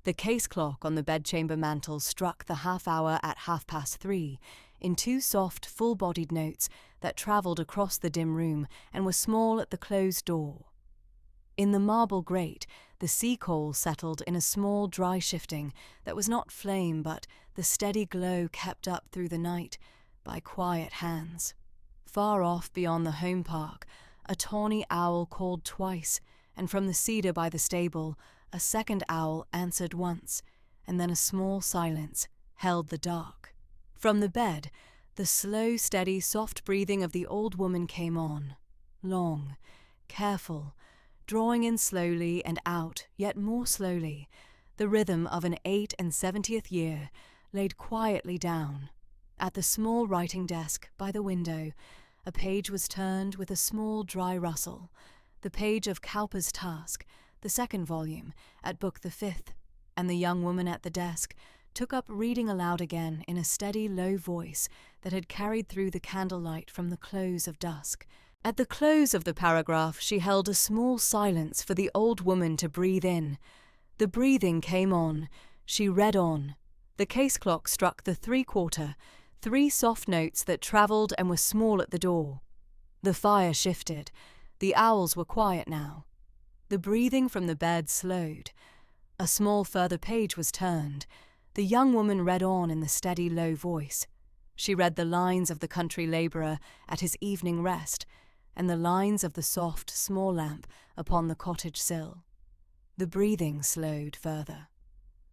The case clock on the bedchamber mantel struck the half-hour at 3:30 in two soft, full-bodied notes that travelled across the dim room and were small at the closed door. In the marble grate, the sea coal settled in a small, dry shifting that was not flame but the steady glow kept up through the night by quiet hands. Far off beyond the home park, a tawny owl called twice, and from the cedar by the stable, a second owl answered once, and then a small silence held the dark. From the bed, the slow, steady, soft breathing of the old woman came on, long, careful, drawing in slowly and out, yet more slowly, the rhythm of an 78th year laid quietly down. At the small writing desk by the window, a page was turned with a small dry rustle, the page of Cowper's Task, the second volume, at book the 5th, and the young woman at the desk took up reading aloud again in a steady, low voice that had carried through the candlelight from the close of dusk. At the close of the paragraph, she held a small silence for the old woman to breathe in. The breathing came on. She read on. The case clock struck the 3/4, 3 soft notes that travelled and were small at the door. The fire shifted. The owls were quiet now. The breathing from the bed slowed. A small further page was turned. The young woman read on in the steady, low voice. She read the lines of the country labourer at his evening rest, and the lines of the soft, small lamp upon the cottage sill. The breathing slowed further.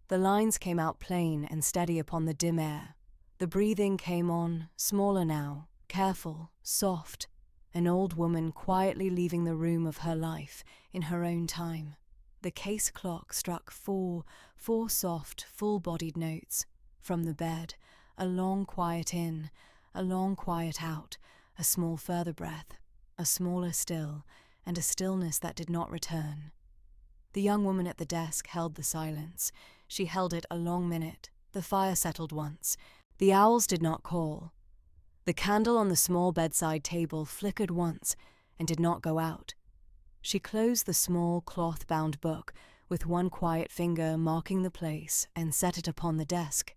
The lines came out plain and steady upon the dim air. The breathing came on, smaller now, careful, soft, an old woman quietly leaving the room of her life in her own time. The case clock struck four soft, full-bodied notes. From the bed, a long quiet in, a long quiet out, a small further breath, a smaller still, and a stillness that did not return. The young woman at the desk held the silence. She held it a long minute. The fire settled once. The owls did not call. The candle on the small bedside table flickered once and did not go out. She closed the small cloth-bound book with one quiet finger marking the place and set it upon the desk.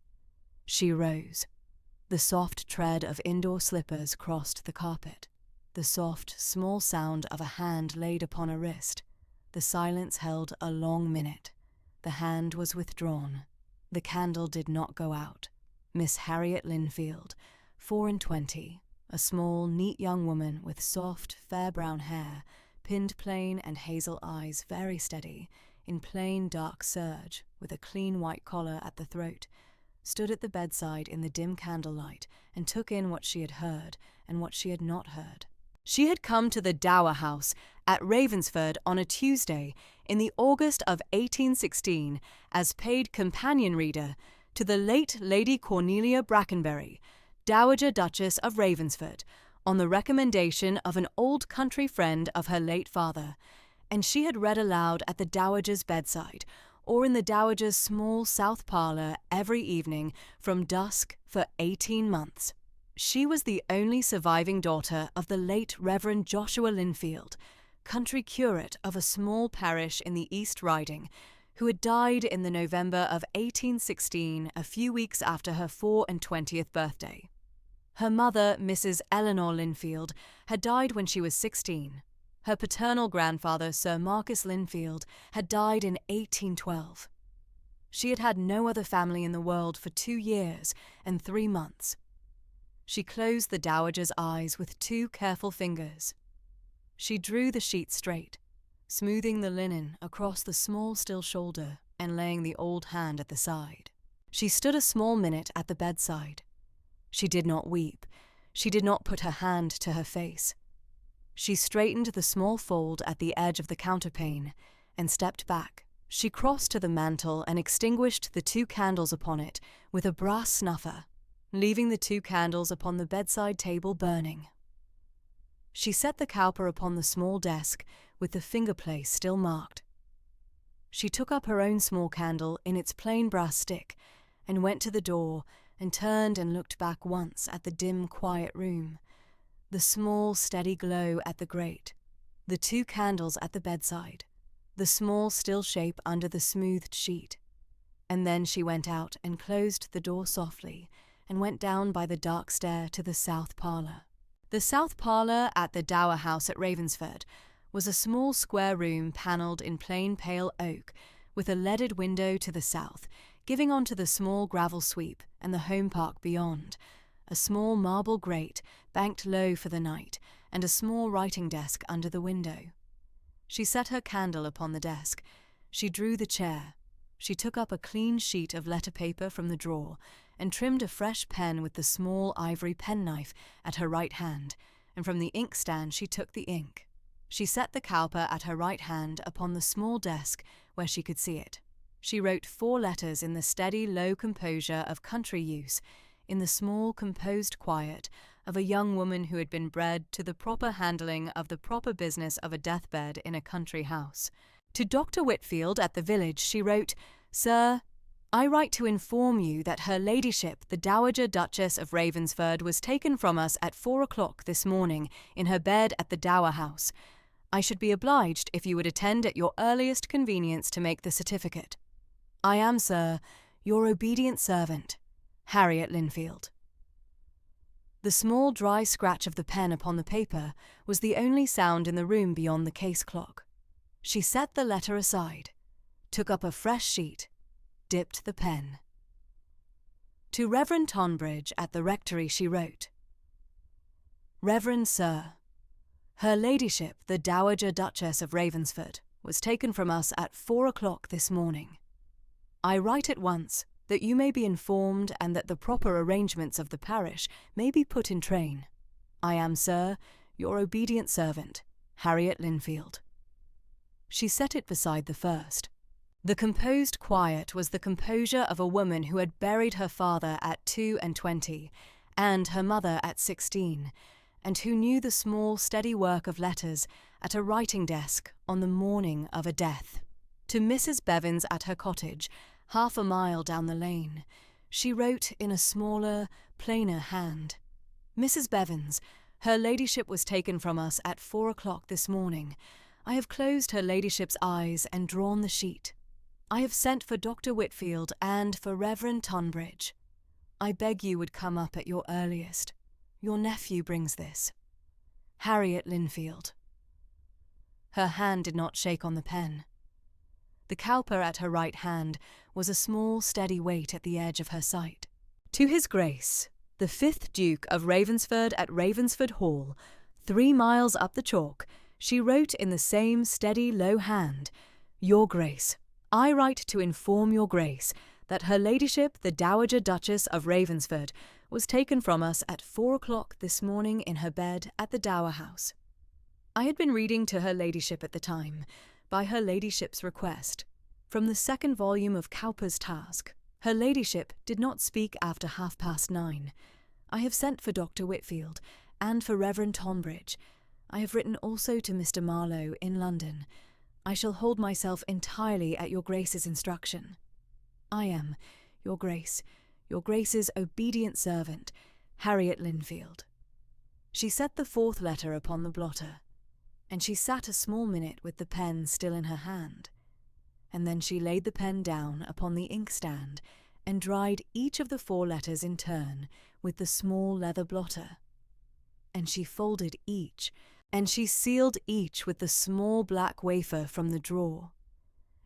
She rose. The soft tread of indoor slippers crossed the carpet. The soft, small sound of a hand laid upon a wrist. The silence held a long minute. The hand was withdrawn. The candle did not go out. Miss Harriet Linfield, 24, a small, neat young woman with soft, fair brown hair, pinned plain and hazel eyes very steady, in plain dark serge, with a clean white collar at the throat, stood at the bedside in the dim candlelight and took in what she had heard and what she had not heard. She had come to the Dower House at Ravensford on a Tuesday in the August of 1816 as paid companion reader to the late Lady Cornelia Brackenbury, Dowager Duchess of Ravensford, on the recommendation of an old country friend of her late father, and she had read aloud at the Dowager's bedside, or in the Dowager's small south parlour every evening from dusk for 18 months. She was the only surviving daughter of the late Reverend Joshua Linfield, country curate of a small parish in the East Riding, who had died in the November of 1816, a few weeks after her 24th birthday. Her mother, Mrs. Eleanor Linfield, had died when she was 16. Her paternal grandfather, Sir Marcus Linfield, had died in 1812. She had had no other family in the world for 2 years and 3 months. She closed the Dowager's eyes with 2 careful fingers. She drew the sheet straight, smoothing the linen across the small still shoulder and laying the old hand at the side. She stood a small minute at the bedside. She did not weep. She did not put her hand to her face. She straightened the small fold at the edge of the counterpane and stepped back. She crossed to the mantel and extinguished the 2 candles upon it with a brass snuffer, leaving the 2 candles upon the bedside table burning. She set the cowper upon the small desk with the finger place still marked. She took up her own small candle in its plain brass stick and went to the door and turned and looked back once at the dim, quiet room, the small, steady glow at the grate, the 2 candles at the bedside, the small, still shape under the smoothed sheet. And then she went out and closed the door softly and went down by the dark stair to the south parlour. The south parlour at the Dower House at Ravensford was a small square room panelled in plain pale oak, with a leaded window to the south, giving onto the small gravel sweep and the home park beyond, a small marble grate banked low for the night, and a small writing desk under the window. She set her candle upon the desk. She drew the chair. She took up a clean sheet of letter paper from the drawer and trimmed a fresh pen with the small ivory penknife at her right hand, and from the inkstand she took the ink. She set the cowper at her right hand upon the small desk where she could see it. She wrote 4 letters in the steady, low composure of country use, in the small, composed quiet of a young woman who had been bred to the proper handling of the proper business of a deathbed in a country house. To Dr. Whitfield at the village she wrote, "Sir, I write to inform you that Her Ladyship the Dowager Duchess of Ravensford was taken from us at 4 o'clock this morning in her bed at the Dower House. I should be obliged if you would attend at your earliest convenience to make the certificate. I am, sir, your obedient servant, Harriet Linfield." The small dry scratch of the pen upon the paper was the only sound in the room beyond the case clock. She set the letter aside, took up a fresh sheet, dipped the pen. To Reverend Tonbridge at the rectory she wrote, "Reverend Sir, Her Ladyship the Dowager Duchess of Ravensford was taken from us at 4 o'clock this morning. I write at once that you may be informed and that the proper arrangements of the parish may be put in train. I am, sir, your obedient servant, Harriet Linfield." She set it beside the first. The composed quiet was the composure of a woman who had buried her father at 22 and her mother at 16, and who knew the small, steady work of letters at a writing desk on the morning of a death. To Mrs. Bevins at her cottage, half a mile down the lane, she wrote in a smaller, plainer hand, "Mrs. Bevins, Her Ladyship was taken from us at 4 o'clock this morning. I have closed Her Ladyship's eyes and drawn the sheet. I have sent for Dr. Whitfield and for Reverend Tonbridge. I beg you would come up at your earliest. Your nephew brings this. Harriet Linfield." Her hand did not shake on the pen. The cowper at her right hand was a small, steady weight at the edge of her sight. To His Grace, the 5th Duke of Ravensford at Ravensford Hall, 3 miles up the chalk, she wrote in the same steady, low hand, "Your Grace, I write to inform your Grace that Her Ladyship the Dowager Duchess of Ravensford was taken from us at 4 o'clock this morning in her bed at the Dower House." I had been reading to Her Ladyship at the time, by Her Ladyship's request, from the 2nd volume of Cowper's Task. Her Ladyship did not speak after 9:30. I have sent for Dr. Whitfield and for Reverend Tonbridge. I have written also to Mr. Marlowe in London. I shall hold myself entirely at your Grace's instruction. I am, your Grace's obedient servant, Harriet Linfield. She set the 4th letter upon the blotter, and she sat a small minute with the pen still in her hand, and then she laid the pen down upon the inkstand and dried each of the 4 letters in turn with the small leather blotter. And she folded each, and she sealed each with the small black wafer from the drawer,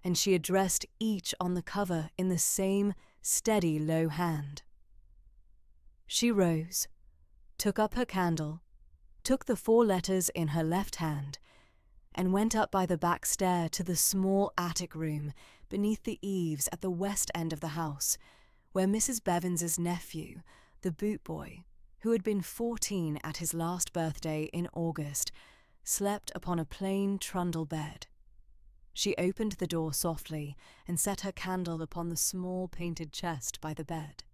and she addressed each on the cover in the same steady low hand. She rose, took up her candle, took the 4 letters in her left hand, and went up by the back stair to the small attic room beneath the eaves at the west end of the house, where Mrs. Bevins's nephew, the boot boy, who had been 14 at his last birthday in August, slept upon a plain trundle bed. She opened the door softly and set her candle upon the small painted chest by the bed.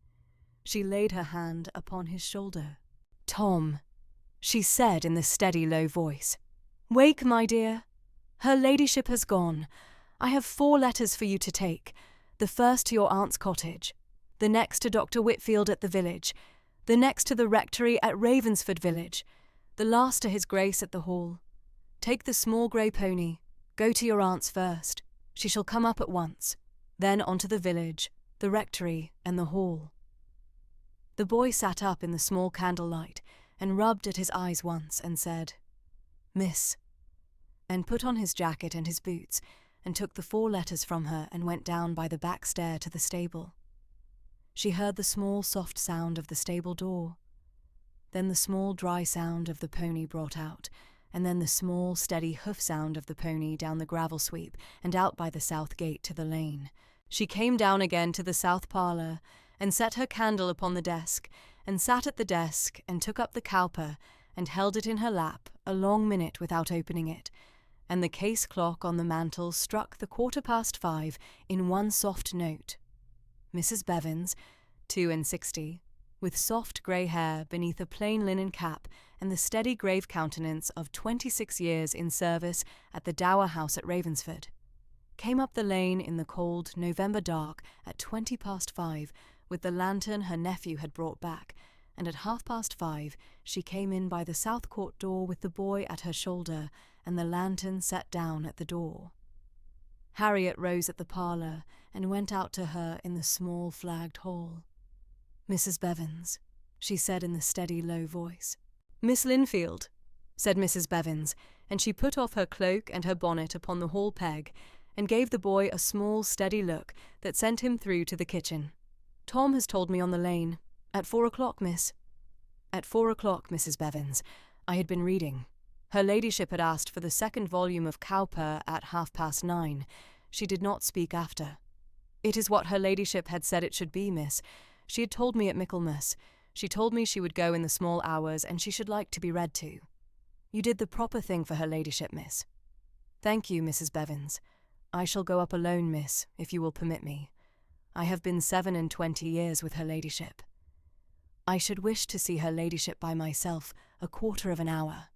She laid her hand upon his shoulder. "Tom," she said in the steady low voice, "wake, my dear. Her Ladyship has gone. I have 4 letters for you to take, the first to your aunt's cottage, the next to Dr. Whitfield at the village, the next to the rectory at Ravensford village, the last to His Grace at the Hall. Take the small grey pony. Go to your aunt's first. She shall come up at once. Then on to the village, the rectory, and the hall. The boy sat up in the small candlelight and rubbed at his eyes once and said, "Miss," and put on his jacket and his boots and took the 4 letters from her and went down by the back stair to the stable. She heard the small soft sound of the stable door, then the small dry sound of the pony brought out, and then the small steady hoof sound of the pony down the gravel sweep and out by the south gate to the lane. She came down again to the south parlour and set her candle upon the desk and sat at the desk and took up the cowper and held it in her lap a long minute without opening it, and the case clock on the mantel struck the 5:15 in one soft note. Mrs. Bevins, 62, with soft grey hair beneath a plain linen cap and the steady grave countenance of 26 years in service at the Dower House at Ravensford, came up the lane in the cold November dark at 5:20 with the lantern her nephew had brought back, and at 5:30 she came in by the south court door with the boy at her shoulder and the lantern set down at the door. Harriet rose at the parlour and went out to her in the small flagged hall. "Mrs. Bevins," she said in the steady low voice. "Miss Linfield," said Mrs. Bevins, and she put off her cloak and her bonnet upon the hall peg and gave the boy a small steady look that sent him through to the kitchen. "Tom has told me on the lane. At 4 o'clock, miss." "At 4 o'clock, Mrs. Bevins. I had been reading. Her ladyship had asked for the 2nd volume of Cowper at 9:30. She did not speak after. It is what her ladyship had said it should be, miss. She had told me at Michaelmas. She told me she would go in the small hours and she should like to be read to. You did the proper thing for her ladyship, miss." "Thank you, Mrs. Bevins. I shall go up alone, miss, if you will permit me. I have been 27 years with her ladyship. I should wish to see her ladyship by myself a quarter of an hour."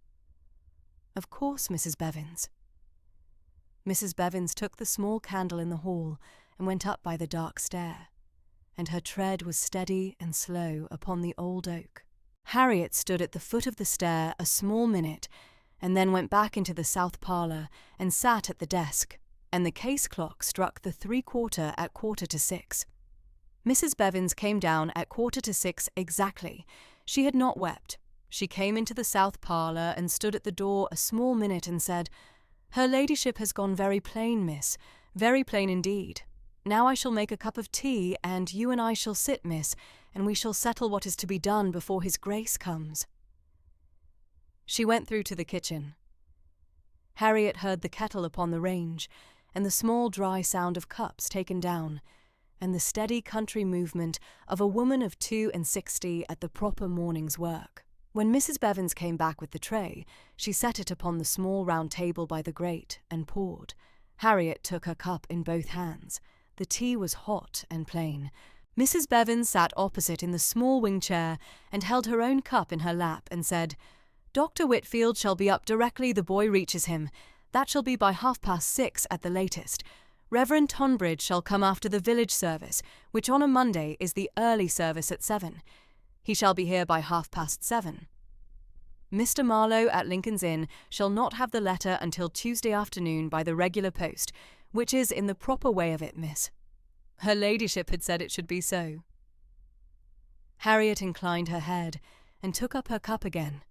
"Of course, Mrs. Bevins." Mrs. Bevins took the small candle in the hall and went up by the dark stair, and her tread was steady and slow upon the old oak. Harriet stood at the foot of the stair a small minute, and then went back into the south parlour and sat at the desk, and the case clock struck the 3/4 at 5:45. Mrs. Bevins came down at 5:45 exactly. She had not wept. She came into the south parlour and stood at the door a small minute and said, "Her ladyship has gone very plain, miss, very plain indeed. Now I shall make a cup of tea, and you and I shall sit, miss, and we shall settle what is to be done before his grace comes." She went through to the kitchen. Harriet heard the kettle upon the range, and the small dry sound of cups taken down, and the steady country movement of a woman of 62 at the proper morning's work. When Mrs. Bevins came back with the tray, she set it upon the small round table by the grate and poured. Harriet took her cup in both hands. The tea was hot and plain. Mrs. Bevins sat opposite in the small wing chair and held her own cup in her lap and said, "Dr. Whitfield shall be up directly the boy reaches him. That shall be by 6:30 at the latest. Reverend Tonbridge shall come after the village service, which on a Monday is the early service at 7. He shall be here by 7:30. Mr. Marlowe at Lincoln's Inn shall not have the letter until Tuesday afternoon by the regular post, which is in the proper way of it, miss. Her ladyship had said it should be so." Harriet inclined her head and took up her cup again.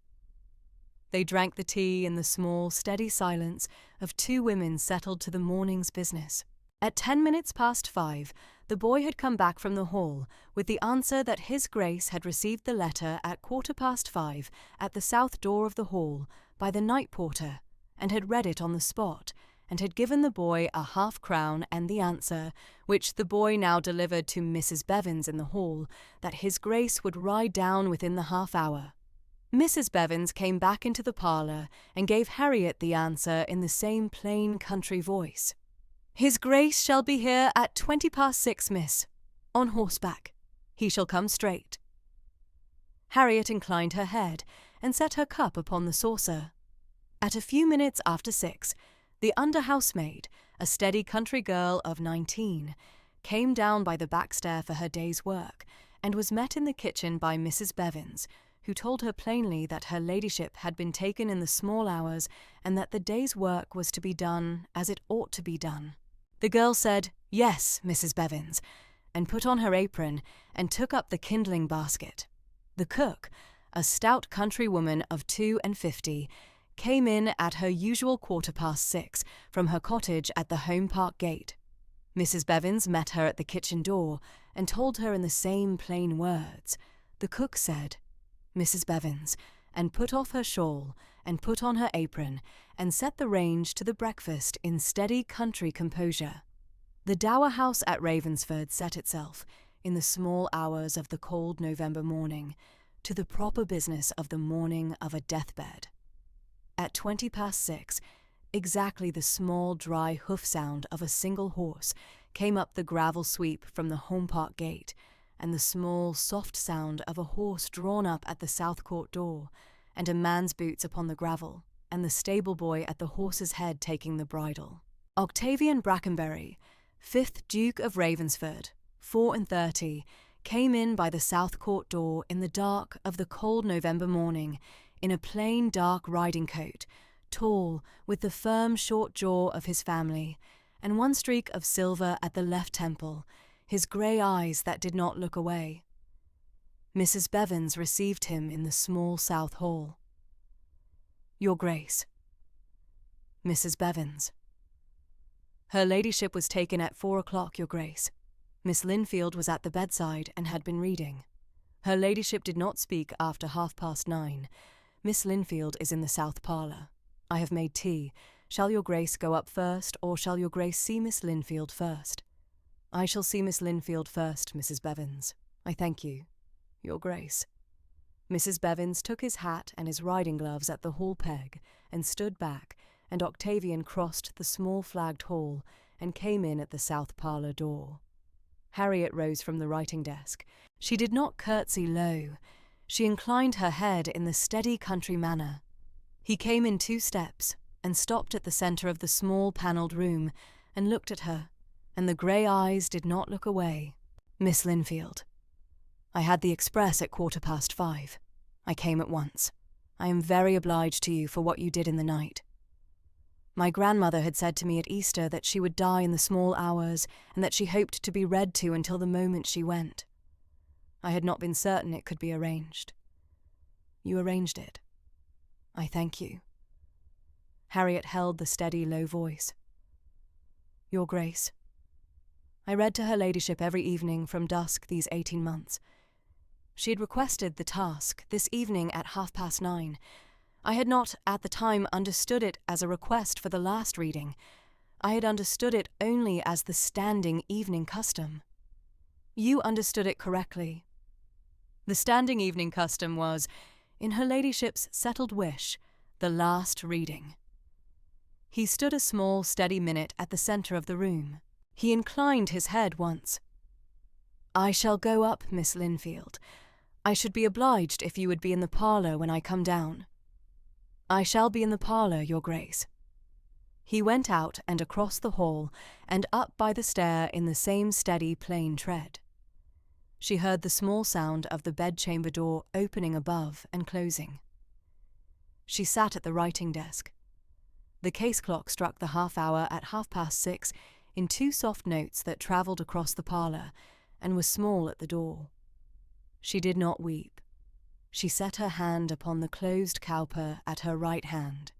They drank the tea in the small, steady silence of 2 women settled to the morning's business. At 5:10, the boy had come back from the hall with the answer that His Grace had received the letter at 5:15 at the south door of the hall by the night porter, and had read it on the spot, and had given the boy a half-crown and the answer, which the boy now delivered to Mrs. Bevins in the hall, that His Grace would ride down within the half-hour. Mrs. Bevins came back into the parlour and gave Harriet the answer in the same plain country voice. "His Grace shall be here at 6:20, miss, on horseback. He shall come straight." Harriet inclined her head and set her cup upon the saucer. At a few minutes after 6, the under-housemaid, a steady country girl of 19, came down by the back stair for her day's work, and was met in the kitchen by Mrs. Bevins, who told her plainly that her ladyship had been taken in the small hours, and that the day's work was to be done as it ought to be done. The girl said, "Yes, Mrs. Bevins," and put on her apron and took up the kindling basket. The cook, a stout country woman of 52, came in at her usual 6:15 from her cottage at the Home Park gate. Mrs. Bevins met her at the kitchen door and told her in the same plain words. The cook said, "Mrs. Bevins," and put off her shawl and put on her apron and set the range to the breakfast in steady country composure. The dower house at Ravensford set itself, in the small hours of the cold November morning, to the proper business of the morning of a deathbed. At 6:20, exactly the small dry hoof sound of a single horse came up the gravel sweep from the Home Park gate, and the small soft sound of a horse drawn up at the South Court door, and a man's boots upon the gravel, and the stable boy at the horse's head taking the bridle. Octavian Brackenbury, 5th Duke of Ravensford, 34, came in by the South Court door in the dark of the cold November morning, in a plain dark riding coat, tall, with the firm short jaw of his family, and one streak of silver at the left temple, his grey eyes that did not look away. Mrs. Bevins received him in the small south hall. "Your Grace." Mrs. Bevins. "Her ladyship was taken at 4:00, Your Grace. Miss Linfield was at the bedside and had been reading. Her ladyship did not speak after 9:30. Miss Linfield is in the south parlour. I have made tea. Shall Your Grace go up first, or shall Your Grace see Miss Linfield first?" "I shall see Miss Linfield first, Mrs. Bevins. I thank you, Your Grace." Mrs. Bevins took his hat and his riding gloves at the hall peg and stood back, and Octavian crossed the small flagged hall and came in at the south parlour door. Harriet rose from the writing desk. She did not curtsy low. She inclined her head in the steady country manner. He came in 2 steps and stopped at the centre of the small panelled room and looked at her, and the grey eyes did not look away. "Miss Linfield, I had the express at 5:15. I came at once. I am very obliged to you for what you did in the night. My grandmother had said to me at Easter that she would die in the small hours and that she hoped to be read to until the moment she went. I had not been certain it could be arranged. You arranged it. I thank you." Harriet held the steady, low voice. "Your Grace, I read to her ladyship every evening from dusk these 18 months. She had requested the task this evening at 9:30. I had not at the time understood it as a request for the last reading. I had understood it only as the standing evening custom. You understood it correctly. The standing evening custom was, in her ladyship's settled wish, the last reading." He stood a small, steady minute at the centre of the room. He inclined his head once. "I shall go up, Miss Linfield. I should be obliged if you would be in the parlour when I come down." "I shall be in the parlour, Your Grace." He went out and across the hall and up by the stair in the same steady, plain tread. She heard the small sound of the bedchamber door opening above and closing. She sat at the writing desk. The case clock struck the half-hour at 6:30 in 2 soft notes that travelled across the parlour and was small at the door. She did not weep. She set her hand upon the closed cowper at her right hand.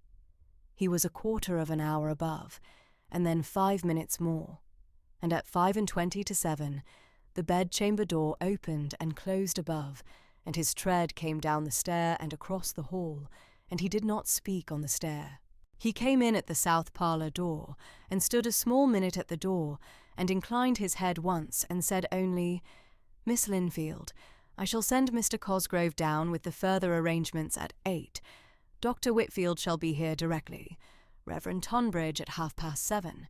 He was a 1/4 above, and then 5 minutes more, and at 7:25, the bedchamber door opened and closed above, and his tread came down the stair and across the hall, and he did not speak on the stair. He came in at the south parlour door, and stood a small minute at the door, and inclined his head once, and said only, "Miss Linfield, I shall send Mr. Cosgrove down with the further arrangements at 8. Dr. Whitfield shall be here directly. Reverend Tonbridge at 7:30.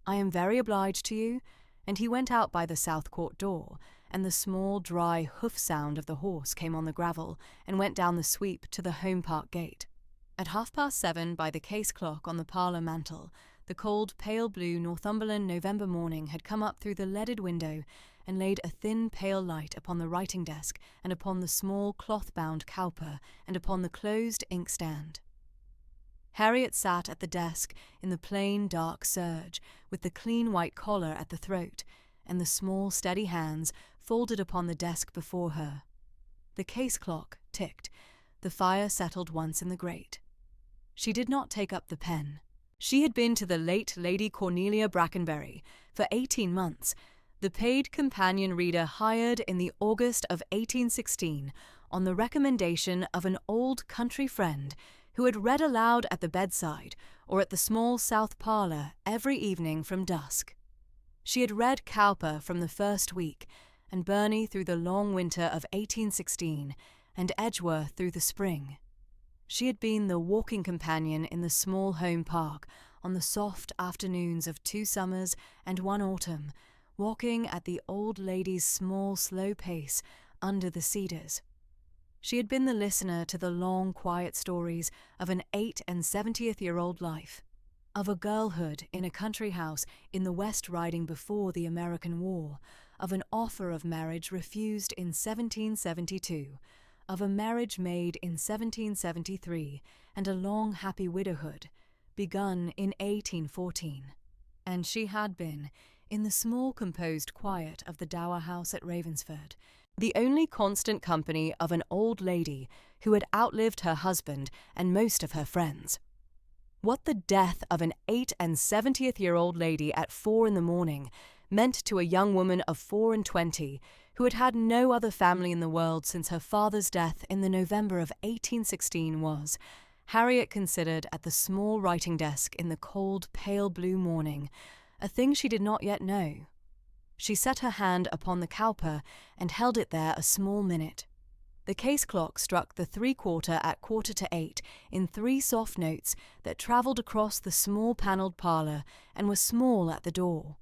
I am very obliged to you," and he went out by the South Court door, and the small, dry hoof sound of the horse came on the gravel and went down the sweep to the Home Park gate. At 7:30, by the case clock on the parlour mantel, the cold, pale blue Northumberland November morning had come up through the leaded window and laid a thin, pale light upon the writing desk and upon the small, cloth-bound cowper and upon the closed inkstand. Harriet sat at the desk in the plain, dark serge, with the clean white collar at the throat, and the small, steady hands folded upon the desk before her. The case clock ticked. The fire settled once in the grate. She did not take up the pen. She had been to the late Lady Cornelia Brackenbury for 18 months, the paid companion reader hired in the August of 1816 on the recommendation of an old country friend who had read aloud at the bedside or at the small south parlour every evening from dusk. She had read Cowper from the first week, and Burney through the long winter of 1816, and Edgeworth through the spring. She had been the walking companion in the small home park on the soft afternoons of 2 summers and 1 autumn, walking at the old lady's small, slow pace under the cedars. She had been the listener to the long, quiet stories of an 78-year-old life, of a girlhood in a country house in the West Riding before the American War, of an offer of marriage refused in 1772, of a marriage made in 1773, and a long, happy widowhood, begun in 1814. And she had been, in the small composed quiet of the dower house at Ravensford, the only constant company of an old lady who had outlived her husband and most of her friends. What the death of an 78-year-old lady at 4 a.m. meant to a young woman of 24 who had had no other family in the world since her father's death in the November of 1816 was, Harriet considered at the small writing desk in the cold, pale blue morning, a thing she did not yet know. She set her hand upon the cowper and held it there a small minute. The case clock struck the 3/4 at 7:45 in 3 soft notes that travelled across the small panelled parlour and were small at the door.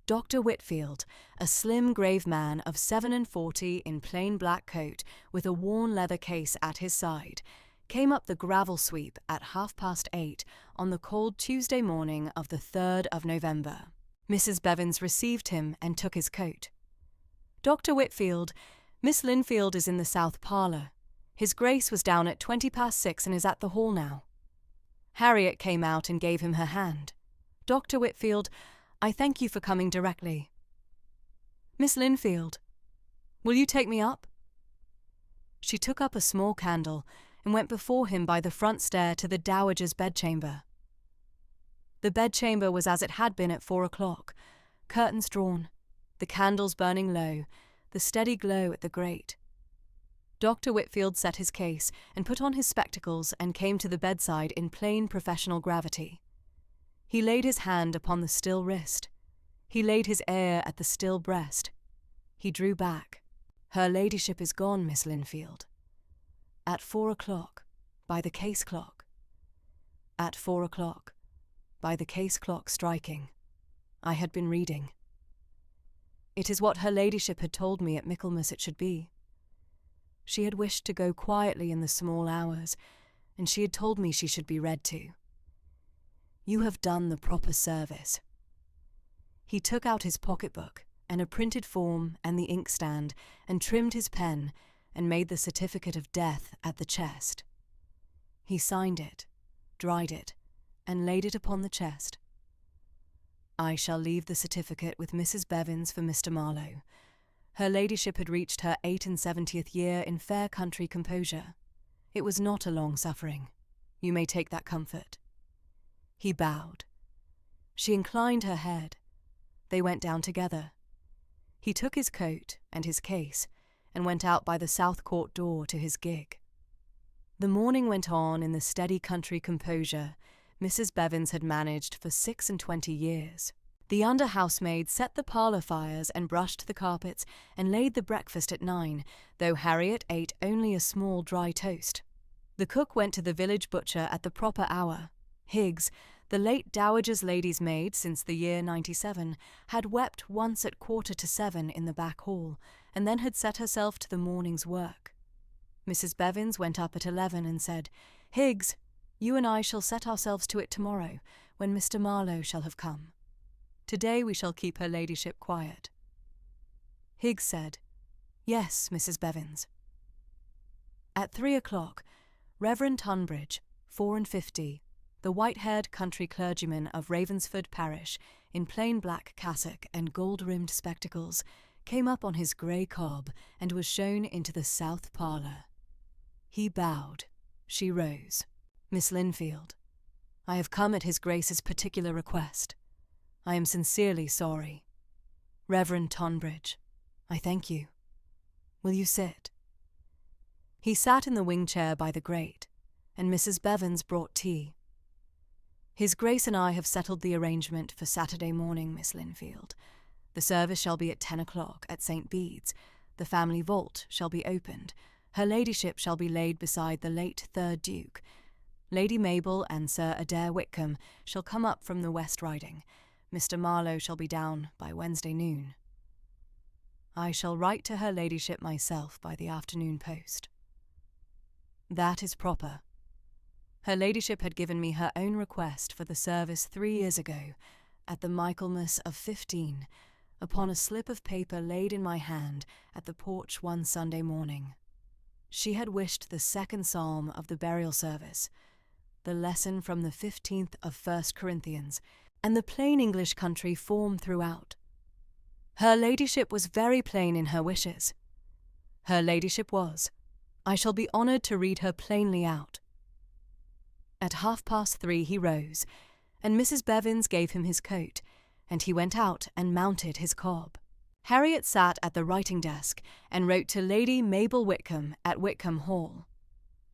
Dr. Whitfield, a slim, grave man of 47 in plain black coat with a worn leather case at his side, came up the gravel sweep at 8:30 on the cold Tuesday morning of the 3rd of November. Mrs. Bevins received him and took his coat. "Dr. Whitfield, Miss Linfield is in the south parlour. His Grace was down at 6:20 and is at the hall now." Harriet came out and gave him her hand. "Dr. Whitfield, I thank you for coming directly." "Miss Linfield, will you take me up?" She took up a small candle and went before him by the front stair to the Dowager's bedchamber. The bedchamber was as it had been at 4 o'clock, curtains drawn, the candles burning low, the steady glow at the grate. Dr. Whitfield set his case and put on his spectacles and came to the bedside in plain professional gravity. He laid his hand upon the still wrist. He laid his ear at the still breast. He drew back. "Her ladyship is gone, Miss Linfield." "At 4 o'clock, by the case clock." "At 4 o'clock, by the case clock striking. I had been reading. It is what her ladyship had told me at Michaelmas it should be. She had wished to go quietly in the small hours, and she had told me she should be read to. You have done the proper service." He took out his pocket-book and a printed form and the inkstand, and trimmed his pen, and made the certificate of death at the chest. He signed it, dried it, and laid it upon the chest. "I shall leave the certificate with Mrs. Bevins for Mr. Marlowe. Her ladyship had reached her 78th year in fair country composure. It was not a long suffering. You may take that comfort." He bowed. She inclined her head. They went down together. He took his coat and his case, and went out by the South Court door to his gig. The morning went on in the steady country composure Mrs. Bevins had managed for 26 years. The under-housemaid set the parlour fires and brushed the carpets and laid the breakfast at 9, though Harriet ate only a small dry toast. The cook went to the village butcher at the proper hour. Higgs, the late Dowager's lady's maid since the year 97, had wept once at 6:45 in the back hall, and then had set herself to the morning's work. Mrs. Bevins went up at 11 and said, "Higgs, you and I shall set ourselves to it tomorrow, when Mr. Marlowe shall have come. Today we shall keep her ladyship quiet." Higgs said, "Yes, Mrs. Bevins." At 3 o'clock, Reverend Tunbridge, 54, the white-haired country clergyman of Ravensford parish, in plain black cassock and gold-rimmed spectacles, came up on his grey cob and was shown into the south parlour. He bowed. She rose. "Miss Linfield, I have come at His Grace's particular request. I am sincerely sorry. Reverend Tonbridge, I thank you. Will you sit?" He sat in the wing chair by the grate, and Mrs. Bevans brought tea. "His Grace and I have settled the arrangement for Saturday morning, Miss Linfield. The service shall be at 10 o'clock at St. Bede's. The family vault shall be opened. Her ladyship shall be laid beside the late 3rd Duke. Lady Mabel and Sir Adair Whitcomb shall come up from the West Riding. Mr. Marlowe shall be down by Wednesday noon. I shall write to her ladyship myself by the afternoon post." "That is proper. Her ladyship had given me her own request for the service 3 years ago, at the Michaelmas of 15, upon a slip of paper laid in my hand at the porch one Sunday morning. She had wished the 2nd Psalm of the burial service, the lesson from the 15th of 1 Corinthians, and the plain English country form throughout. Her ladyship was very plain in her wishes. Her ladyship was. I shall be honoured to read her plainly out." At 3:30 he rose, and Mrs. Bevans gave him his coat, and he went out and mounted his cob. Harriet sat at the writing-desk and wrote to Lady Mabel Whitcomb at Whitcomb Hall.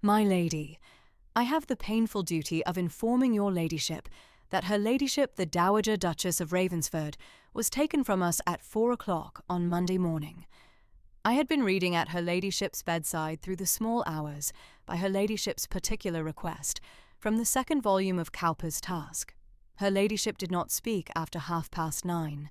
"My lady, I have the painful duty of informing your ladyship that her ladyship the Dowager Duchess of Ravensford was taken from us at 4 o'clock on Monday morning. I had been reading at her ladyship's bedside through the small hours, by her ladyship's particular request, from the 2nd volume of Cowper's Task. Her ladyship did not speak after 9:30.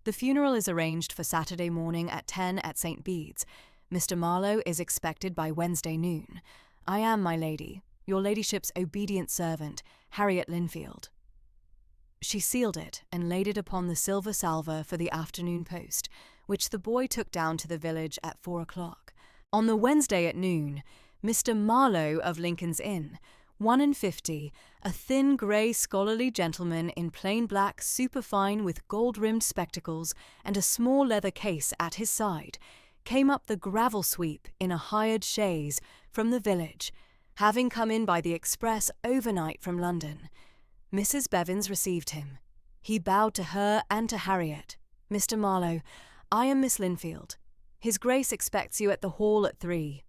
The funeral is arranged for Saturday morning at 10 at St. Bede's. Mr. Marlowe is expected by Wednesday noon. I am, my lady, your ladyship's obedient servant, Harriet Linfield." She sealed it and laid it upon the silver salver for the afternoon post, which the boy took down to the village at 4 o'clock. On the Wednesday at noon, Mr. Marlowe of Lincoln's Inn, 1 a thin grey scholarly gentleman in plain black superfine with gold-rimmed spectacles and a small leather case at his side, came up the gravel sweep in a hired chaise from the village, having come in by the express overnight from London. Mrs. Bevans received him. He bowed to her and to Harriet. "Mr. Marlowe, I am Miss Linfield. His Grace expects you at the hall at 3.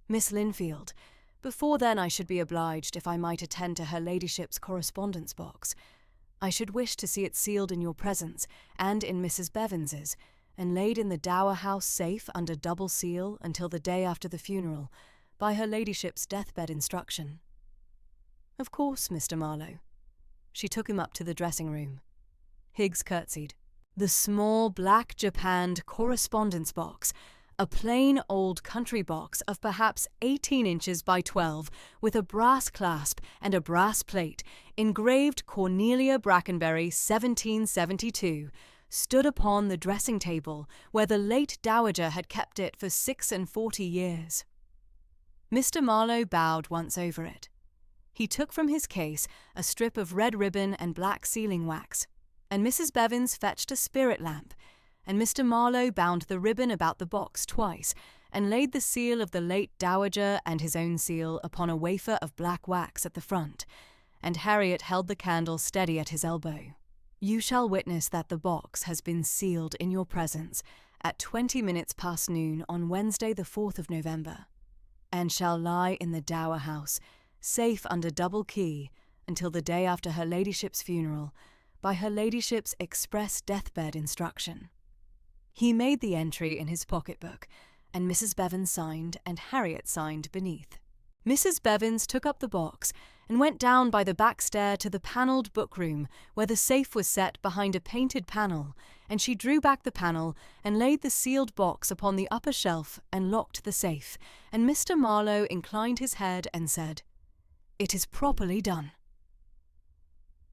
"Miss Linfield, before then I should be obliged if I might attend to her ladyship's correspondence box. I should wish to see it sealed in your presence and in Mrs. Bevans's, and laid in the Dower House safe under double seal until the day after the funeral, by her ladyship's deathbed instruction." "Of course, Mr. Marlowe." She took him up to the dressing-room. Higgs curtsied. The small black japanned correspondence box, a plain old country box of perhaps 18 inches by 12, with a brass clasp and a brass plate, engraved Cornelia Brackenbury 1772, stood upon the dressing-table where the late Dowager had kept it for 46 years. Mr. Marlowe bowed once over it. He took from his case a strip of red ribbon and black sealing-wax, and Mrs. Bevans fetched a spirit lamp, and Mr. Marlowe bound the ribbon about the box twice, and laid the seal of the late Dowager and his own seal upon a wafer of black wax at the front, and Harriet held the candle steady at his elbow. "You shall witness that the box has been sealed in your presence at 20 minutes past noon on Wednesday the 4th of November, and shall lie in the Dower House, safe under double key, until the day after her ladyship's funeral, by her ladyship's express deathbed instruction." He made the entry in his pocket-book, and Mrs. Bevans signed and Harriet signed beneath. Mrs. Bevans took up the box and went down by the back stair to the panelled book-room where the safe was set behind a painted panel, and she drew back the panel and laid the sealed box upon the upper shelf and locked the safe, and Mr. Marlowe inclined his head and said, "It is properly done."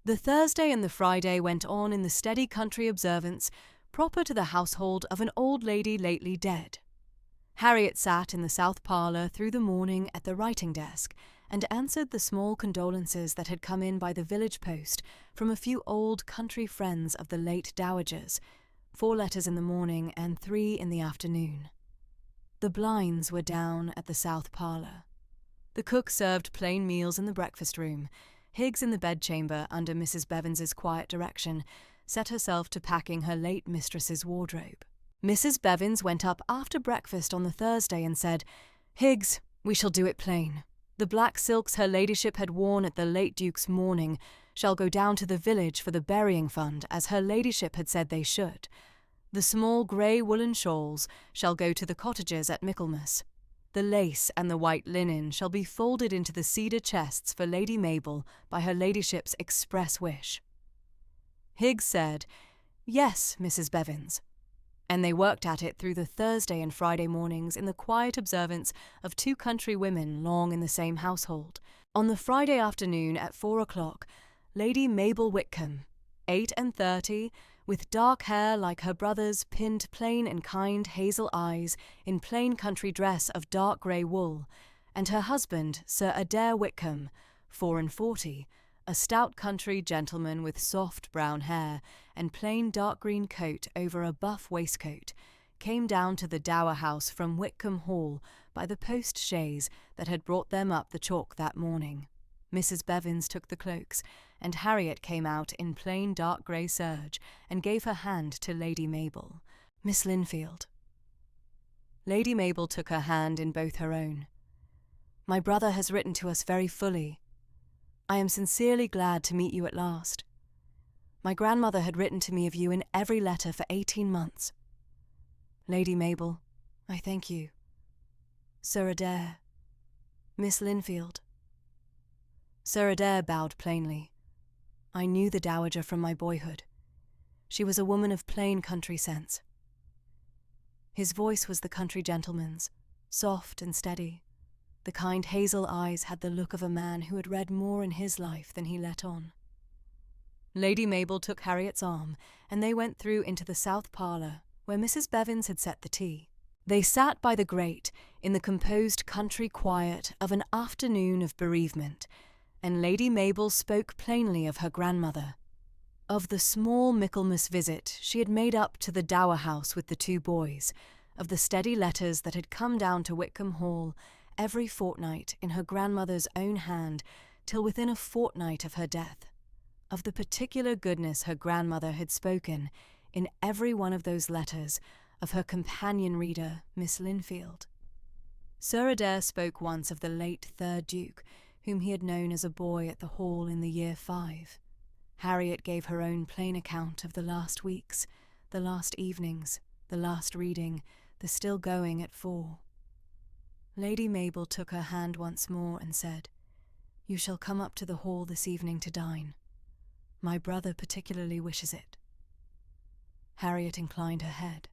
The Thursday and the Friday went on in the steady country observance proper to the household of an old lady lately dead. Harriet sat in the south parlour through the morning at the writing-desk, and answered the small condolences that had come in by the village post from a few old country friends of the late Dowagers, 4 letters in the morning and 3 in the afternoon. The blinds were down at the south parlour. The cook served plain meals in the breakfast room. Higgs, in the bedchamber under Mrs. Bevens's quiet direction, set herself to packing her late mistress's wardrobe. Mrs. Bevins went up after breakfast on the Thursday and said, "Higgs, we shall do it plain. The black silks her ladyship had worn at the late Duke's mourning shall go down to the village for the burying fund, as her ladyship had said they should. The small grey woollen shawls shall go to the cottagers at Michaelmas. The lace and the white linen shall be folded into the cedar chests for Lady Mabel by her ladyship's express wish." Higgs said, "Yes, Mrs. Bevins," and they worked at it through the Thursday and Friday mornings in the quiet observance of 2 country women long in the same household. On the Friday afternoon at 4 o'clock, Lady Mabel Whitcomb, 38, with dark hair like her brother's, pinned plain and kind hazel eyes in plain country dress of dark grey wool, and her husband, Sir Adair Whitcomb, 44, a stout country gentleman with soft brown hair and plain dark green coat over a buff waistcoat, came down to the Dower House from Whitcomb Hall by the post-chaise that had brought them up the chalk that morning. Mrs. Bevins took the cloaks, and Harriet came out in plain dark grey serge and gave her hand to Lady Mabel. "Miss Linfield." Lady Mabel took her hand in both her own. "My brother has written to us very fully. I am sincerely glad to meet you at last. My grandmother had written to me of you in every letter for 18 months. Lady Mabel, I thank you. Sir Adair. Miss Linfield." Sir Adair bowed plainly. "I knew the Dowager from my boyhood. She was a woman of plain country sense." His voice was the country gentleman's, soft and steady. The kind hazel eyes had the look of a man who had read more in his life than he let on. Lady Mabel took Harriet's arm, and they went through into the south parlour, where Mrs. Bevins had set the tea. They sat by the grate in the composed country quiet of an afternoon of bereavement, and Lady Mabel spoke plainly of her grandmother, of the small Michaelmas visit she had made up to the Dower House with the 2 boys, of the steady letters that had come down to Whitcomb Hall every fortnight in her grandmother's own hand till within a fortnight of her death, of the particular goodness her grandmother had spoken in every one of those letters of her companion reader, Miss Linfield. Sir Adair spoke once of the late 3rd Duke, whom he had known as a boy at the Hall in the year 5. Harriet gave her own plain account of the last weeks, the last evenings, the last reading, the still going at 4. Lady Mabel took her hand once more and said, "You shall come up to the Hall this evening to dine. My brother particularly wishes it." Harriet inclined her head.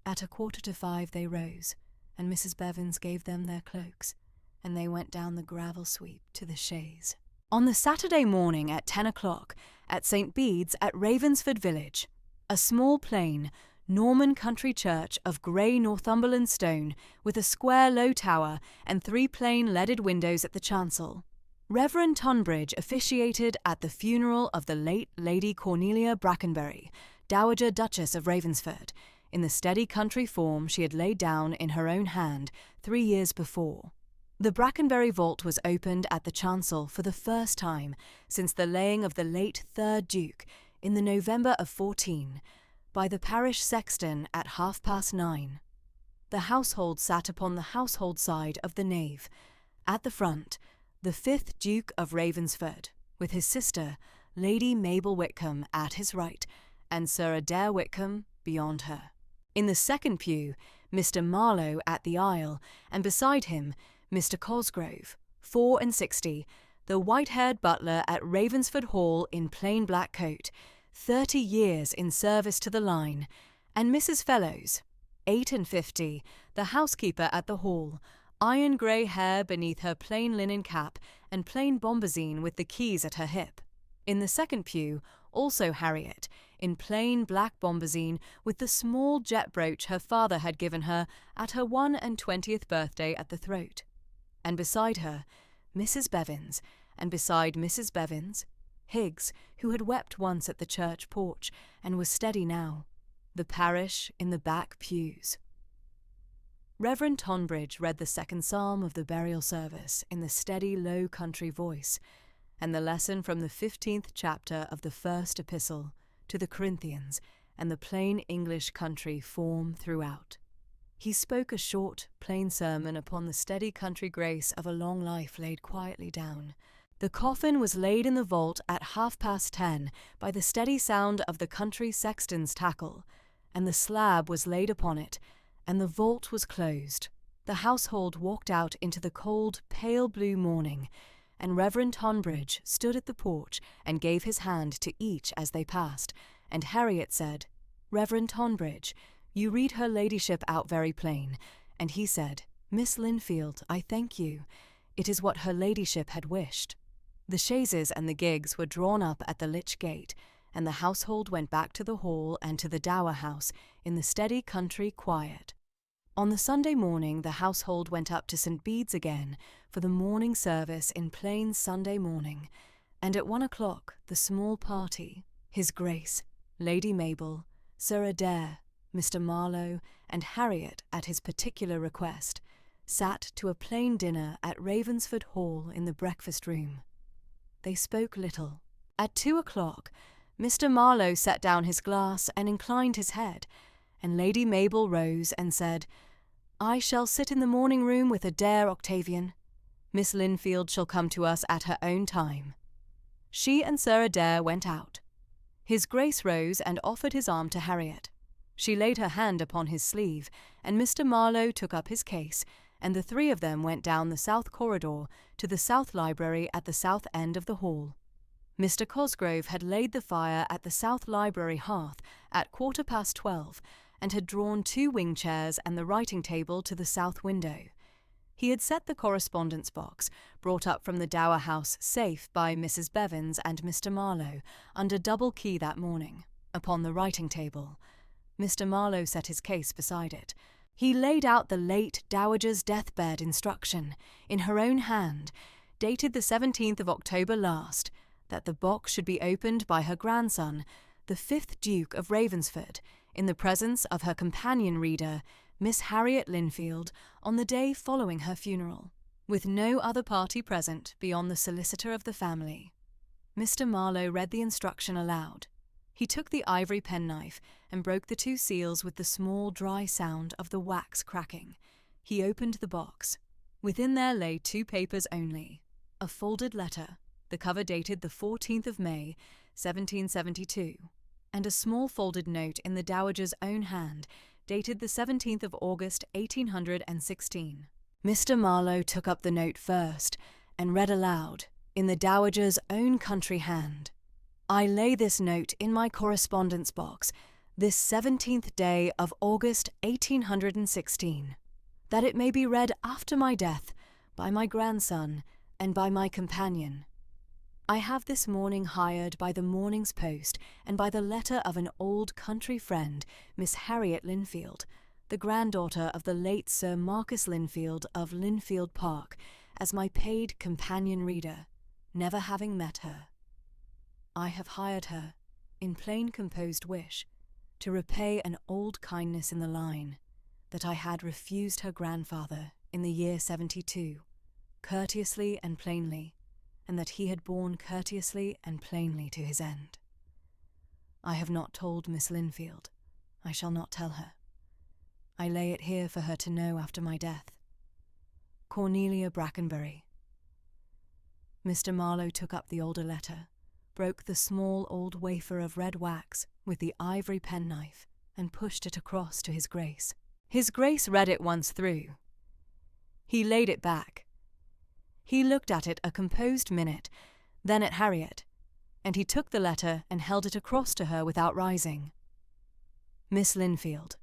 At 4:45 they rose, and Mrs. Bevins gave them their cloaks, and they went down the gravel sweep to the chaise. On the Saturday morning at 10 o'clock, at St. Bede's at Ravensford village, a small plain, Norman country church of grey Northumberland stone with a square low tower and 3 plain leaded windows at the chancel, Reverend Tonbridge officiated at the funeral of the late Lady Cornelia Brackenbury, Dowager Duchess of Ravensford, in the steady country form she had laid down in her own hand 3 years before. The Brackenbury vault was opened at the chancel for the first time since the laying of the late 3rd Duke in the November of 14 by the parish sexton at 9:30. The household sat upon the household side of the nave. At the front, the 5th Duke of Ravensford, with his sister, Lady Mabel Whitcomb, at his right, and Sir Adair Whitcomb beyond her. In the second pew, Mr. Marlowe at the aisle, and beside him, Mr. Cosgrove, 64, the white-haired butler at Ravensford Hall in plain black coat, 30 years in service to the line, and Mrs. Fellows, 58, the housekeeper at the Hall, iron grey hair beneath her plain linen cap and plain bombazine with the keys at her hip. In the second pew, also Harriet, in plain black bombazine with the small jet brooch her father had given her at her 21st birthday at the throat. And beside her, Mrs. Bevins, and beside Mrs. Bevins, Higgs, who had wept once at the church porch and was steady now, the parish in the back pews. Reverend Tonbridge read the second psalm of the burial service in the steady, low country voice, and the lesson from the 15th chapter of the first epistle to the Corinthians and the plain English country form throughout. He spoke a short, plain sermon upon the steady country grace of a long life laid quietly down. The coffin was laid in the vault at 10:30 by the steady sound of the country sexton's tackle, and the slab was laid upon it, and the vault was closed. The household walked out into the cold, pale blue morning, and Reverend Tonbridge stood at the porch and gave his hand to each as they passed, and Harriet said, "Reverend Tonbridge, you read her ladyship out very plain," and he said, "Miss Linfield, I thank you. It is what her ladyship had wished." The chaises and the gigs were drawn up at the lych gate, and the household went back to the hall and to the dower house in the steady country quiet. On the Sunday morning the household went up to St. Bede's again for the morning service in plain Sunday morning, and at 1 o'clock the small party, His Grace, Lady Mabel, Sir Adair, Mr. Marlowe, and Harriet at his particular request, sat to a plain dinner at Ravensford Hall in the breakfast room. They spoke little. At 2 o'clock Mr. Marlowe set down his glass and inclined his head, and Lady Mabel rose and said, "I shall sit in the morning room with Adair, Octavian. Miss Linfield shall come to us at her own time." She and Sir Adair went out. His Grace rose and offered his arm to Harriet. She laid her hand upon his sleeve, and Mr. Marlowe took up his case, and the three of them went down the south corridor to the south library at the south end of the hall. Mr. Cosgrove had laid the fire at the south library hearth at 12:15, and had drawn 2 wing chairs and the writing table to the south window. He had set the correspondence box, brought up from the Dower House safe by Mrs. Bevins and Mr. Marlowe, under double key that morning, upon the writing table. Mr. Marlowe set his case beside it. He laid out the late Dowager's deathbed instruction, in her own hand, dated the 17th of October last, that the box should be opened by her grandson, the 5th Duke of Ravensford, in the presence of her companion reader, Miss Harriet Linfield, on the day following her funeral, with no other party present beyond the solicitor of the family. Mr. Marlowe read the instruction aloud. He took the ivory penknife and broke the 2 seals with the small, dry sound of the wax cracking. He opened the box. Within there lay 2 papers only, a folded letter, the cover dated the 14th of May, 1772, and a small folded note in the Dowager's own hand, dated the 17th of August, 1816. Mr. Marlowe took up the note first, and read aloud, in the Dowager's own country hand, "I lay this note in my correspondence box, this 17th day of August, 1816, that it may be read after my death by my grandson and by my companion. I have this morning hired by the morning's post and by the letter of an old country friend, Miss Harriet Linfield, the granddaughter of the late Sir Marcus Linfield of Linfield Park, as my paid companion reader, never having met her. I have hired her, in plain composed wish, to repay an old kindness in the line, that I had refused her grandfather in the year 72, courteously and plainly, and that he had borne courteously and plainly to his end. I have not told Miss Linfield. I shall not tell her. I lay it here for her to know after my death. Cornelia Brackenbury." Mr. Marlowe took up the older letter, broke the small old wafer of red wax with the ivory penknife, and pushed it across to His Grace. His Grace read it once through. He laid it back. He looked at it a composed minute, then at Harriet, and he took the letter and held it across to her without rising. "Miss Linfield,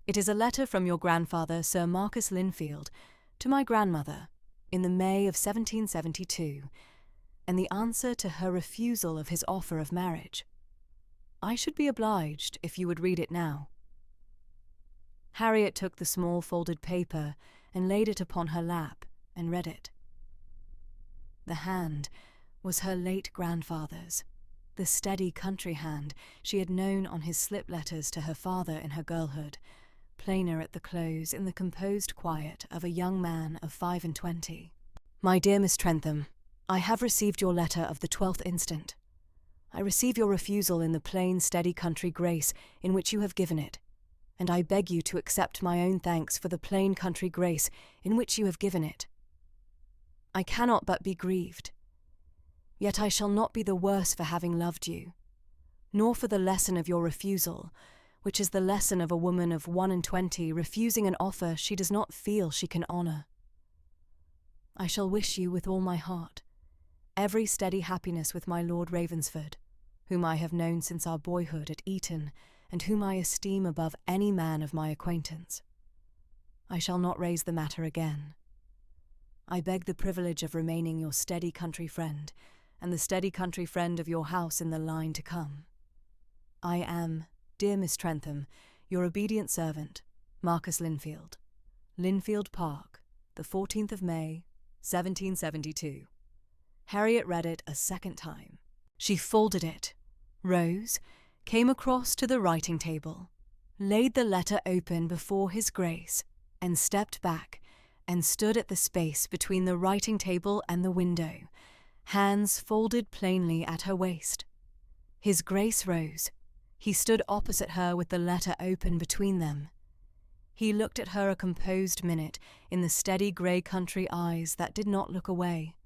it is a letter from your grandfather, Sir Marcus Linfield, to my grandmother, in the May of 1772, and the answer to her refusal of his offer of marriage. I should be obliged if you would read it now." Harriet took the small folded paper and laid it upon her lap and read it. The hand was her late grandfather's, the steady country hand she had known on his slip letters to her father in her girlhood, plainer at the close in the composed quiet of a young man of 25. My dear Miss Trentham, I have received your letter of the 12th instant. I receive your refusal in the plain, steady country grace in which you have given it, and I beg you to accept my own thanks for the plain country grace in which you have given it. I cannot but be grieved. Yet I shall not be the worse for having loved you, nor for the lesson of your refusal, which is the lesson of a woman of 21 refusing an offer she does not feel she can honour. I shall wish you with all my heart every steady happiness with my Lord Ravensford, whom I have known since our boyhood at Eton, and whom I esteem above any man of my acquaintance. I shall not raise the matter again. I beg the privilege of remaining your steady country friend, and the steady country friend of your house in the line to come. I am, dear Miss Trentham, your obedient servant, Marcus Linfield. Linfield Park, the 14th of May, 1772. Harriet read it a second time. She folded it, rose, came across to the writing table, laid the letter open before his Grace, and stepped back, and stood at the space between the writing table and the window, hands folded plainly at her waist. His Grace rose. He stood opposite her with the letter open between them. He looked at her a composed minute in the steady grey country eyes that did not look away.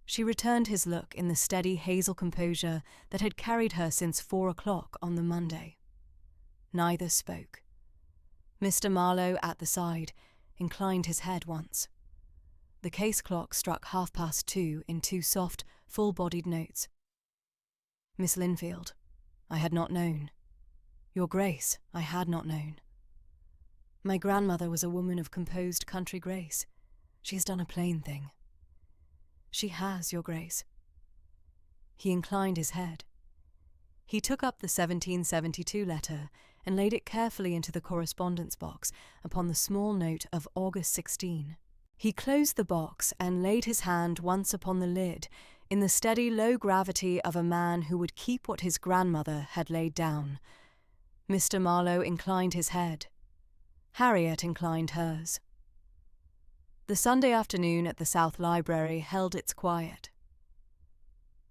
She returned his look in the steady hazel composure that had carried her since 4 o'clock on the Monday. Neither spoke. Mr. Marlowe, at the side, inclined his head once. The case clock struck 2:30 in 2 soft, full-bodied notes. Miss Linfield, I had not known. Your Grace, I had not known. My grandmother was a woman of composed country grace. She has done a plain thing. She has, Your Grace. He inclined his head. He took up the 1772 letter and laid it carefully into the correspondence box upon the small note of August 16. He closed the box and laid his hand once upon the lid in the steady low gravity of a man who would keep what his grandmother had laid down. Mr. Marlowe inclined his head. Harriet inclined hers. The Sunday afternoon at the South Library held its quiet.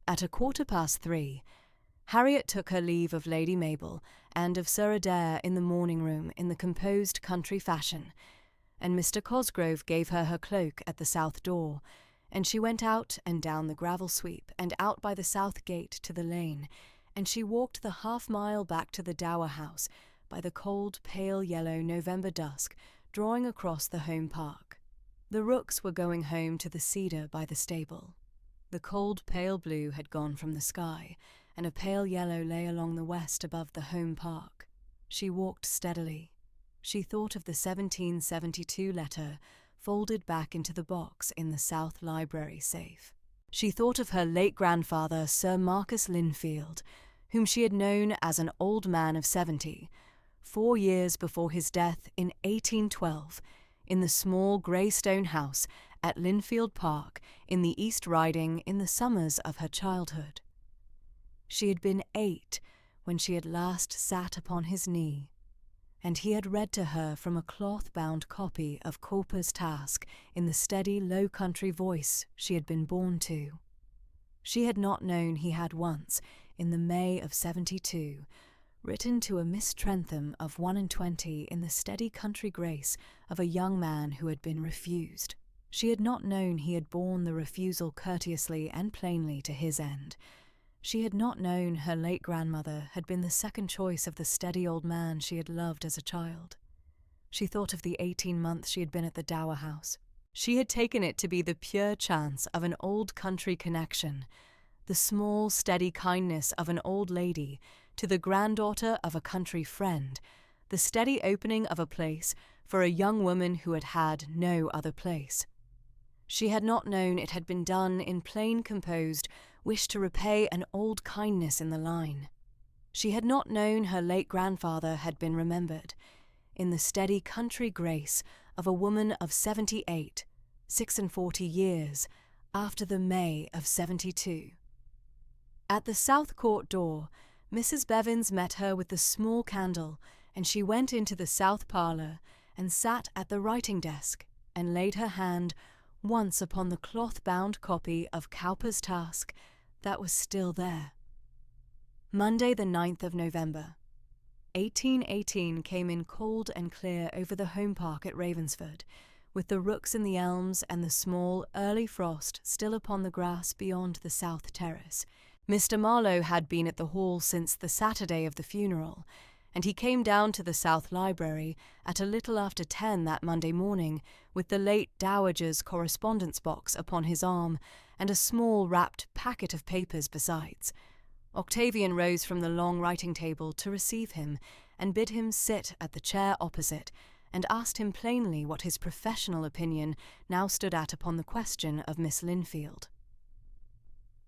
At 3:15, Harriet took her leave of Lady Mabel and of Sir Adair in the morning-room in the composed country fashion, and Mr. Cosgrove gave her her cloak at the south door, and she went out and down the gravel sweep and out by the south gate to the lane, and she walked the half-mile back to the Dower House by the cold, pale yellow November dusk drawing across the home park. The rooks were going home to the cedar by the stable. The cold, pale blue had gone from the sky, and a pale yellow lay along the west above the home park. She walked steadily. She thought of the 1772 letter folded back into the box in the South Library safe. She thought of her late grandfather, Sir Marcus Linfield, whom she had known as an old man of 70, 4 years before his death in 1812, in the small grey stone house at Linfield Park in the East Riding in the summers of her childhood. She had been 8 when she had last sat upon his knee, and he had read to her from a cloth-bound copy of Cowper's Task in the steady, low-country voice she had been born to. She had not known he had once, in the May of 72, written to a Miss Trentham of 21 in the steady country grace of a young man who had been refused. She had not known he had borne the refusal courteously and plainly to his end. She had not known her late grandmother had been the second choice of the steady old man she had loved as a child. She thought of the 18 months she had been at the Dower House. She had taken it to be the pure chance of an old country connection, the small, steady kindness of an old lady to the granddaughter of a country friend, the steady opening of a place for a young woman who had had no other place. She had not known it had been done in plain composed wish to repay an old kindness in the line. She had not known her late grandfather had been remembered, in the steady country grace of a woman of 78, 46 years, after the May of 72. At the South Court door, Mrs. Bevins met her with the small candle, and she went into the south parlour and sat at the writing desk and laid her hand once upon the cloth-bound copy of Cowper's Task that was still there. Monday the 9th of November. 1818 came in cold and clear over the home park at Ravensford, with the rooks in the elms and the small, early frost still upon the grass beyond the south terrace. Mr. Marlowe had been at the hall since the Saturday of the funeral, and he came down to the South Library at a little after 10 that Monday morning with the late Dowager's correspondence box upon his arm and a small wrapped packet of papers besides. Octavian rose from the long writing table to receive him and bid him sit at the chair opposite, and asked him plainly what his professional opinion now stood at upon the question of Miss Linfield.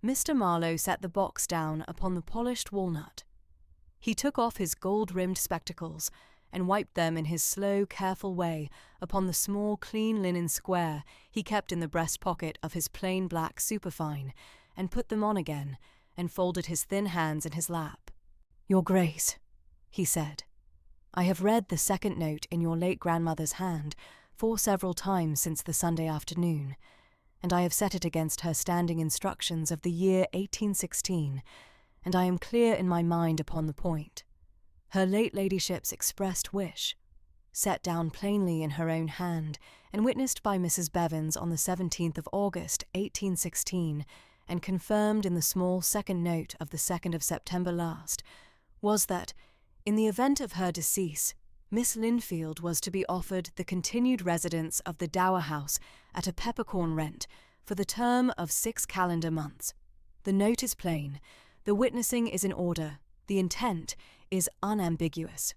Mr. Marlowe set the box down upon the polished walnut. He took off his gold-rimmed spectacles and wiped them in his slow, careful way upon the small, clean linen square he kept in the breast pocket of his plain black superfine, and put them on again, and folded his thin hands in his lap. "Your Grace," he said, "I have read the second note in your late grandmother's hand for several times since the Sunday afternoon, and I have set it against her standing instructions of the year 1816, and I am clear in my mind upon the point. Her late ladyship's expressed wish, set down plainly in her own hand, and witnessed by Mrs. Bevins on the 17th of August, 1816, and confirmed in the small second note of the 2nd of September last, was that, in the event of her decease, Miss Linfield was to be offered the continued residence of the Dower House at a peppercorn rent for the term of 6 calendar months. The note is plain, the witnessing is in order, the intent is unambiguous."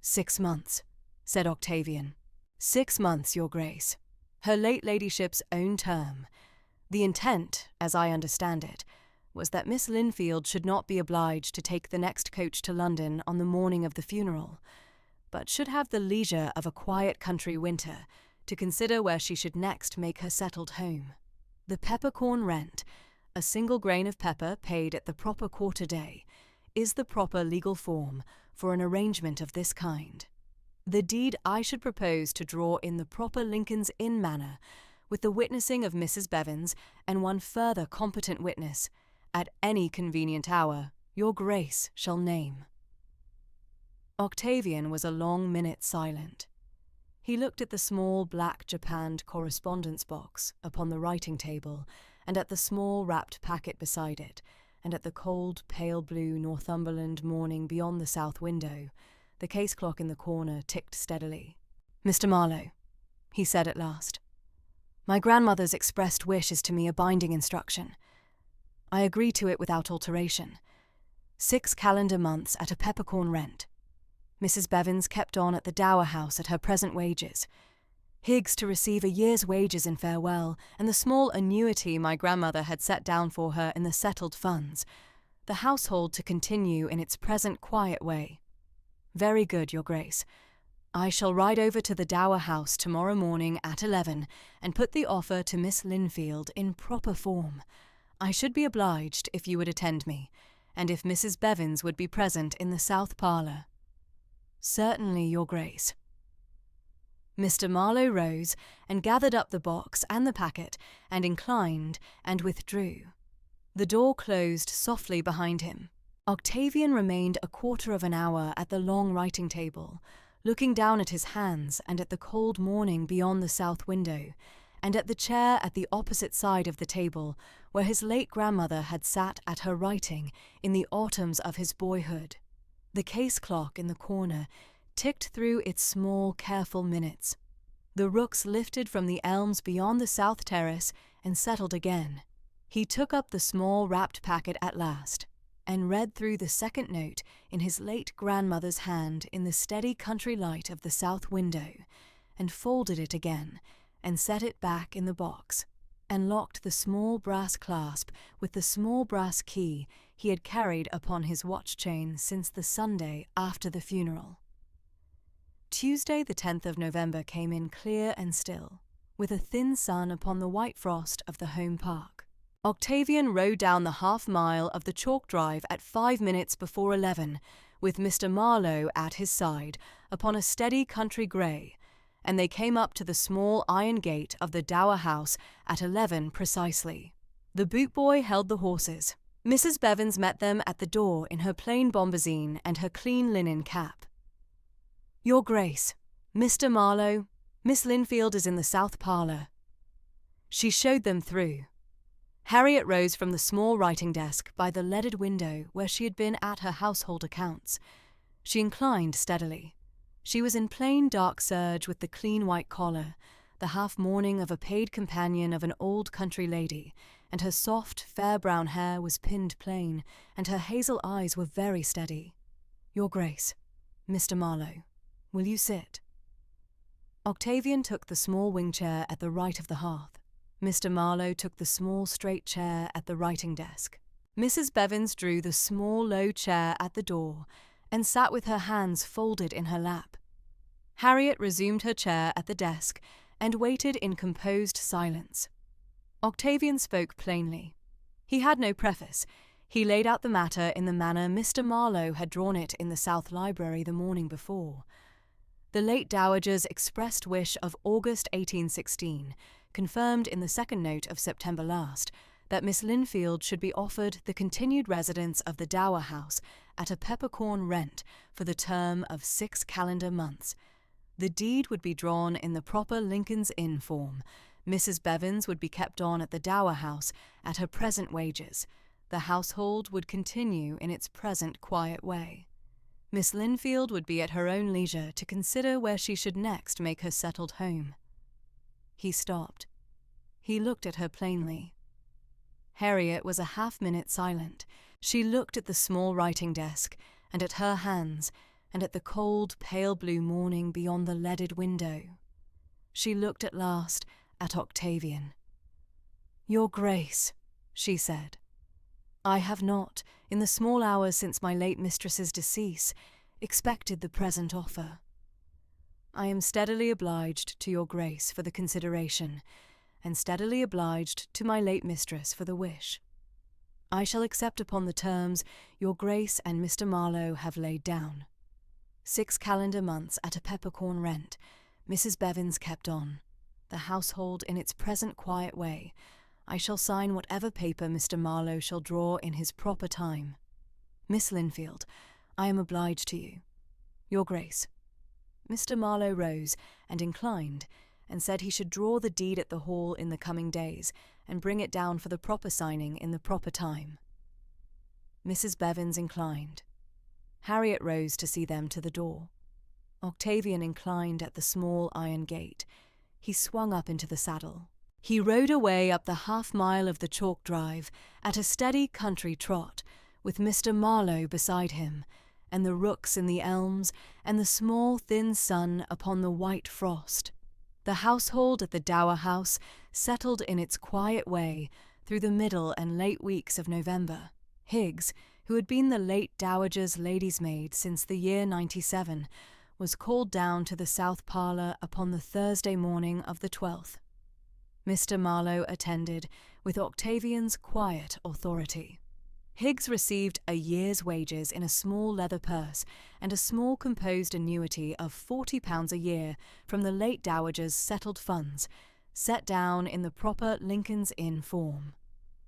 6 months, said Octavian. 6 months, Your Grace. Her late ladyship's own term. The intent, as I understand it, was that Miss Linfield should not be obliged to take the next coach to London on the morning of the funeral, but should have the leisure of a quiet country winter to consider where she should next make her settled home. The peppercorn rent, a single grain of pepper paid at the proper quarter day, is the proper legal form for an arrangement of this kind. The deed I should propose to draw in the proper Lincoln's Inn manner, with the witnessing of Mrs. Bevins and one further competent witness, at any convenient hour, Your Grace shall name. Octavian was a long minute silent. He looked at the small black japanned correspondence box upon the writing table, and at the small wrapped packet beside it, and at the cold, pale blue Northumberland morning beyond the south window. The case clock in the corner ticked steadily. "Mr. Marlowe," he said at last, "my grandmother's expressed wish is to me a binding instruction. I agree to it without alteration. 6 calendar months at a peppercorn rent. Mrs. Bevins kept on at the Dower House at her present wages. Higgs to receive a year's wages in farewell, and the small annuity my grandmother had set down for her in the settled funds. The household to continue in its present quiet way. Very good, Your Grace. I shall ride over to the Dower House tomorrow morning at 11 and put the offer to Miss Linfield in proper form. I should be obliged if you would attend me, and if Mrs. Bevins would be present in the south parlour." "Certainly, Your Grace." Mr. Marlowe rose and gathered up the box and the packet, and inclined and withdrew. The door closed softly behind him. Octavian remained a quarter of an hour at the long writing table, looking down at his hands and at the cold morning beyond the south window, and at the chair at the opposite side of the table where his late grandmother had sat at her writing in the autumns of his boyhood. The case clock in the corner ticked through its small, careful minutes. The rooks lifted from the elms beyond the south terrace and settled again. He took up the small wrapped packet at last, and read through the second note in his late grandmother's hand in the steady country light of the south window, and folded it again, and set it back in the box, and locked the small brass clasp with the small brass key he had carried upon his watch-chain since the Sunday after the funeral. Tuesday the 10th of November came in clear and still, with a thin sun upon the white frost of the home park. Octavian rode down the half-mile of the chalk drive at 5 minutes before 11, with Mr. Marlowe at his side, upon a steady country grey, and they came up to the small iron gate of the Dower house at 11 precisely. The boot-boy held the horses. Mrs. Bevins met them at the door in her plain bombazine and her clean linen cap. "Your Grace, Mr. Marlowe, Miss Linfield is in the south parlour." She showed them through. Harriet rose from the small writing desk by the leaded window where she had been at her household accounts. She inclined steadily. She was in plain dark serge with the clean white collar, the half-mourning of a paid companion of an old country lady, and her soft, fair brown hair was pinned plain, and her hazel eyes were very steady. "Your Grace, Mr. Marlowe, will you sit?" Octavian took the small wing chair at the right of the hearth. Mr. Marlowe took the small straight chair at the writing desk. Mrs. Bevins drew the small low chair at the door and sat with her hands folded in her lap. Harriet resumed her chair at the desk and waited in composed silence. Octavian spoke plainly. He had no preface. He laid out the matter in the manner Mr. Marlowe had drawn it in the South Library the morning before. The late Dowager's expressed wish of August 1816, confirmed in the second note of September last, that Miss Linfield should be offered the continued residence of the Dower house at a peppercorn rent for the term of 6 calendar months. The deed would be drawn in the proper Lincoln's Inn form. Mrs. Bevins would be kept on at the Dower house at her present wages. The household would continue in its present quiet way. Miss Linfield would be at her own leisure to consider where she should next make her settled home. He stopped. He looked at her plainly. Harriet was a half-minute silent. She looked at the small writing desk, and at her hands, and at the cold, pale blue morning beyond the leaded window. She looked at last at Octavian. "Your Grace," she said, "I have not, in the small hours since my late mistress's decease, expected the present offer. I am steadily obliged to your Grace for the consideration, and steadily obliged to my late mistress for the wish. I shall accept upon the terms your Grace and Mr. Marlowe have laid down. 6 calendar months at a peppercorn rent, Mrs. Bevins kept on, the household in its present quiet way. I shall sign whatever paper Mr. Marlowe shall draw in his proper time. Miss Linfield, I am obliged to you. Your Grace." Mr. Marlowe rose and inclined, and said he should draw the deed at the hall in the coming days, and bring it down for the proper signing in the proper time. Mrs. Bevins inclined. Harriet rose to see them to the door. Octavian inclined at the small iron gate. He swung up into the saddle. He rode away up the half-mile of the chalk drive at a steady country trot, with Mr. Marlowe beside him, and the rooks in the elms, and the small thin sun upon the white frost. The household at the Dower house settled in its quiet way through the middle and late weeks of November. Higgs, who had been the late Dowager's lady's maid since the year '97, was called down to the south parlour upon the Thursday morning of the 12th. Mr. Marlowe attended with Octavian's quiet authority. Higgs received a year's wages in a small leather purse and a small composed annuity of £40 a year from the late Dowager's settled funds, set down in the proper Lincoln's Inn form.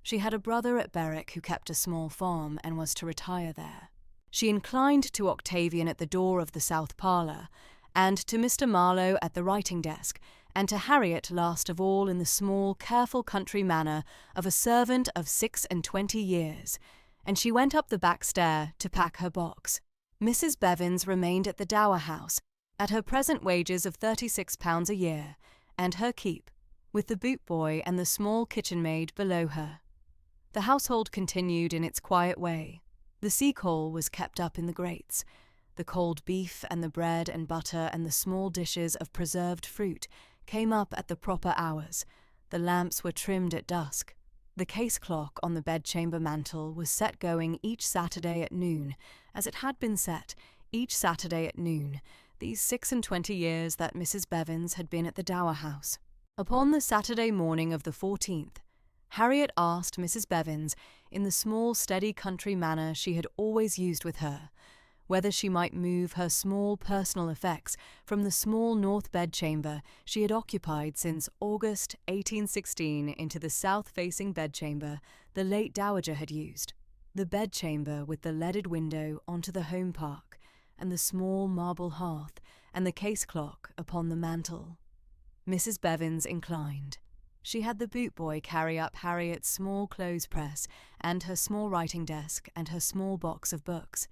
She had a brother at Berwick who kept a small farm and was to retire there. She inclined to Octavian at the door of the south parlour, and to Mr. Marlowe at the writing desk, and to Harriet last of all in the small, careful country manner of a servant of 26 years, and she went up the back stair to pack her box. Mrs. Bevins remained at the Dower house, at her present wages of £36 a year, and her keep, with the boot-boy and the small kitchen-maid below her. The household continued in its quiet way. The sea-coal was kept up in the grates. The cold beef and the bread and butter and the small dishes of preserved fruit came up at the proper hours. The lamps were trimmed at dusk. The case clock on the bedchamber mantel was set going each Saturday at noon, as it had been set each Saturday at noon, these 26 years that Mrs. Bevins had been at the Dower house. Upon the Saturday morning of the 14th, Harriet asked Mrs. Bevins, in the small, steady country manner she had always used with her, whether she might move her small personal effects from the small north bedchamber she had occupied since August 1816 into the south-facing bedchamber the late Dowager had used, the bedchamber with the leaded window onto the home park, and the small marble hearth and the case clock upon the mantel. Mrs. Bevins inclined. She had the boot boy carry up Harriet's small clothes press and her small writing desk and her small box of books.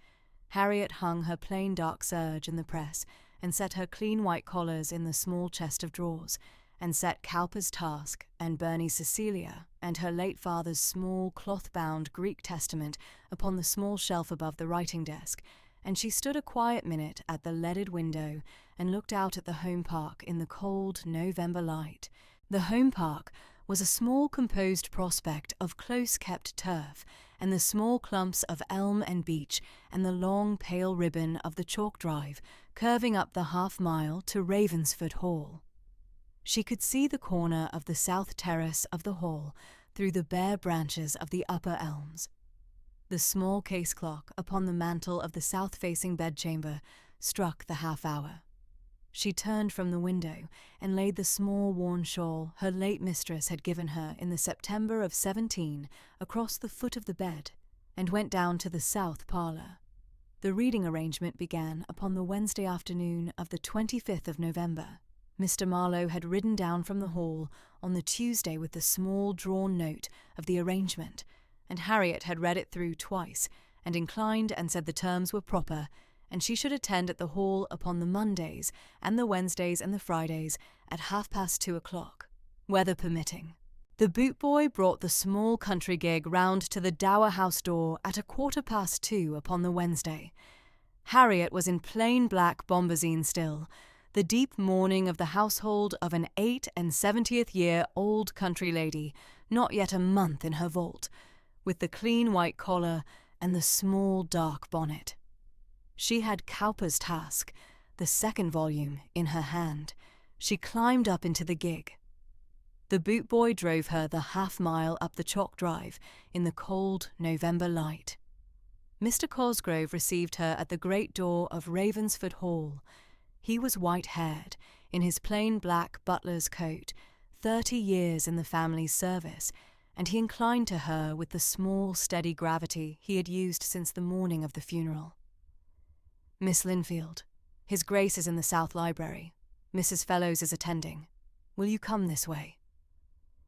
Harriet hung her plain dark serge in the press and set her clean white collars in the small chest of drawers, and set Cowper's Task and Burney's Cecilia and her late father's small cloth-bound Greek Testament upon the small shelf above the writing desk, and she stood a quiet minute at the leaded window and looked out at the home park in the cold November light. The home park was a small composed prospect of close-kept turf, and the small clumps of elm and beech, and the long pale ribbon of the chalk drive curving up the half-mile to Ravensford Hall. She could see the corner of the south terrace of the hall through the bare branches of the upper elms. The small case clock upon the mantel of the south-facing bedchamber struck the half-hour. She turned from the window and laid the small worn shawl her late mistress had given her in the September of 17 across the foot of the bed, and went down to the south parlour. The reading arrangement began upon the Wednesday afternoon of the 25th of November. Mr. Marlowe had ridden down from the hall on the Tuesday with the small drawn note of the arrangement, and Harriet had read it through twice, and inclined and said the terms were proper, and she should attend at the hall upon the Mondays and the Wednesdays and the Fridays at 2:30, weather permitting. The boot boy brought the small country gig round to the Dower House door at 2:15 upon the Wednesday. Harriet was in plain black bombazine still, the deep mourning of the household of an 78-year-old country lady, not yet a month in her vault, with the clean white collar and the small dark bonnet. She had Cowper's Task, the second volume, in her hand. She climbed up into the gig. The boot boy drove her the half-mile up the chalk drive in the cold November light. Mr. Cosgrove received her at the great door of Ravensford Hall. He was white-haired, in his plain black butler's coat, 30 years in the family's service, and he inclined to her with the small, steady gravity he had used since the morning of the funeral. "Miss Linfield, His Grace is in the South Library. Mrs. Fellows is attending. Will you come this way?"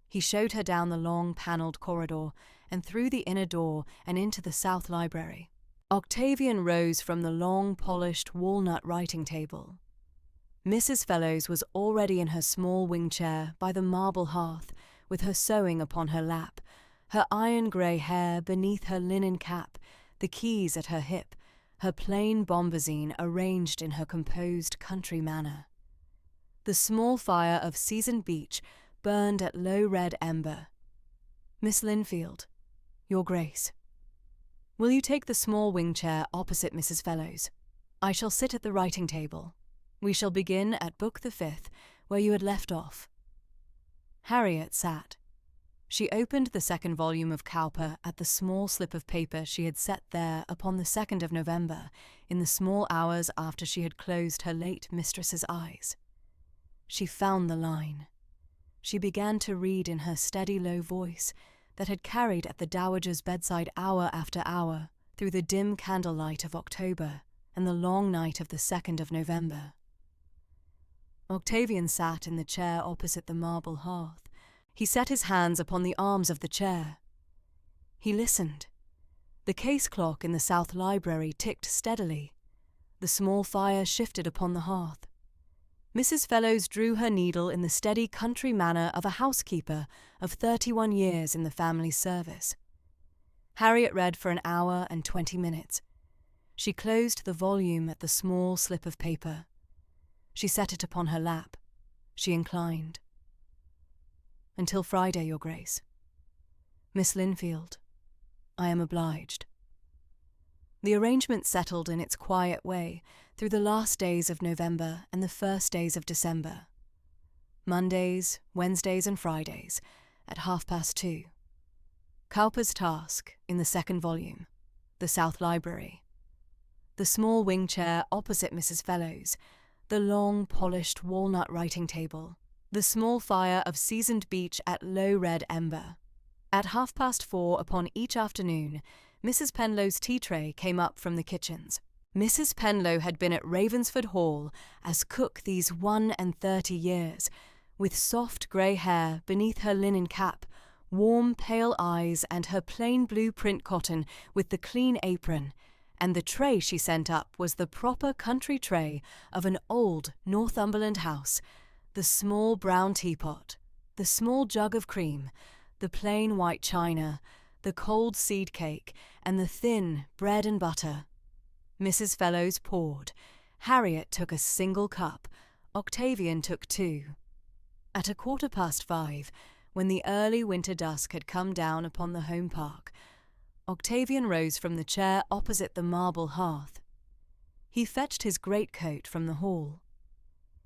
He showed her down the long panelled corridor and through the inner door and into the South Library. Octavian rose from the long, polished walnut writing table. Mrs. Fellows was already in her small wing chair by the marble hearth, with her sewing upon her lap, her iron-grey hair beneath her linen cap, the keys at her hip, her plain bombazine arranged in her composed country manner. The small fire of seasoned beech burned at low red ember. "Miss Linfield, Your Grace. Will you take the small wing chair opposite Mrs. Fellows? I shall sit at the writing table. We shall begin at Book the 5th, where you had left off." Harriet sat. She opened the second volume of Cowper at the small slip of paper she had set there upon the 2nd of November, in the small hours after she had closed her late mistress's eyes. She found the line. She began to read in her steady low voice that had carried at the Dowager's bedside hour after hour through the dim candlelight of October and the long night of the 2nd of November. Octavian sat in the chair opposite the marble hearth. He set his hands upon the arms of the chair. He listened. The case clock in the South Library ticked steadily. The small fire shifted upon the hearth. Mrs. Fellows drew her needle in the steady country manner of a housekeeper of 31 years in the family service. Harriet read for an hour and 20 minutes. She closed the volume at the small slip of paper. She set it upon her lap. She inclined. "Until Friday, Your Grace. Miss Linfield, I am obliged." The arrangement settled in its quiet way through the last days of November and the first days of December. Mondays, Wednesdays and Fridays, at 2:30. Cowper's Task in the second volume, the South Library. The small wing chair opposite Mrs. Fellowes, the long, polished walnut writing table, the small fire of seasoned beech at low red ember. At 4:30 upon each afternoon, Mrs. Penlow's tea tray came up from the kitchens. Mrs. Penlow had been at Ravensford Hall as cook these 31 years, with soft grey hair beneath her linen cap, warm pale eyes and her plain blue print cotton with the clean apron, and the tray she sent up was the proper country tray of an old Northumberland house, the small brown teapot, the small jug of cream, the plain white china, the cold seed cake, and the thin bread and butter. Mrs. Fellowes poured. Harriet took a single cup. Octavian took 2. At 5:15, when the early winter dusk had come down upon the home park, Octavian rose from the chair opposite the marble hearth. He fetched his greatcoat from the hall.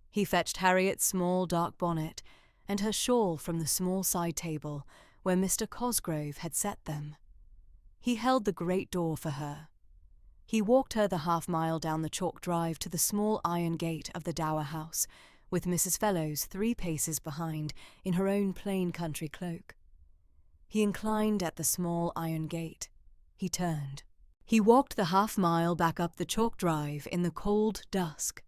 He fetched Harriet's small dark bonnet and her shawl from the small side table where Mr. Cosgrove had set them. He held the great door for her. He walked her the half-mile down the chalk drive to the small iron gate of the Dower house, with Mrs. Fellowes 3 paces behind in her own plain country cloak. He inclined at the small iron gate. He turned. He walked the half-mile back up the chalk drive in the cold dusk.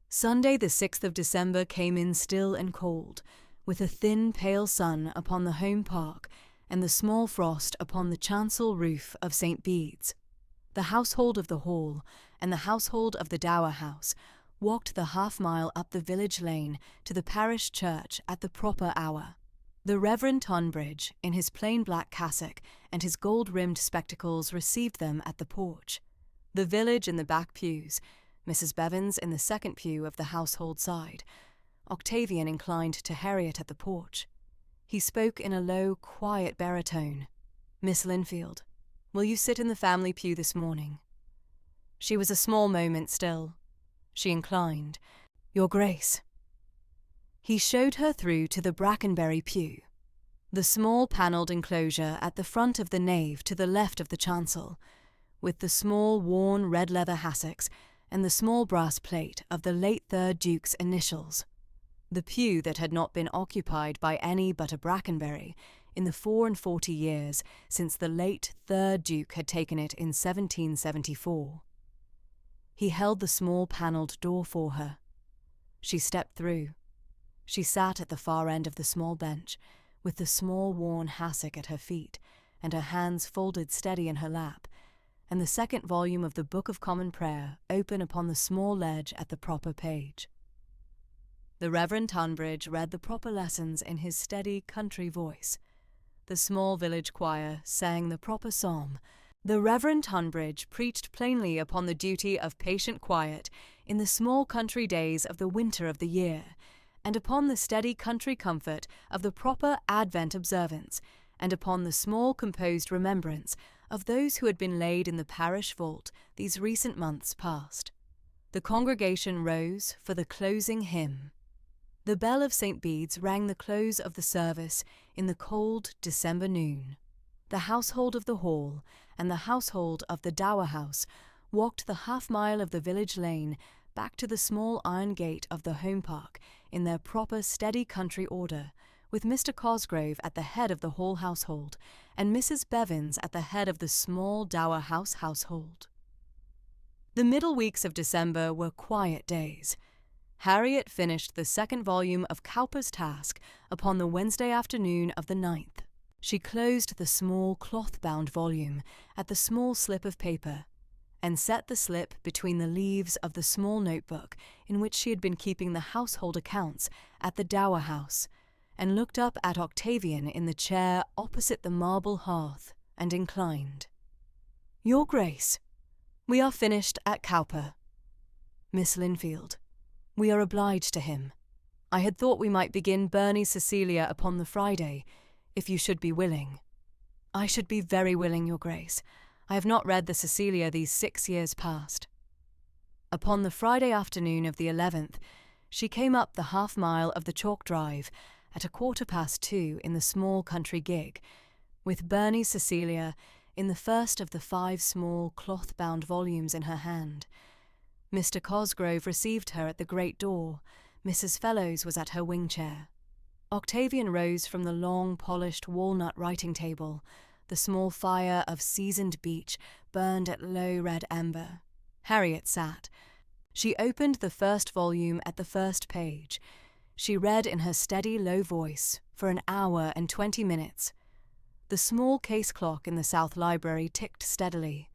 Sunday the 6th of December came in still and cold, with a thin pale sun upon the home park and the small frost upon the chancel roof of St. Bede's. The household of the Hall and the household of the Dower house walked the half-mile up the village lane to the parish church at the proper hour. The Reverend Tunbridge, in his plain black cassock and his gold-rimmed spectacles, received them at the porch. The village in the back pews, Mrs. Bevans in the second pew of the household side. Octavian inclined to Harriet at the porch. He spoke in a low, quiet baritone. "Miss Linfield, will you sit in the family pew this morning?" She was a small moment still. She inclined. "Your Grace." He showed her through to the Brackenbury pew, the small panelled enclosure at the front of the nave to the left of the chancel, with the small worn red leather hassocks and the small brass plate of the late 3rd Duke's initials. The pew that had not been occupied by any but a Brackenbury in the 44 years since the late 3rd Duke had taken it in 1774. He held the small panelled door for her. She stepped through. She sat at the far end of the small bench, with the small worn hassock at her feet, and her hands folded steady in her lap, and the second volume of the Book of Common Prayer open upon the small ledge at the proper page. The Reverend Tunbridge read the proper lessons in his steady country voice. The small village choir sang the proper psalm. The Reverend Tunbridge preached plainly upon the duty of patient quiet in the small country days of the winter of the year, and upon the steady country comfort of the proper Advent observance, and upon the small composed remembrance of those who had been laid in the parish vault these recent months past. The congregation rose for the closing hymn. The bell of St. Bede's rang the close of the service in the cold December noon. The household of the Hall and the household of the Dower house walked the half-mile of the village lane back to the small iron gate of the home park in their proper steady country order, with Mr. Cosgrove at the head of the Hall household and Mrs. Bevans at the head of the small Dower house household. The middle weeks of December were quiet days. Harriet finished the second volume of Cowper's Task upon the Wednesday afternoon of the 9th. She closed the small cloth-bound volume at the small slip of paper, and set the slip between the leaves of the small notebook in which she had been keeping the household accounts at the Dower house, and looked up at Octavian in the chair opposite the marble hearth, and inclined. "Your Grace, we are finished at Cowper. Miss Linfield, we are obliged to him. I had thought we might begin Burney Cecilia upon the Friday, if you should be willing." "I should be very willing, Your Grace. I have not read the Cecilia these 6 years past." Upon the Friday afternoon of the 11th, She came up the half-mile of the chalk drive at 2:15 in the small country gig, with Bernie Cecilia in the first of the 5 small cloth-bound volumes in her hand. Mr. Cosgrove received her at the great door. Mrs. Fellows was at her wing-chair. Octavian rose from the long, polished walnut writing table. The small fire of seasoned beech burned at low red ember. Harriet sat. She opened the first volume at the first page. She read in her steady, low voice for an hour and 20 minutes. The small case clock in the South Library ticked steadily.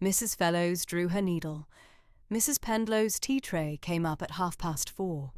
Mrs. Fellows drew her needle. Mrs. Pendlow's tea tray came up at 4:30.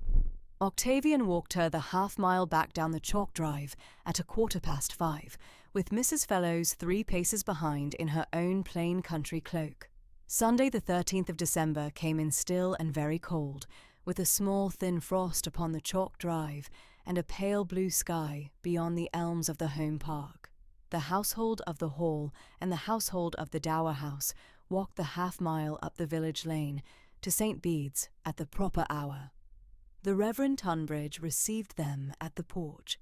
Octavian walked her the half-mile back down the chalk drive at 5:15, with Mrs. Fellows 3 paces behind in her own plain country cloak. Sunday the 13th of December came in still and very cold, with a small thin frost upon the chalk drive and a pale blue sky beyond the elms of the home park. The household of the Hall and the household of the Dower House walked the half-mile up the village lane to St. Bede's at the proper hour. The Reverend Tunbridge received them at the porch.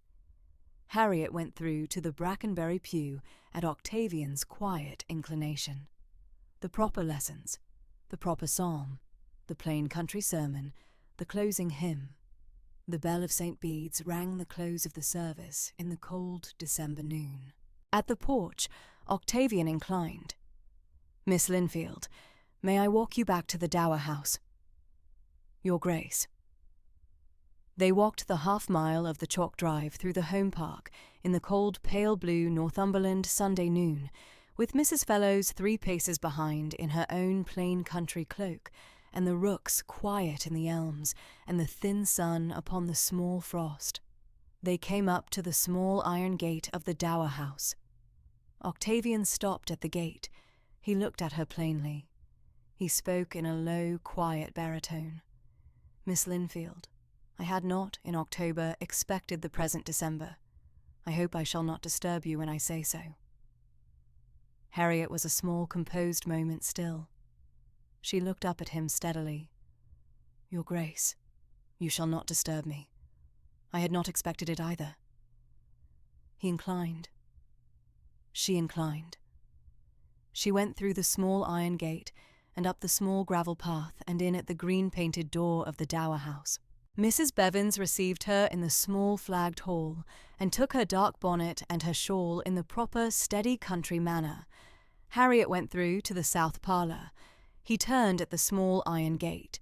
Harriet went through to the Brackenbury pew at Octavian's quiet inclination. The proper lessons, the proper psalm, the plain country sermon, the closing hymn. The bell of St. Bede's rang the close of the service in the cold December noon. At the porch, Octavian inclined. "Miss Linfield, may I walk you back to the Dower House?" "Your Grace." They walked the half-mile of the chalk drive through the home park in the cold pale blue Northumberland Sunday noon, with Mrs. Fellows 3 paces behind in her own plain country cloak, and the rooks quiet in the elms, and the thin sun upon the small frost. They came up to the small iron gate of the Dower House. Octavian stopped at the gate. He looked at her plainly. He spoke in a low, quiet baritone. "Miss Linfield, I had not, in October, expected the present December. I hope I shall not disturb you when I say so." Harriet was a small, composed moment still. She looked up at him steadily. "Your Grace, you shall not disturb me. I had not expected it either." He inclined. She inclined. She went through the small iron gate and up the small gravel path and in at the green-painted door of the Dower House. Mrs. Bevins received her in the small flagged hall and took her dark bonnet and her shawl in the proper, steady country manner. Harriet went through to the south parlour. He turned at the small iron gate.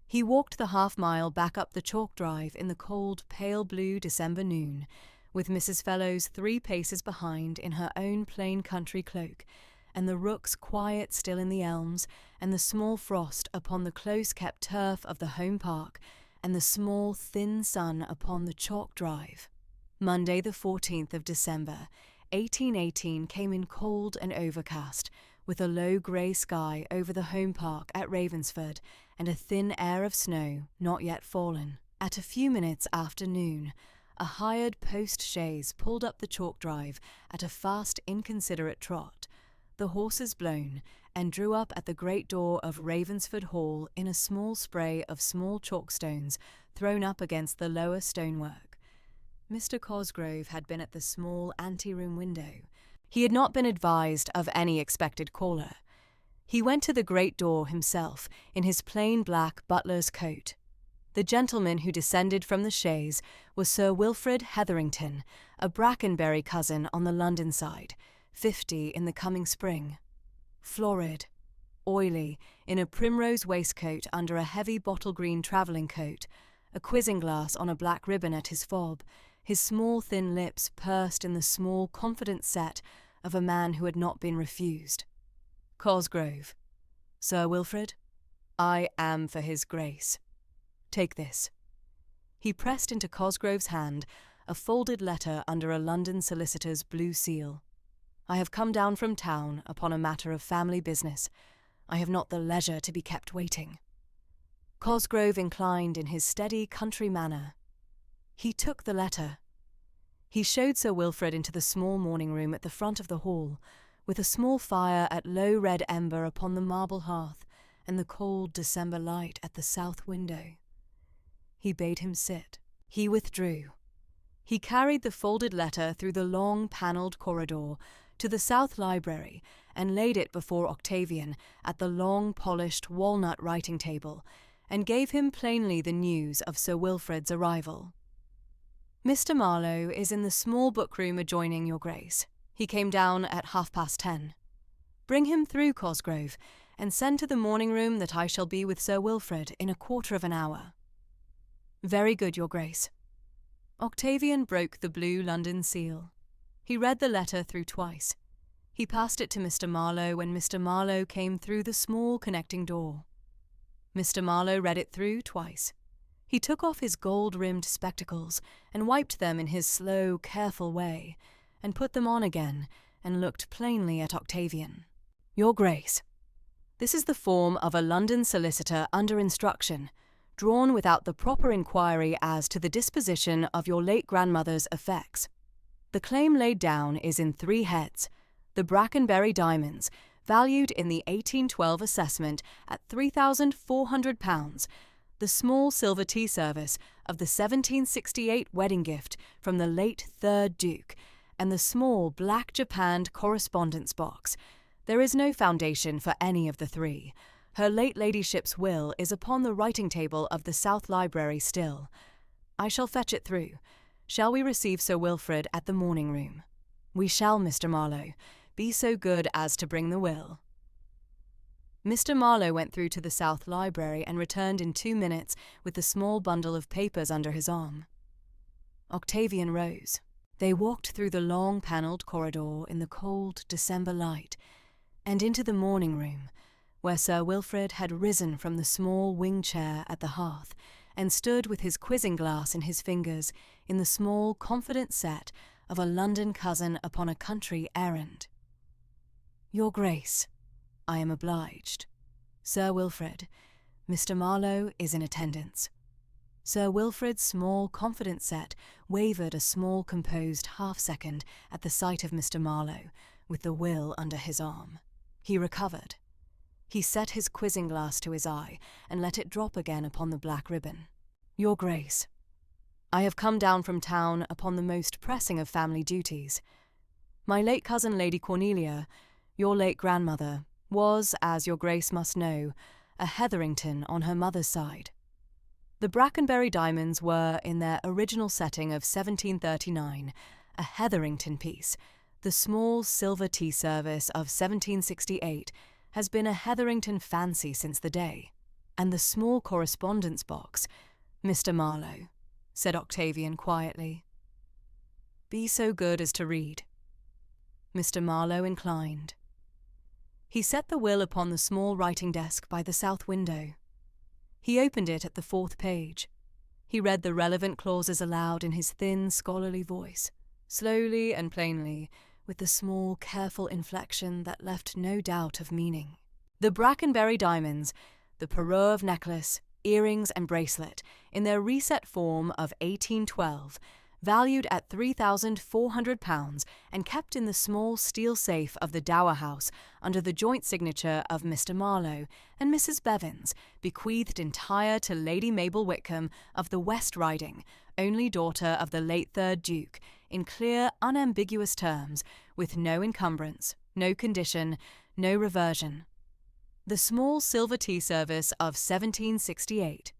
He walked the half-mile back up the chalk drive in the cold, pale blue December noon, with Mrs. Fellows 3 paces behind in her own plain country cloak, and the rooks quiet still in the elms, and the small frost upon the close-kept turf of the home park, and the small, thin sun upon the chalk drive. Monday the 14th of December, 1818 came in cold and overcast, with a low grey sky over the home park at Ravensford, and a thin air of snow not yet fallen. At a few minutes after noon, a hired post-chaise pulled up the chalk drive at a fast, inconsiderate trot, the horses blown, and drew up at the great door of Ravensford Hall in a small spray of small chalkstones thrown up against the lower stonework. Mr. Cosgrove had been at the small anteroom window. He had not been advised of any expected caller. He went to the great door himself in his plain black butler's coat. The gentleman who descended from the chaise was Sir Wilfrid Hetherington, a Brackenbury cousin on the London side, 50 in the coming spring. Florid, oily, in a primrose waistcoat under a heavy bottle-green travelling coat, a quizzing-glass on a black ribbon at his fob, his small thin lips pursed in the small confident set of a man who had not been refused. "Cosgrove. Sir Wilfrid, I am for his Grace. Take this." He pressed into Cosgrove's hand a folded letter under a London solicitor's blue seal. "I have come down from town upon a matter of family business. I have not the leisure to be kept waiting." Cosgrove inclined in his steady country manner. He took the letter. He showed Sir Wilfrid into the small morning-room at the front of the hall, with a small fire at low red ember upon the marble hearth, and the cold December light at the south window. He bade him sit. He withdrew. He carried the folded letter through the long panelled corridor to the South Library and laid it before Octavian at the long polished walnut writing table, and gave him plainly the news of Sir Wilfrid's arrival. "Mr. Marlowe is in the small book-room adjoining, Your Grace. He came down at 10:30. Bring him through, Cosgrove, and send to the morning-room that I shall be with Sir Wilfrid in a quarter of an hour." "Very good, Your Grace." Octavian broke the blue London seal. He read the letter through twice. He passed it to Mr. Marlowe when Mr. Marlowe came through the small connecting door. Mr. Marlowe read it through twice. He took off his gold-rimmed spectacles and wiped them in his slow, careful way, and put them on again and looked plainly at Octavian. "Your Grace, this is the form of a London solicitor under instruction, drawn without the proper inquiry as to the disposition of your late grandmother's effects. The claim laid down is in 3 heads: the Brackenbury diamonds, valued in the 1812 assessment at £3,400, the small silver tea service of the 1768 wedding gift from the late 3rd Duke, and the small black japanned correspondence box. There is no foundation for any of the 3. Her late ladyship's will is upon the writing table of the South Library still. I shall fetch it through. Shall we receive Sir Wilfrid at the morning-room?" "We shall, Mr. Marlowe. Be so good as to bring the will." Mr. Marlowe went through to the South Library and returned in 2 minutes with the small bundle of papers under his arm. Octavian rose. They walked through the long panelled corridor in the cold December light, and into the morning-room, where Sir Wilfrid had risen from the small wing-chair at the hearth and stood with his quizzing-glass in his fingers in the small, confident set of a London cousin upon a country errand. "Your Grace, I am obliged. Sir Wilfrid, Mr. Marlowe is in attendance." Sir Wilfrid's small, confident set wavered a small, composed half-second at the sight of Mr. Marlowe, with the will under his arm. He recovered. He set his quizzing-glass to his eye and let it drop again upon the black ribbon. "Your Grace, I have come down from town upon the most pressing of family duties. My late cousin Lady Cornelia, your late grandmother, was, as your Grace must know, a Hetherington on her mother's side. The Brackenbury diamonds were, in their original setting of 1739, a Hetherington piece. The small silver tea service of 1768 has been a Hetherington fancy since the day. And the small correspondence box, Mr. Marlowe," said Octavian quietly. "Be so good as to read." Mr. Marlowe inclined. He set the will upon the small writing desk by the south window. He opened it at the 4th page. He read the relevant clauses aloud in his thin, scholarly voice, slowly and plainly, with the small, careful inflection that left no doubt of meaning. The Brackenbury diamonds, the Perove necklace, earrings and bracelet, in their reset form of 1812, valued at £3,400 and kept in the small steel safe of the Dower House under the joint signature of Mr. Marlowe and Mrs. Bevins, bequeathed entire to Lady Mabel Whitcomb of the West Riding, only daughter of the late 3rd Duke, in clear, unambiguous terms, with no encumbrance, no condition, no reversion. The small silver tea service of 1768,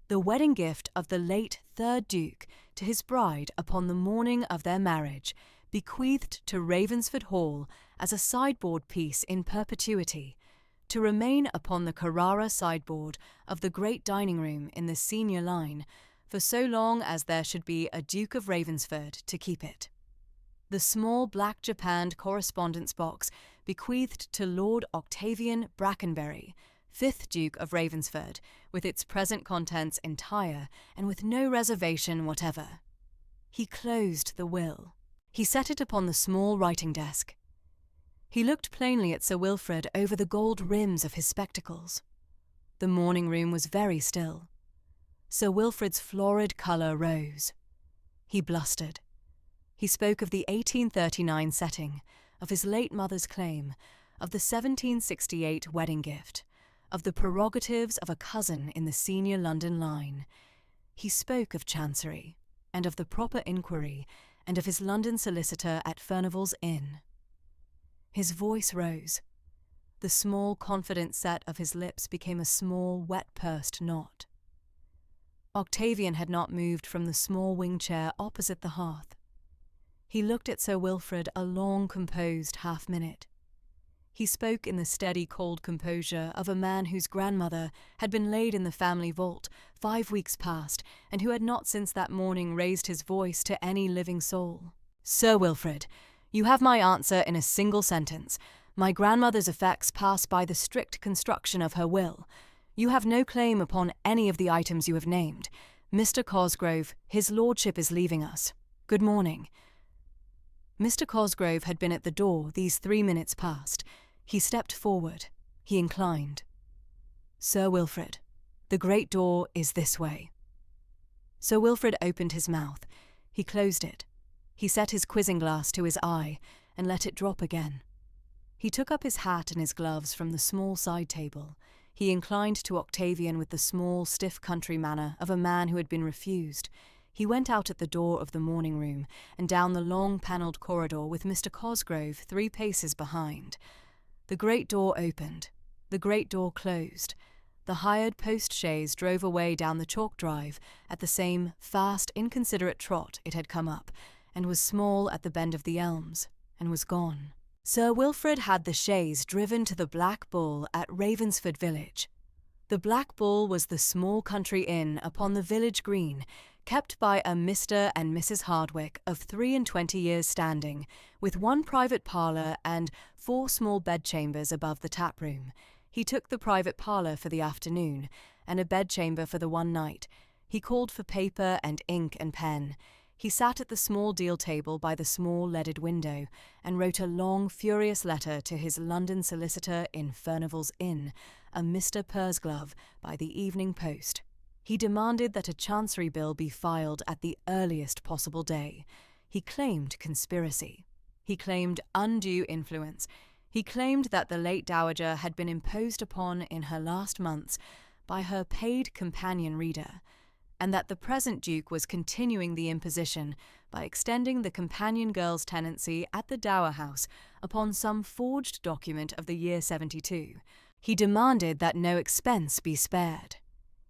the wedding gift of the late 3rd Duke to his bride upon the morning of their marriage, bequeathed to Ravensford Hall as a sideboard piece in perpetuity, to remain upon the Carrara sideboard of the great dining-room in the senior line, for so long as there should be a Duke of Ravensford to keep it. The small black japanned correspondence box bequeathed to Lord Octavian Brackenbury, 5th Duke of Ravensford, with its present contents entire and with no reservation whatever. He closed the will. He set it upon the small writing desk. He looked plainly at Sir Wilfrid over the gold rims of his spectacles. The morning-room was very still. Sir Wilfrid's florid colour rose. He blustered. He spoke of the 1839 setting, of his late mother's claim, of the 1768 wedding gift, of the prerogatives of a cousin in the senior London line. He spoke of Chancery, and of the proper inquiry, and of his London solicitor at Furnivall's Inn. His voice rose. The small, confident set of his lips became a small, wet-pursed knot. Octavian had not moved from the small wing chair opposite the hearth. He looked at Sir Wilfrid a long, composed half-minute. He spoke in the steady, cold composure of a man whose grandmother had been laid in the family vault 5 weeks past, and who had not since that morning raised his voice to any living soul. "Sir Wilfrid, you have my answer in a single sentence. My grandmother's effects pass by the strict construction of her will. You have no claim upon any of the items you have named. Mr. Cosgrove, his lordship is leaving us. Good morning." Mr. Cosgrove had been at the door these 3 minutes past. He stepped forward. He inclined. "Sir Wilfrid, the great door is this way." Sir Wilfrid opened his mouth. He closed it. He set his quizzing glass to his eye and let it drop again. He took up his hat and his gloves from the small side table. He inclined to Octavian with the small, stiff country manner of a man who had been refused. He went out at the door of the morning room and down the long panelled corridor with Mr. Cosgrove 3 paces behind. The great door opened. The great door closed. The hired post-chaise drove away down the chalk drive at the same fast, inconsiderate trot it had come up, and was small at the bend of the elms, and was gone. Sir Wilfrid had the chaise driven to the Black Bull at Ravensford village. The Black Bull was the small country inn upon the village green, kept by a Mr. and Mrs. Hardwicke of 23 years' standing, with 1 private parlour and 4 small bedchambers above the tap-room. He took the private parlour for the afternoon, and a bedchamber for the one night. He called for paper and ink and pen. He sat at the small deal table by the small leaded window, and wrote a long, furious letter to his London solicitor in Furnivall's Inn, a Mr. Pursglove, by the evening post. He demanded that a Chancery bill be filed at the earliest possible day. He claimed conspiracy. He claimed undue influence. He claimed that the late Dowager had been imposed upon in her last months by her paid companion reader, and that the present Duke was continuing the imposition by extending the companion girl's tenancy at the Dower House upon some forged document of the year 72. He demanded that no expense be spared.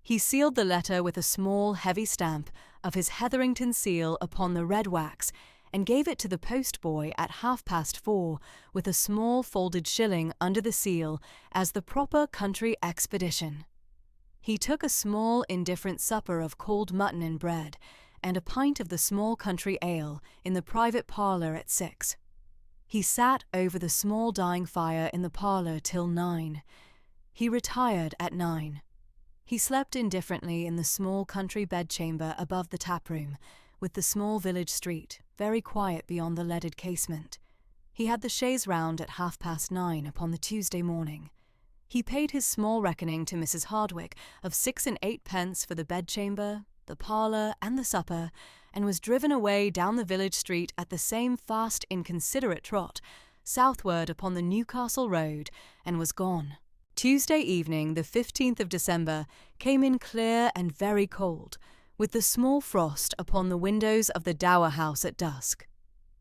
He sealed the letter with a small, heavy stamp of his Hetherington seal upon the red wax, and gave it to the post-boy at 4:30 with a small folded shilling under the seal as the proper country expedition. He took a small, indifferent supper of cold mutton and bread, and a pint of the small country ale in the private parlour at 6. He sat over the small dying fire in the parlour till 9. He retired at 9. He slept indifferently in the small country bedchamber above the tap-room, with the small village street, very quiet beyond the leaded casement. He had the chaise round at 9:30 upon the Tuesday morning. He paid his small reckoning to Mrs. Hardwicke of 6 and 8 pence for the bedchamber, the parlour, and the supper, and was driven away down the village street at the same fast, inconsiderate trot, southward upon the Newcastle road, and was gone. Tuesday evening, the 15th of December, came in clear and very cold, with the small frost upon the windows of the Dower House at dusk.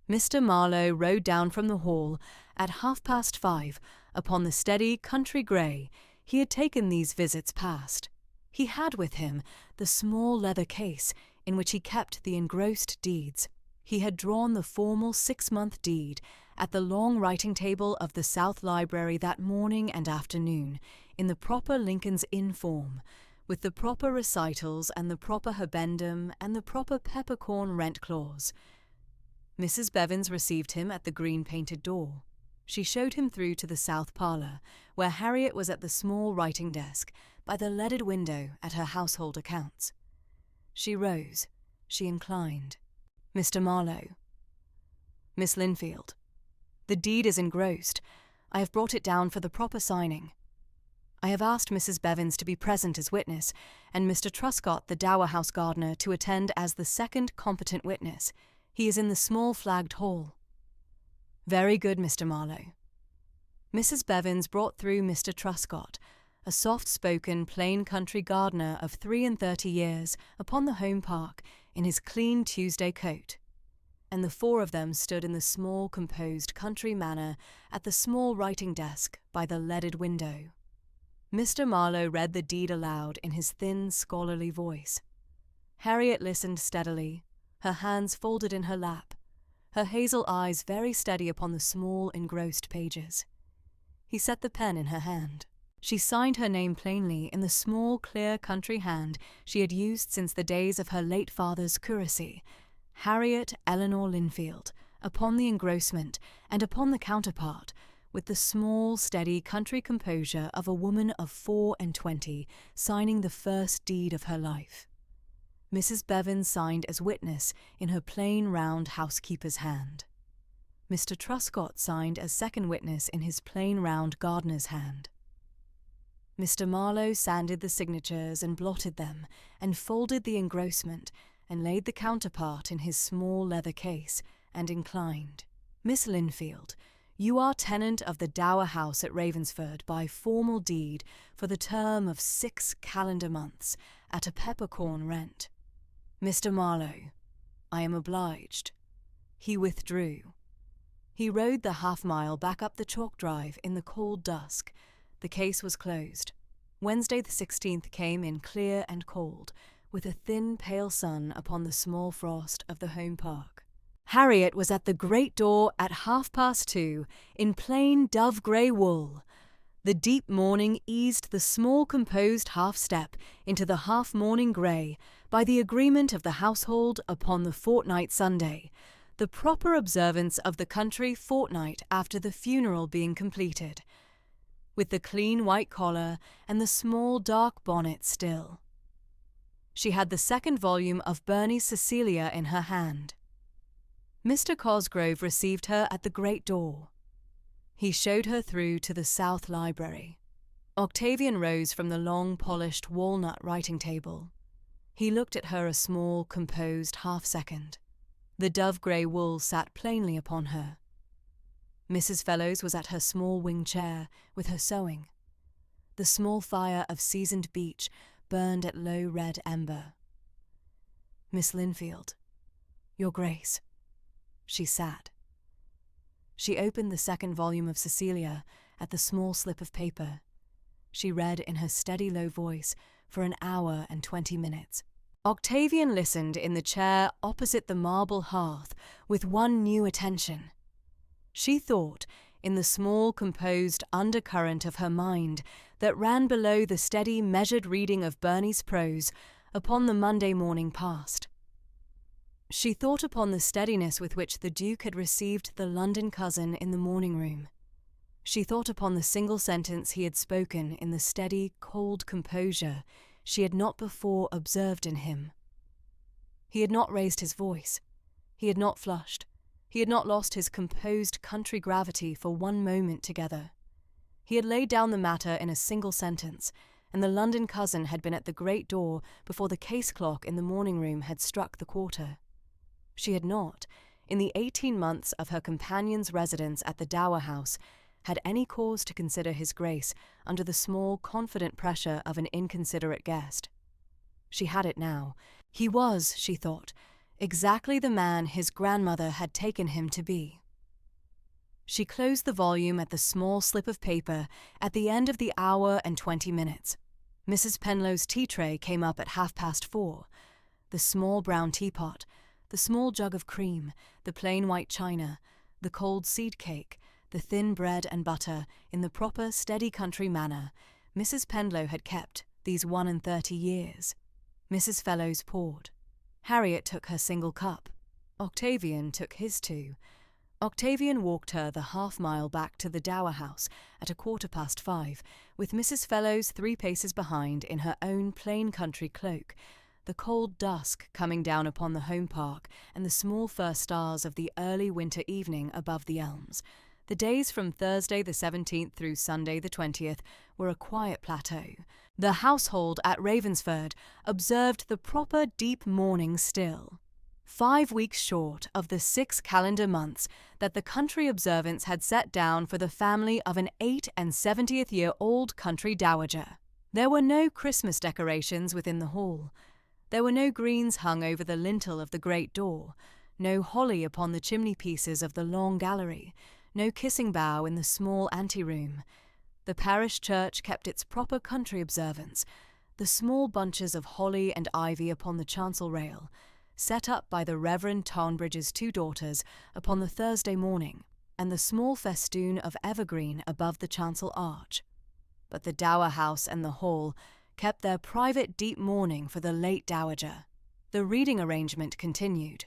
Mr. Marlowe rode down from the hall at 5:30 upon the steady country grey he had taken these visits past. He had with him the small leather case in which he kept the engrossed deeds. He had drawn the formal 6-month deed at the long writing table of the South Library that morning and afternoon, in the proper Lincoln's Inn form, with the proper recitals and the proper herbendum and the proper peppercorn rent clause. Mrs. Bevins received him at the green-painted door. She showed him through to the south parlour, where Harriet was at the small writing desk, by the leaded window at her household accounts. She rose. She inclined. "Mr. Marlowe." "Miss Linfield. The deed is engrossed. I have brought it down for the proper signing. I have asked Mrs. Bevins to be present as witness, and Mr. Truscott, the Dower House gardener, to attend as the second competent witness. He is in the small flagged hall." "Very good, Mr. Marlowe." Mrs. Bevins brought through Mr. Truscott, a soft-spoken, plain country gardener of 33 years, upon the home park in his clean Tuesday coat. And the four of them stood in the small, composed country manor at the small writing desk by the leaded window. Mr. Marlowe read the deed aloud in his thin, scholarly voice. Harriet listened steadily, her hands folded in her lap, her hazel eyes very steady upon the small, engrossed pages. He set the pen in her hand. She signed her name plainly in the small, clear country hand she had used since the days of her late father's curacy, Harriet Eleanor Linfield, upon the engrossment and upon the counterpart, with the small, steady country composure of a woman of 24, signing the first deed of her life. Mrs. Bevan signed as witness in her plain, round housekeeper's hand. Mr. Truscott signed as second witness in his plain, round gardener's hand. Mr. Marlowe sanded the signatures and blotted them, and folded the engrossment, and laid the counterpart in his small leather case, and inclined. Miss Linfield, you are tenant of the dower house at Ravensford by formal deed for the term of 6 calendar months, at a peppercorn rent. Mr. Marlowe, I am obliged. He withdrew. He rode the half-mile back up the chalk drive in the cold dusk. The case was closed. Wednesday the 16th came in clear and cold, with a thin, pale sun upon the small frost of the home park. Harriet was at the great door at 2:30, in plain dove-grey wool. The deep morning eased the small composed half-step into the half-morning grey by the agreement of the household upon the fortnight Sunday, the proper observance of the country fortnight after the funeral being completed, with the clean white collar and the small dark bonnet still. She had the second volume of Burney's Cecilia in her hand. Mr. Cosgrove received her at the great door. He showed her through to the south library. Octavian rose from the long, polished walnut writing table. He looked at her a small, composed half-second. The dove-grey wool sat plainly upon her. Mrs. Fellows was at her small wing chair, with her sewing. The small fire of seasoned beech burned at low red ember. Miss Linfield, Your Grace. She sat. She opened the second volume of Cecilia at the small slip of paper. She read in her steady low voice for an hour and 20 minutes. Octavian listened in the chair opposite the marble hearth with one new attention. She thought, in the small composed undercurrent of her mind that ran below the steady measured reading of Burney's prose, upon the Monday morning past. She thought upon the steadiness with which the Duke had received the London cousin in the morning-room. She thought upon the single sentence he had spoken in the steady, cold composure she had not before observed in him. He had not raised his voice. He had not flushed. He had not lost his composed country gravity for one moment together. He had laid down the matter in a single sentence, and the London cousin had been at the great door before the case clock in the morning-room had struck the quarter. She had not, in the 18 months of her companion's residence at the Dower House, had any cause to consider his Grace under the small, confident pressure of an inconsiderate guest. She had it now. He was, she thought, exactly the man his grandmother had taken him to be. She closed the volume at the small slip of paper at the end of the hour and 20 minutes. Mrs. Penlow's tea-tray came up at 4:30. The small brown teapot, the small jug of cream, the plain white china, the cold seed cake, the thin bread and butter, in the proper, steady country manner, Mrs. Penlow had kept these 31 years. Mrs. Fellows poured. Harriet took her single cup. Octavian took his 2. Octavian walked her the half-mile back to the Dower House at 5:15, with Mrs. Fellows 3 paces behind in her own plain country cloak, the cold dusk coming down upon the home park and the small first stars of the early winter evening above the elms. The days from Thursday the 17th through Sunday the 20th were a quiet plateau. The household at Ravensford observed the proper deep mourning still. 5 weeks short of the 6 calendar months that the country observance had set down for the family of an 78-year-old country dowager. There were no Christmas decorations within the hall. There were no greens hung over the lintel of the great door, no holly upon the chimney pieces of the long gallery, no kissing bough in the small anteroom. The parish church kept its proper country observance, the small bunches of holly and ivy upon the chancel rail, set up by the Reverend Tonbridge's 2 daughters upon the Thursday morning, and the small festoon of evergreen above the chancel arch. But the dower house and the hall kept their private deep mourning for the late dowager. The reading arrangement continued.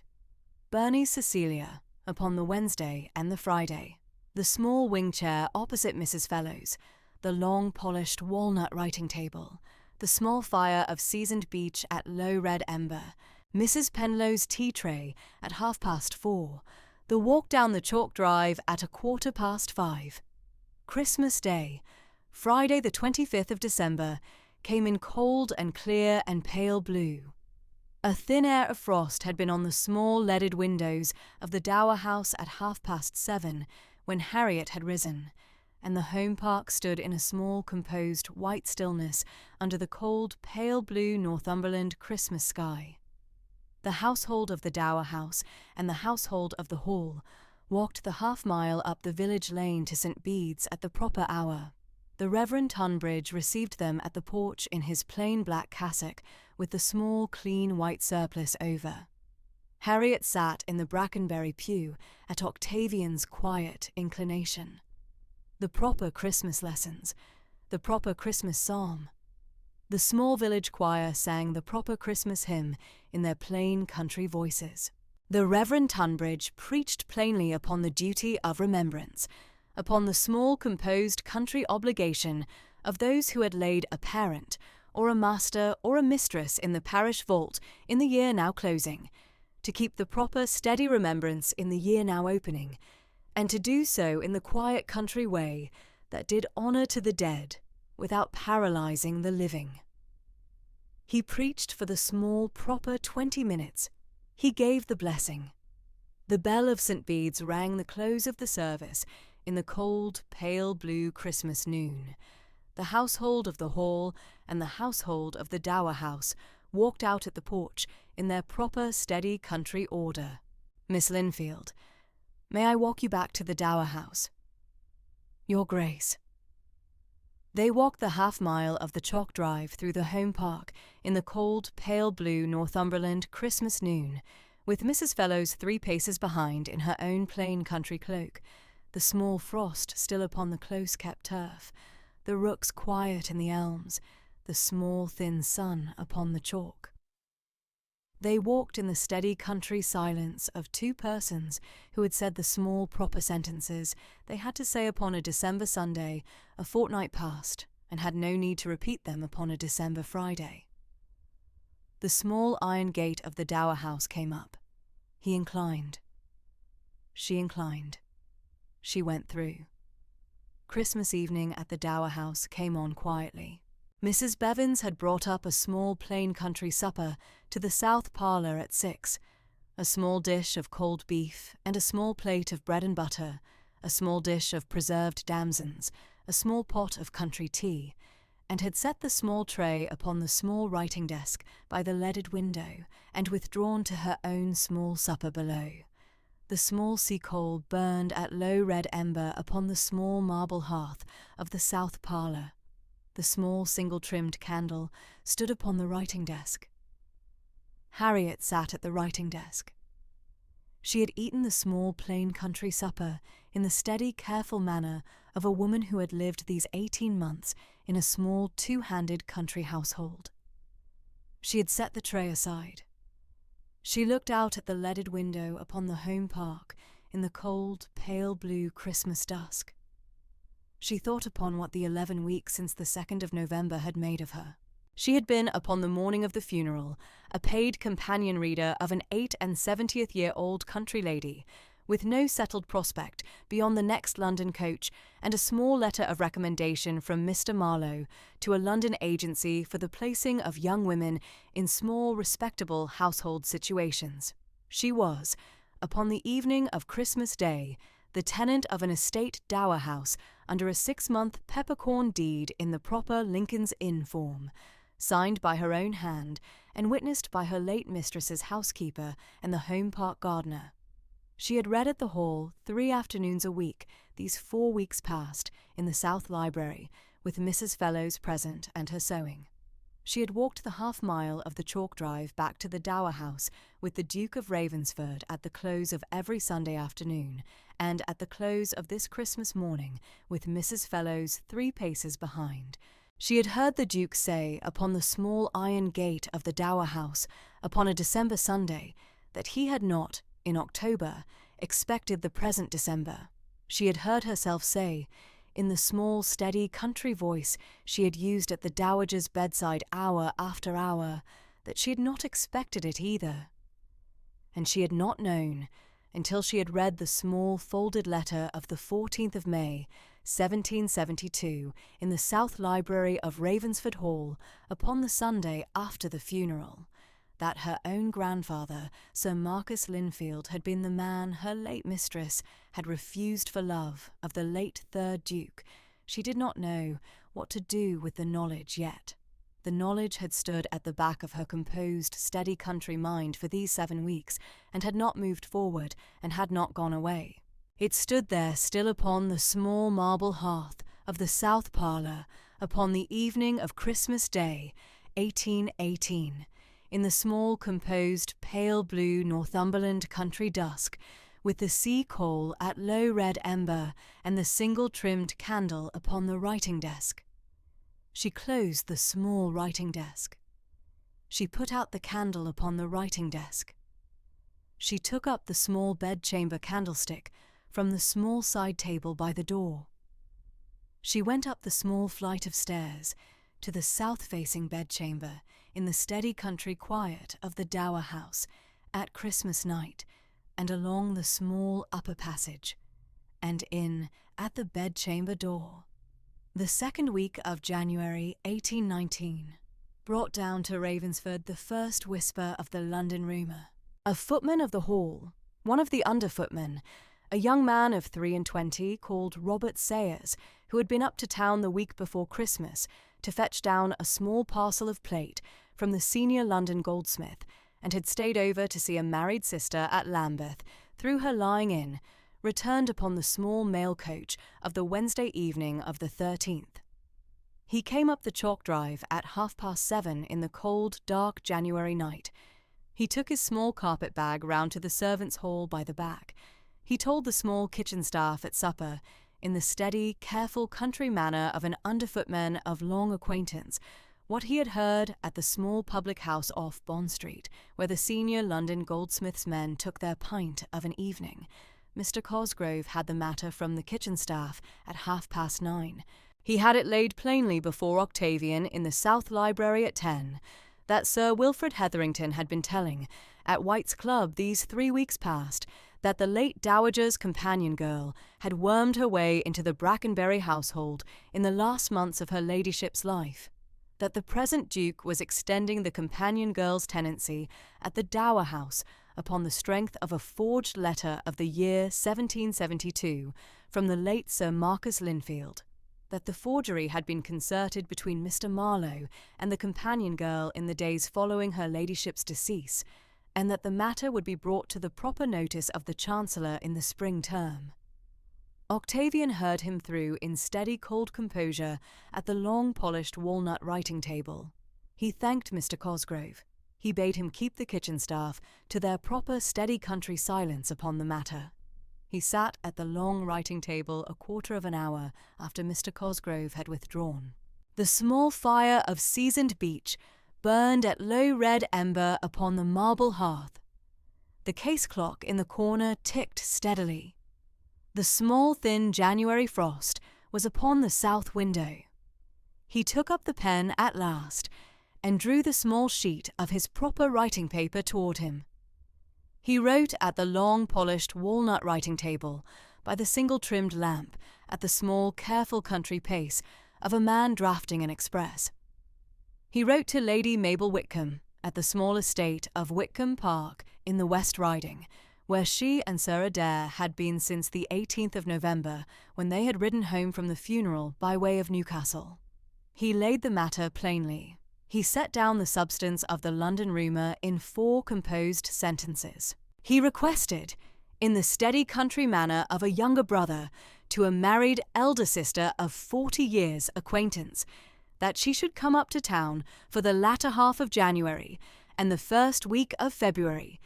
Burney's Cecilia upon the Wednesday and the Friday, the small wing chair opposite Mrs. Fellowes, the long polished walnut writing table, the small fire of seasoned beech at low red ember, Mrs. Penlow's tea tray at 4:30, the walk down the chalk drive at 5:15. Christmas Day, Friday the 25th of December, came in cold and clear and pale blue. A thin air of frost had been on the small leaded windows of the dower house at 7:30 when Harriet had risen, and the home park stood in a small composed white stillness under the cold pale blue Northumberland Christmas sky. The household of the dower house and the household of the hall walked the half-mile up the village lane to St. Bede's at the proper hour. The Reverend Tonbridge received them at the porch in his plain black cassock with the small clean white surplice over. Harriet sat in the Brackenbury pew at Octavian's quiet inclination. The proper Christmas lessons, the proper Christmas psalm. The small village choir sang the proper Christmas hymn in their plain country voices. The Reverend Tonbridge preached plainly upon the duty of remembrance, upon the small composed country obligation of those who had laid a parent, or a master, or a mistress in the parish vault in the year now closing, to keep the proper steady remembrance in the year now opening, and to do so in the quiet country way that did honour to the dead without paralysing the living. He preached for the small proper 20 minutes. He gave the blessing. The bell of St. Bede's rang the close of the service in the cold, pale blue Christmas noon. The household of the hall and the household of the dower house walked out at the porch in their proper steady country order. Miss Linfield, may I walk you back to the dower house? Your Grace. They walked the half-mile of the chalk drive through the home park in the cold, pale blue Northumberland Christmas noon, with Mrs. Fellowes 3 paces behind in her own plain country cloak, the small frost still upon the close-kept turf, the rooks quiet in the elms, the small thin sun upon the chalk. They walked in the steady country silence of 2 persons who had said the small proper sentences they had to say upon a December Sunday a fortnight past, and had no need to repeat them upon a December Friday. The small iron gate of the dower house came up. He inclined. She inclined. She went through. Christmas evening at the dower house came on quietly. Mrs. Bevins had brought up a small plain country supper to the south parlour at 6, a small dish of cold beef and a small plate of bread and butter, a small dish of preserved damsons, a small pot of country tea, and had set the small tray upon the small writing desk by the leaded window and withdrawn to her own small supper below. The small sea-coal burned at low red ember upon the small marble hearth of the south parlour. The small single-trimmed candle stood upon the writing desk. Harriet sat at the writing desk. She had eaten the small plain country supper in the steady, careful manner of a woman who had lived these 18 months in a small 2-handed country household. She had set the tray aside. She looked out at the leaded window upon the home park in the cold, pale blue Christmas dusk. She thought upon what the 11 weeks since the 2nd of November had made of her. She had been, upon the morning of the funeral, a paid companion reader of an 78-year-old country lady, with no settled prospect beyond the next London coach and a small letter of recommendation from Mr. Marlowe to a London agency for the placing of young women in small, respectable household situations. She was, upon the evening of Christmas Day, the tenant of an estate dower house under a 6-month peppercorn deed in the proper Lincoln's Inn form, signed by her own hand and witnessed by her late mistress's housekeeper and the home park gardener. She had read at the hall 3 afternoons a week these 4 weeks past in the South Library, with Mrs. Fellows present and her sewing. She had walked the half-mile of the chalk drive back to the dower house with the Duke of Ravensford at the close of every Sunday afternoon, and at the close of this Christmas morning with Mrs. Fellows 3 paces behind. She had heard the Duke say upon the small iron gate of the dower house upon a December Sunday that he had not, in October, expected the present December. She had heard herself say, in the small, steady country voice she had used at the Dowager's bedside hour after hour, that she had not expected it either. And she had not known, until she had read the small folded letter of the 14th of May, 1772, in the South Library of Ravensford Hall upon the Sunday after the funeral, that her own grandfather, Sir Marcus Linfield, had been the man her late mistress had refused for love of the late 3rd Duke. She did not know what to do with the knowledge yet. The knowledge had stood at the back of her composed, steady country mind for these 7 weeks, and had not moved forward, and had not gone away. It stood there still upon the small marble hearth of the south parlour upon the evening of Christmas Day, 1818, in the small, composed, pale blue Northumberland country dusk, with the sea coal at low red ember and the single trimmed candle upon the writing desk. She closed the small writing desk. She put out the candle upon the writing desk. She took up the small bedchamber candlestick from the small side table by the door. She went up the small flight of stairs to the south-facing bedchamber in the steady country quiet of the dower house at Christmas night, and along the small upper passage, and in at the bedchamber door. The 2nd week of January 1819 brought down to Ravensford the first whisper of the London rumour. A footman of the hall, one of the under-footmen, a young man of 23 called Robert Sayers, who had been up to town the week before Christmas to fetch down a small parcel of plate from the senior London goldsmith, and had stayed over to see a married sister at Lambeth through her lying in, returned upon the small mail coach of the Wednesday evening of the 13th. He came up the chalk drive at 7:30 in the cold, dark January night. He took his small carpet bag round to the servants' hall by the back. He told the small kitchen staff at supper, in the steady, careful country manner of an under-footman of long acquaintance, what he had heard at the small public house off Bond Street, where the senior London goldsmiths' men took their pint of an evening. Mr. Cosgrove had the matter from the kitchen staff at 9:30. He had it laid plainly before Octavian in the South Library at 10, that Sir Wilfrid Hetherington had been telling, at White's Club these 3 weeks past, that the late Dowager's companion girl had wormed her way into the Brackenbury household in the last months of her ladyship's life, that the present Duke was extending the companion girl's tenancy at the dower house upon the strength of a forged letter of the year 1772 from the late Sir Marcus Linfield, that the forgery had been concerted between Mr. Marlowe and the companion girl in the days following her ladyship's decease, and that the matter would be brought to the proper notice of the Chancellor in the spring term. Octavian heard him through in steady cold composure at the long polished walnut writing table. He thanked Mr. Cosgrove. He bade him keep the kitchen staff to their proper steady country silence upon the matter. He sat at the long writing table a quarter of an hour after Mr. Cosgrove had withdrawn. The small fire of seasoned beech burned at low red ember upon the marble hearth. The case clock in the corner ticked steadily. The small thin January frost was upon the south window. He took up the pen at last, and drew the small sheet of his proper writing paper toward him. He wrote at the long polished walnut writing table, by the single trimmed lamp, at the small careful country pace of a man drafting an express. He wrote to Lady Mabel Whitcomb, at the small estate of Whitcomb Park, in the West Riding, where she and Sir Adair had been since the 18th of November, when they had ridden home from the funeral by way of Newcastle. He laid the matter plainly. He set down the substance of the London rumour in 4 composed sentences. He requested, in the steady country manner of a younger brother to a married elder sister of 40 years' acquaintance, that she should come up to town for the latter half of January and the first week of February,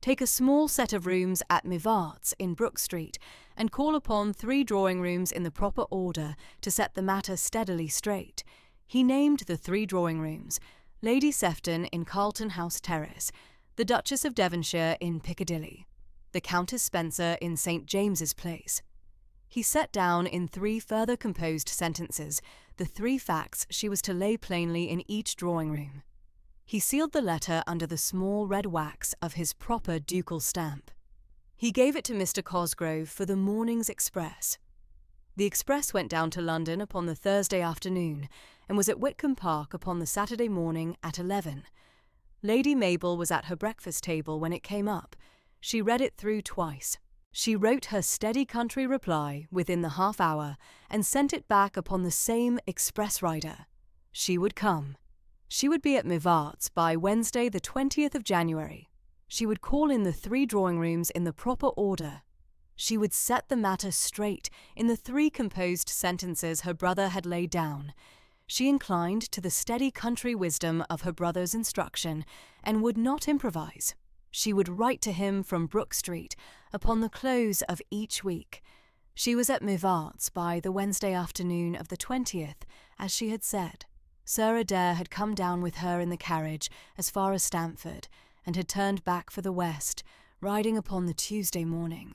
take a small set of rooms at Mivart's in Brook Street, and call upon 3 drawing-rooms in the proper order to set the matter steadily straight. He named the 3 drawing-rooms: Lady Sefton in Carlton House Terrace, the Duchess of Devonshire in Piccadilly, the Countess Spencer in St. James's Place. He set down in 3 further composed sentences the 3 facts she was to lay plainly in each drawing-room. He sealed the letter under the small red wax of his proper ducal stamp. He gave it to Mr. Cosgrove for the morning's express. The express went down to London upon the Thursday afternoon, and was at Whitcomb Park upon the Saturday morning at 11. Lady Mabel was at her breakfast table when it came up. She read it through twice. She wrote her steady country reply within the half hour, and sent it back upon the same express rider. She would come. She would be at Mivart's by Wednesday the 20th of January. She would call in the 3 drawing-rooms in the proper order. She would set the matter straight in the 3 composed sentences her brother had laid down. She inclined to the steady country wisdom of her brother's instruction, and would not improvise. She would write to him from Brook Street upon the close of each week. She was at Mivart's by the Wednesday afternoon of the 20th, as she had said. Sir Adair had come down with her in the carriage as far as Stamford, and had turned back for the west, riding upon the Tuesday morning.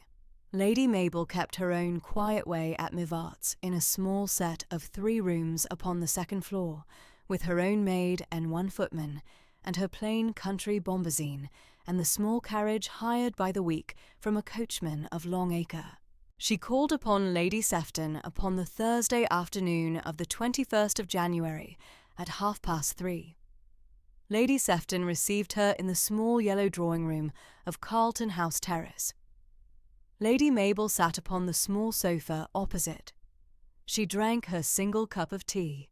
Lady Mabel kept her own quiet way at Mivart's in a small set of 3 rooms upon the 2nd floor, with her own maid and 1 footman, and her plain country bombazine, and the small carriage hired by the week from a coachman of Long Acre. She called upon Lady Sefton upon the Thursday afternoon of the 21st of January at 3:30. Lady Sefton received her in the small yellow drawing-room of Carlton House Terrace. Lady Mabel sat upon the small sofa opposite. She drank her single cup of tea.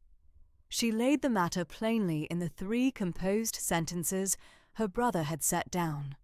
She laid the matter plainly in the 3 composed sentences her brother had set down.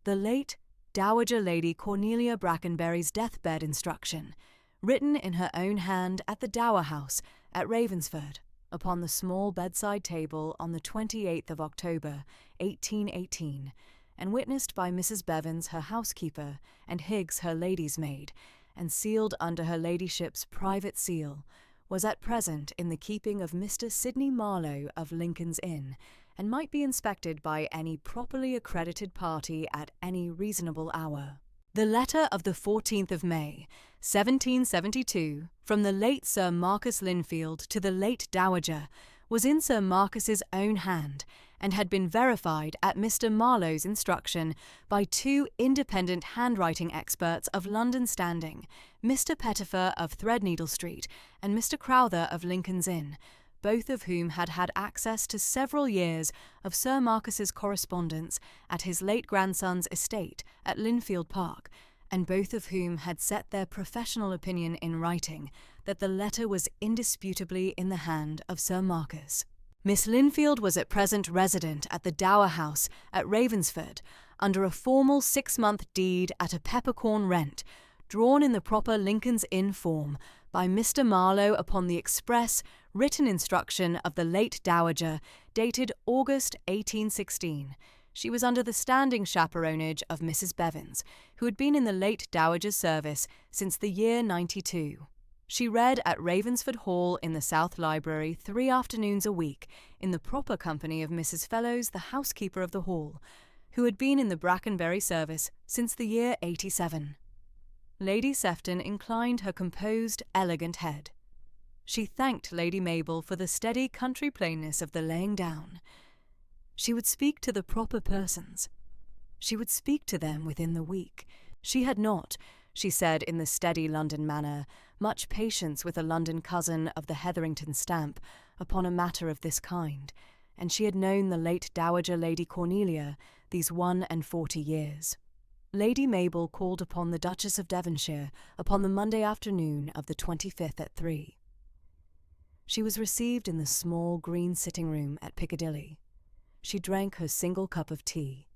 The late Dowager Lady Cornelia Brackenbury's deathbed instruction, written in her own hand at the Dower House at Ravensford, upon the small bedside table on the 28th of October, 1818, and witnessed by Mrs. Bevans, her housekeeper, and Higgs, her lady's maid, and sealed under her ladyship's private seal, was at present in the keeping of Mr. Sidney Marlowe of Lincoln's Inn, and might be inspected by any properly accredited party at any reasonable hour. The letter of the 14th of May, 1772, from the late Sir Marcus Linfield to the late Dowager, was in Sir Marcus's own hand, and had been verified at Mr. Marlowe's instruction by 2 independent handwriting experts of London standing, Mr. Pettifer of Threadneedle Street and Mr. Crowther of Lincoln's Inn, both of whom had had access to several years of Sir Marcus's correspondence at his late grandson's estate at Linfield Park, and both of whom had set their professional opinion in writing that the letter was indisputably in the hand of Sir Marcus. Miss Linfield was at present resident at the Dower House at Ravensford, under a formal 6-month deed at a peppercorn rent, drawn in the proper Lincoln's Inn form by Mr. Marlowe upon the express written instruction of the late Dowager, dated August 1816. She was under the standing chaperonage of Mrs. Bevans, who had been in the late Dowager's service since the year '92. She read at Ravensford Hall in the South Library 3 afternoons a week, in the proper company of Mrs. Fellows, the housekeeper of the Hall, who had been in the Brackenbury service since the year '87. Lady Sefton inclined her composed, elegant head. She thanked Lady Mabel for the steady country plainness of the laying down. She would speak to the proper persons. She would speak to them within the week. She had not, she said in the steady London manner, much patience with a London cousin of the Hetherington stamp upon a matter of this kind, and she had known the late Dowager Lady Cornelia, these 41 years. Lady Mabel called upon the Duchess of Devonshire upon the Monday afternoon of the 25th at 3. She was received in the small green sitting room at Piccadilly. She drank her single cup of tea.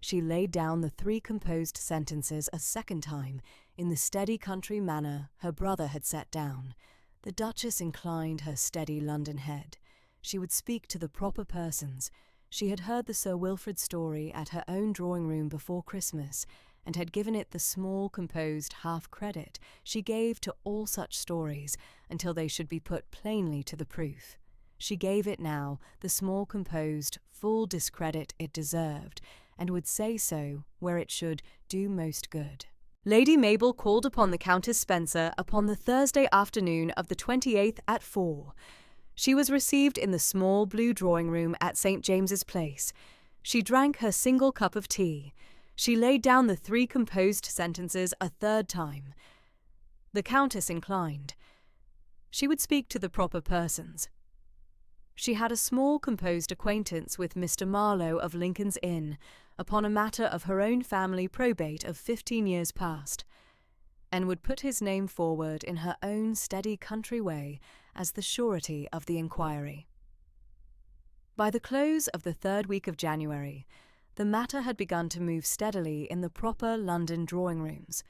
She laid down the 3 composed sentences a second time in the steady country manner her brother had set down. The Duchess inclined her steady London head. She would speak to the proper persons. She had heard the Sir Wilfrid story at her own drawing-room before Christmas, and had given it the small composed half-credit she gave to all such stories until they should be put plainly to the proof. She gave it now the small composed, full discredit it deserved, and would say so where it should do most good. Lady Mabel called upon the Countess Spencer upon the Thursday afternoon of the 28th at 4. She was received in the small blue drawing-room at St. James's Place. She drank her single cup of tea. She laid down the 3 composed sentences a third time. The Countess inclined. She would speak to the proper persons. She had a small composed acquaintance with Mr. Marlowe of Lincoln's Inn upon a matter of her own family probate of 15 years past, and would put his name forward in her own steady country way as the surety of the inquiry. By the close of the 3rd week of January, the matter had begun to move steadily in the proper London drawing-rooms.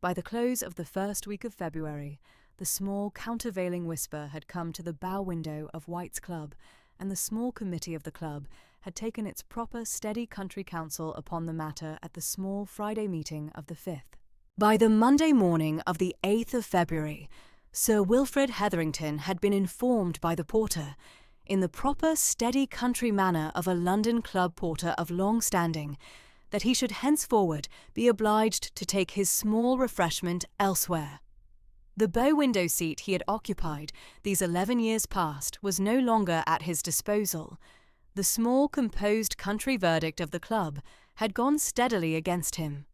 By the close of the 1st week of February, the small countervailing whisper had come to the bow window of White's Club, and the small committee of the club had taken its proper steady country counsel upon the matter at the small Friday meeting of the 5th. By the Monday morning of the 8th of February, Sir Wilfrid Hetherington had been informed by the porter, in the proper steady country manner of a London club porter of long standing, that he should henceforward be obliged to take his small refreshment elsewhere. The bow-window seat he had occupied these 11 years past was no longer at his disposal. The small composed country verdict of the club had gone steadily against him.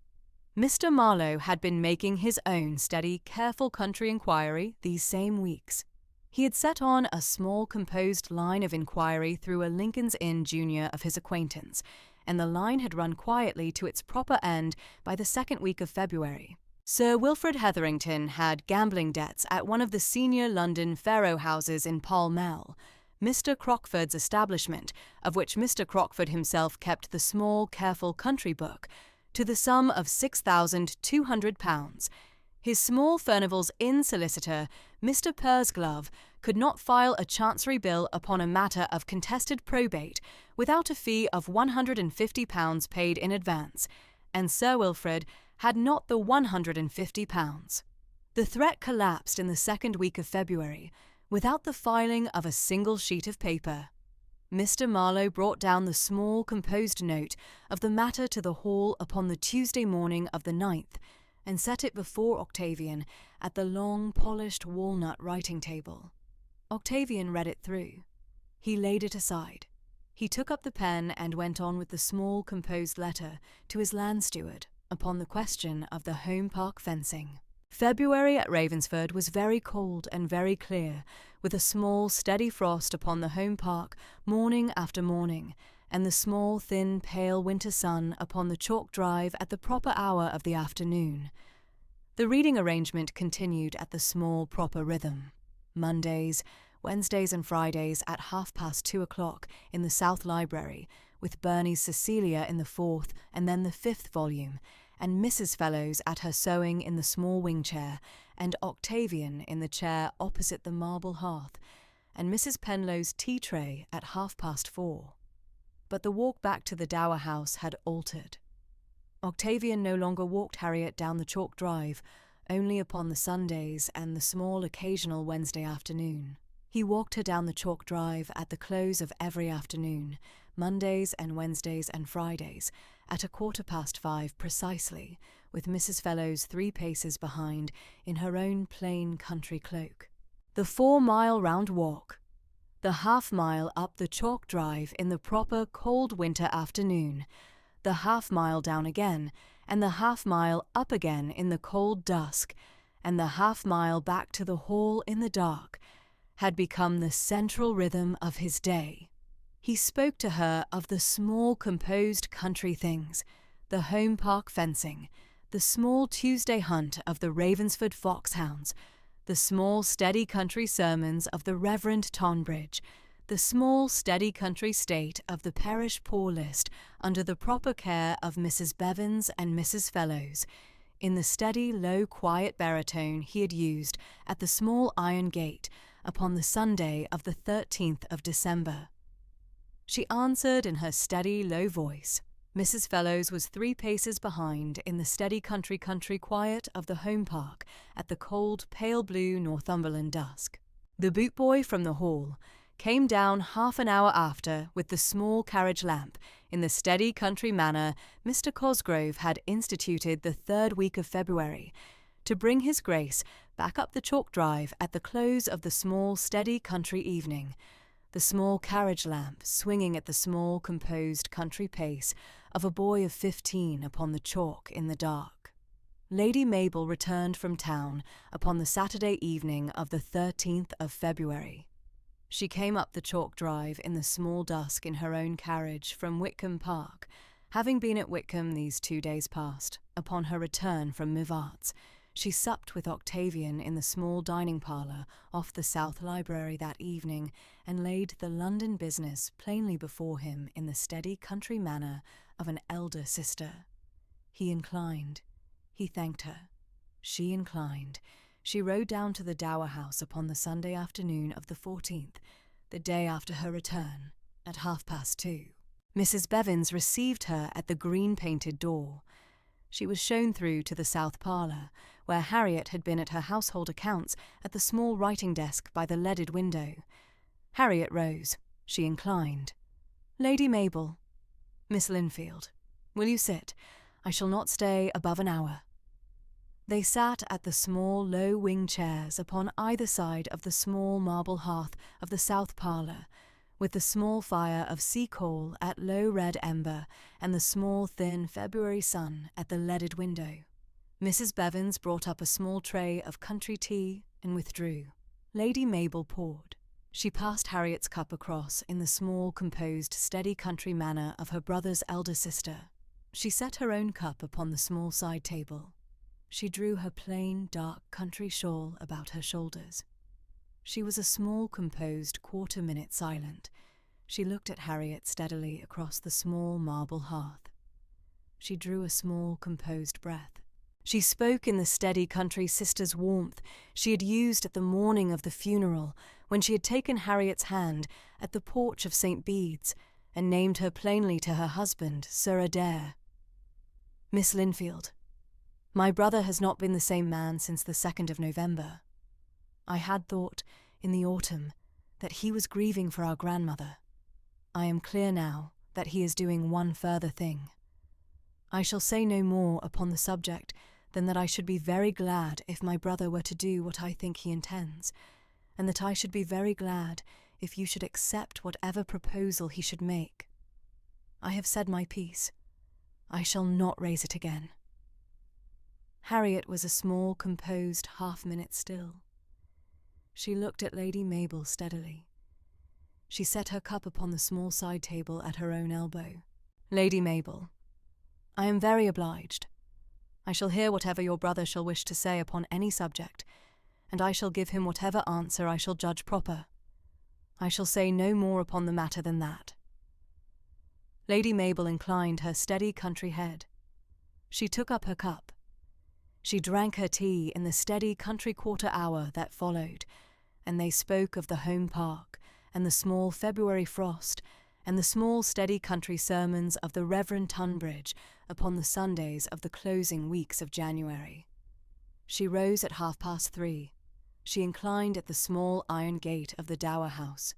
Mr. Marlowe had been making his own steady, careful country inquiry these same weeks. He had set on a small composed line of inquiry through a Lincoln's Inn junior of his acquaintance, and the line had run quietly to its proper end by the 2nd week of February. Sir Wilfrid Hetherington had gambling debts at one of the senior London faro houses in Pall Mall, Mr. Crockford's establishment, of which Mr. Crockford himself kept the small, careful country book, to the sum of £6,200. His small Furnival's Inn solicitor, Mr. Pursglove, could not file a chancery bill upon a matter of contested probate without a fee of £150 paid in advance, and Sir Wilfrid had not the £150. The threat collapsed in the 2nd week of February, without the filing of a single sheet of paper. Mr. Marlowe brought down the small composed note of the matter to the hall upon the Tuesday morning of the 9th, and set it before Octavian at the long polished walnut writing table. Octavian read it through. He laid it aside. He took up the pen and went on with the small composed letter to his land steward upon the question of the Home Park fencing. February at Ravensford was very cold and very clear, with a small steady frost upon the Home Park morning after morning, and the small thin pale winter sun upon the chalk drive at the proper hour of the afternoon. The reading arrangement continued at the small proper rhythm. Mondays, Wednesdays and Fridays at 2:30 in the South Library, with Burney's Cecilia in the 4th and then the 5th volume, and Mrs. Fellows at her sewing in the small wing chair, and Octavian in the chair opposite the marble hearth, and Mrs. Penlow's tea tray at 4:30. But the walk back to the Dower House had altered. Octavian no longer walked Harriet down the chalk drive, only upon the Sundays and the small occasional Wednesday afternoon. He walked her down the chalk drive at the close of every afternoon, Mondays and Wednesdays and Fridays, at 5:15 precisely, with Mrs. Fellows 3 paces behind, in her own plain country cloak. The 4-mile round walk, the half-mile up the chalk drive in the proper cold winter afternoon, the half-mile down again, and the half-mile up again in the cold dusk, and the half-mile back to the hall in the dark, had become the central rhythm of his day. He spoke to her of the small composed country things, the home park fencing, the small Tuesday hunt of the Ravensford foxhounds, the small steady country sermons of the Reverend Tonbridge, the small steady country state of the parish poor list under the proper care of Mrs. Bevans and Mrs. Fellows, in the steady, low, quiet baritone he had used at the small iron gate upon the Sunday of the 13th of December. She answered in her steady, low voice. Mrs. Fellows was 3 paces behind in the steady country quiet of the home park at the cold, pale blue Northumberland dusk. The boot-boy from the hall came down half an hour after with the small carriage lamp in the steady country manner Mr. Cosgrove had instituted the 3rd week of February, to bring his Grace back up the chalk drive at the close of the small steady country evening, the small carriage lamp swinging at the small composed country pace of a boy of 15 upon the chalk in the dark. Lady Mabel returned from town upon the Saturday evening of the 13th of February. She came up the chalk drive in the small dusk in her own carriage from Whitcomb Park, having been at Whitcomb these 2 days past. Upon her return from Mivart's, she supped with Octavian in the small dining parlour off the South Library that evening, and laid the London business plainly before him in the steady country manner of an elder sister. He inclined. He thanked her. She inclined. She rode down to the Dower House upon the Sunday afternoon of the 14th, the day after her return, at 2:30. Mrs. Bevans received her at the green-painted door. She was shown through to the south parlour, where Harriet had been at her household accounts at the small writing desk by the leaded window. Harriet rose. She inclined. "Lady Mabel." "Miss Linfield. Will you sit? I shall not stay above an hour." They sat at the small low wing chairs upon either side of the small marble hearth of the south parlour, with the small fire of sea coal at low red ember and the small thin February sun at the leaded window. Mrs. Bevans brought up a small tray of country tea and withdrew. Lady Mabel poured. She passed Harriet's cup across in the small, composed, steady country manner of her brother's elder sister. She set her own cup upon the small side table. She drew her plain, dark country shawl about her shoulders. She was a small, composed, quarter-minute silent. She looked at Harriet steadily across the small marble hearth. She drew a small, composed breath. She spoke in the steady country sister's warmth she had used at the morning of the funeral, when she had taken Harriet's hand at the porch of St. Bede's, and named her plainly to her husband, Sir Adair. "Miss Linfield, my brother has not been the same man since the 2nd of November. I had thought, in the autumn, that he was grieving for our grandmother. I am clear now that he is doing one further thing. I shall say no more upon the subject than that I should be very glad if my brother were to do what I think he intends, and that I should be very glad if you should accept whatever proposal he should make. I have said my piece. I shall not raise it again." Harriet was a small, composed half-minute still. She looked at Lady Mabel steadily. She set her cup upon the small side table at her own elbow. "Lady Mabel, I am very obliged. I shall hear whatever your brother shall wish to say upon any subject, and I shall give him whatever answer I shall judge proper. I shall say no more upon the matter than that." Lady Mabel inclined her steady country head. She took up her cup. She drank her tea in the steady country quarter hour that followed, and they spoke of the home park, and the small February frost, and the small steady country sermons of the Reverend Tonbridge upon the Sundays of the closing weeks of January. She rose at 3:30. She inclined at the small iron gate of the Dower House.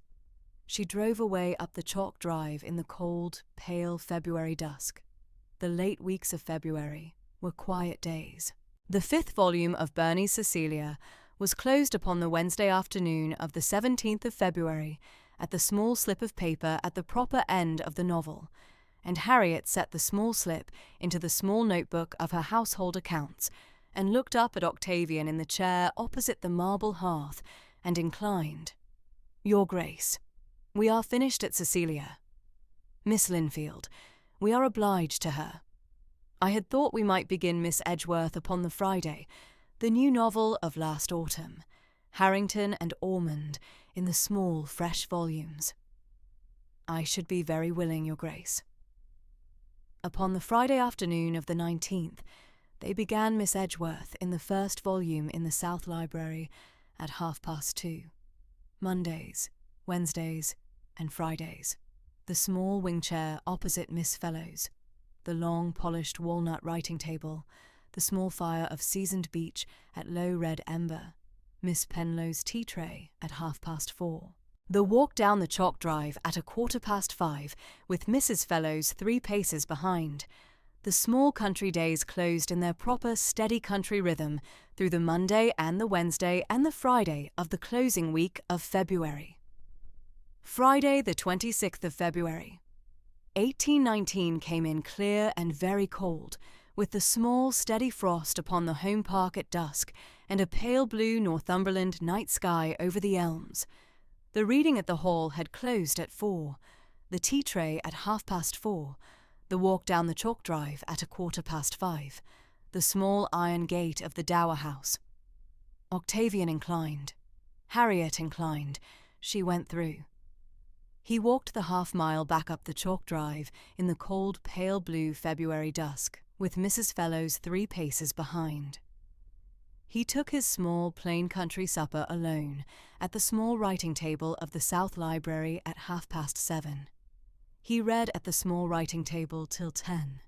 She drove away up the chalk drive in the cold, pale February dusk. The late weeks of February were quiet days. The 5th volume of Burney's Cecilia was closed upon the Wednesday afternoon of the 17th of February at the small slip of paper at the proper end of the novel, and Harriet set the small slip into the small notebook of her household accounts, and looked up at Octavian in the chair opposite the marble hearth, and inclined. "Your Grace, We are finished at Cecilia. Miss Linfield, we are obliged to her. I had thought we might begin Miss Edgeworth upon the Friday, the new novel of last autumn, Harrington and Ormond, in the small, fresh volumes. I should be very willing, Your Grace. Upon the Friday afternoon of the 19th, they began Miss Edgeworth in the first volume in the South Library at 2:30, Mondays, Wednesdays, and Fridays. The small wing chair opposite Miss Fellowes, the long polished walnut writing table, the small fire of seasoned beech at low red ember, Miss Penlow's tea tray at 4:30. The walk down the chalk drive at 5:15 with Mrs. Fellowes 3 paces behind. The small country days closed in their proper steady country rhythm through the Monday and the Wednesday and the Friday of the closing week of February. Friday, the 26th of February. 1819 came in clear and very cold, with the small steady frost upon the home park at dusk and a pale blue Northumberland night sky over the elms. The reading at the hall had closed at 4, the tea tray at 4:30, the walk down the chalk drive at 5:15, the small iron gate of the Dower House. Octavian inclined. Harriet inclined. She went through. He walked the half-mile back up the chalk drive in the cold pale blue February dusk, with Mrs. Fellowes 3 paces behind. He took his small plain country supper alone at the small writing table of the South Library at 7:30. He read at the small writing table till 10.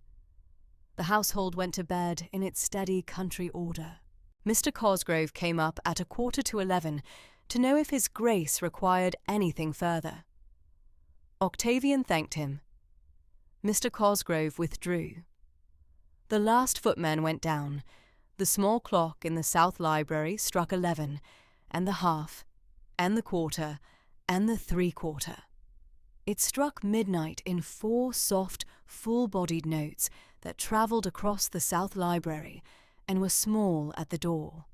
The household went to bed in its steady country order. Mr. Cosgrove came up at 11:15 to know if his Grace required anything further. Octavian thanked him. Mr. Cosgrove withdrew. The last footman went down. The small clock in the South Library struck 11, and the half, and the quarter, and the 3/4. It struck midnight in 4 soft, full-bodied notes that travelled across the South Library and were small at the door.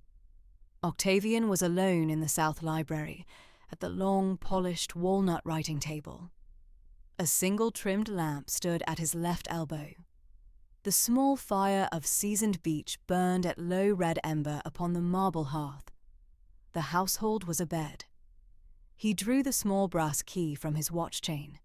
Octavian was alone in the South Library, at the long, polished walnut writing table. A single trimmed lamp stood at his left elbow. The small fire of seasoned beech burned at low red ember upon the marble hearth. The household was abed. He drew the small brass key from his watch chain.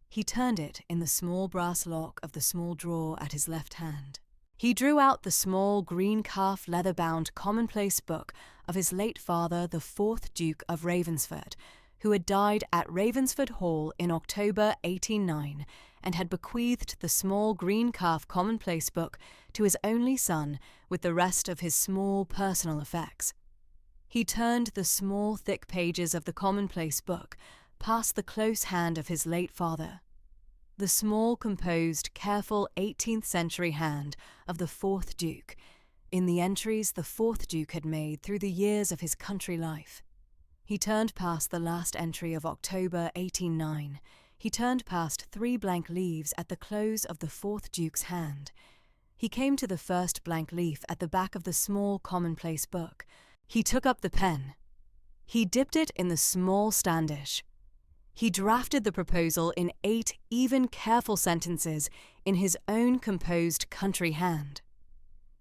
He turned it in the small brass lock of the small drawer at his left hand. He drew out the small green calf leather-bound commonplace book of his late father, the 4th Duke of Ravensford, who had died at Ravensford Hall in October 1809, and had bequeathed the small green calf commonplace book to his only son with the rest of his small personal effects. He turned the small thick pages of the commonplace book past the close hand of his late father, the small composed, careful 18th century hand of the 4th Duke, in the entries the 4th Duke had made through the years of his country life. He turned past the last entry of October 1809. He turned past 3 blank leaves at the close of the 4th Duke's hand. He came to the first blank leaf at the back of the small commonplace book. He took up the pen. He dipped it in the small Standish. He drafted the proposal in 8 even careful sentences in his own composed country hand.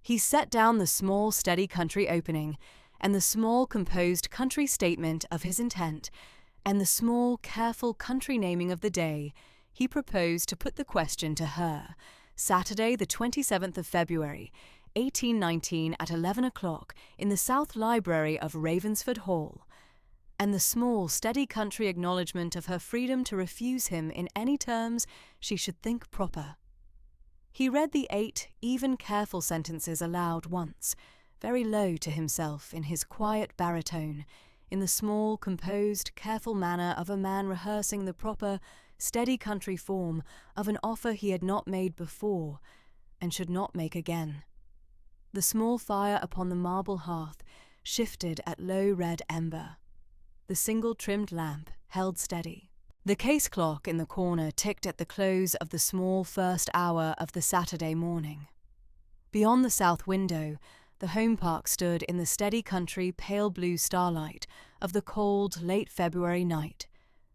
He set down the small steady country opening, and the small composed country statement of his intent, and the small careful country naming of the day. He proposed to put the question to her, Saturday the 27th of February, 1819 at 11 o'clock in the South Library of Ravensford Hall, and the small steady country acknowledgment of her freedom to refuse him in any terms she should think proper. He read the 8 even careful sentences aloud once, very low to himself in his quiet baritone, in the small, composed, careful manner of a man rehearsing the proper, steady country form of an offer he had not made before, and should not make again. The small fire upon the marble hearth shifted at low red ember. The single trimmed lamp held steady. The case clock in the corner ticked at the close of the small first hour of the Saturday morning. Beyond the south window, the home park stood in the steady country pale blue starlight of the cold, late February night,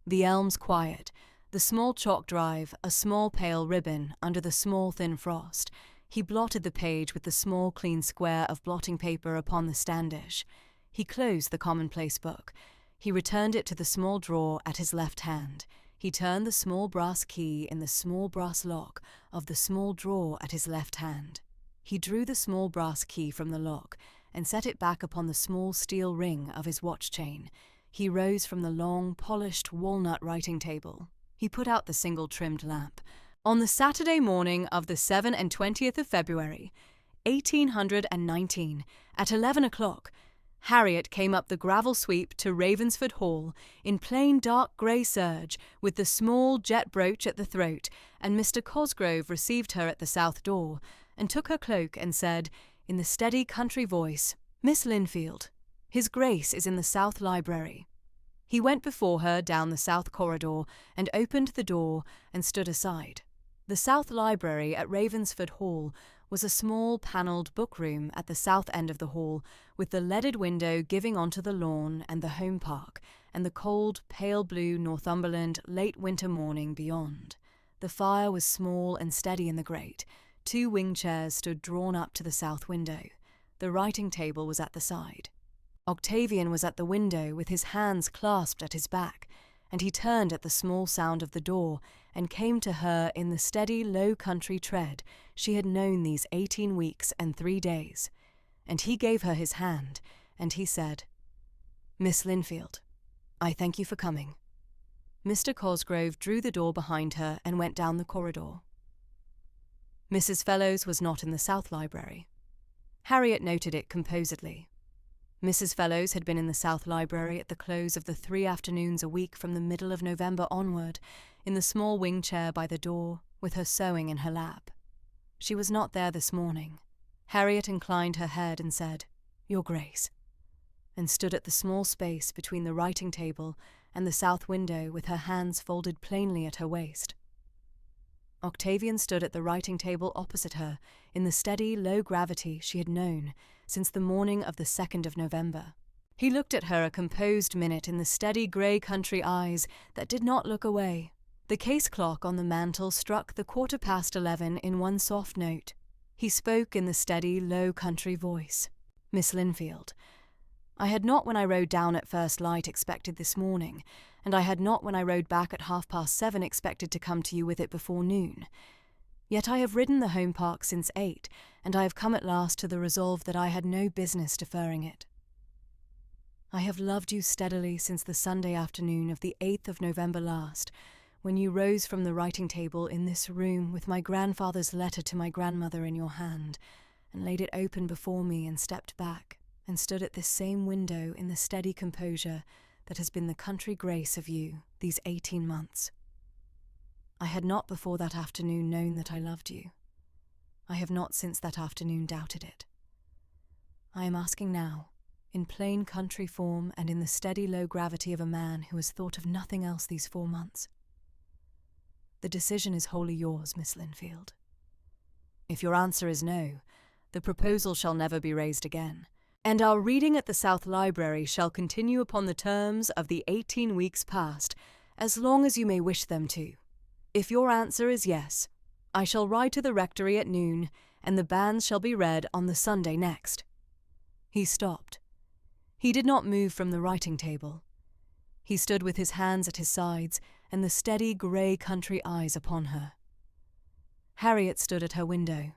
The elms quiet, the small chalk drive a small pale ribbon under the small thin frost. He blotted the page with the small clean square of blotting paper upon the standish. He closed the commonplace book. He returned it to the small drawer at his left hand. He turned the small brass key in the small brass lock of the small drawer at his left hand. He drew the small brass key from the lock and set it back upon the small steel ring of his watch chain. He rose from the long, polished walnut writing table. He put out the single-trimmed lamp. On the Saturday morning of the 27th of February, 1819, at 11 o'clock, Harriet came up the gravel sweep to Ravensford Hall in plain dark grey serge with the small jet brooch at the throat, and Mr. Cosgrove received her at the south door and took her cloak and said, in the steady country voice, "Miss Linfield, His Grace is in the South Library." He went before her down the south corridor and opened the door and stood aside. The South Library at Ravensford Hall was a small panelled book-room at the south end of the hall, with the leaded window giving onto the lawn and the home park, and the cold, pale blue Northumberland late winter morning beyond. The fire was small and steady in the grate. 2 wing chairs stood drawn up to the south window. The writing table was at the side. Octavian was at the window with his hands clasped at his back, and he turned at the small sound of the door and came to her in the steady, low country tread she had known these 18 weeks and 3 days. And he gave her his hand, and he said, "Miss Linfield, I thank you for coming." Mr. Cosgrove drew the door behind her and went down the corridor. Mrs. Fellows was not in the South Library. Harriet noted it composedly. Mrs. Fellows had been in the South Library at the close of the 3 afternoons a week from the middle of November onward, in the small wing chair by the door, with her sewing in her lap. She was not there this morning. Harriet inclined her head and said, "Your Grace," and stood at the small space between the writing table and the south window with her hands folded plainly at her waist. Octavian stood at the writing table opposite her, in the steady, low gravity she had known since the morning of the 2nd of November. He looked at her a composed minute in the steady grey country eyes that did not look away. The case clock on the mantel struck the 11:15 in one soft note. He spoke in the steady, low country voice. "Miss Linfield, I had not when I rode down at first light expected this morning, and I had not when I rode back at 7:30 expected to come to you with it before noon. Yet I have ridden the home park since 8, and I have come at last to the resolve that I had no business deferring it. I have loved you steadily since the Sunday afternoon of the 8th of November last, when you rose from the writing table in this room with my grandfather's letter to my grandmother in your hand, and laid it open before me and stepped back, and stood at this same window in the steady composure that has been the country grace of you these 18 months. I had not before that afternoon known that I loved you. I have not since that afternoon doubted it. I am asking now, in plain country form and in the steady low gravity of a man who has thought of nothing else these 4 months. The decision is wholly yours, Miss Linfield. If your answer is no, the proposal shall never be raised again, and our reading at the South Library shall continue upon the terms of the 18 weeks past, as long as you may wish them to. If your answer is yes, I shall ride to the rectory at noon, and the banns shall be read on the Sunday next." He stopped. He did not move from the writing table. He stood with his hands at his sides and the steady grey country eyes upon her. Harriet stood at her window.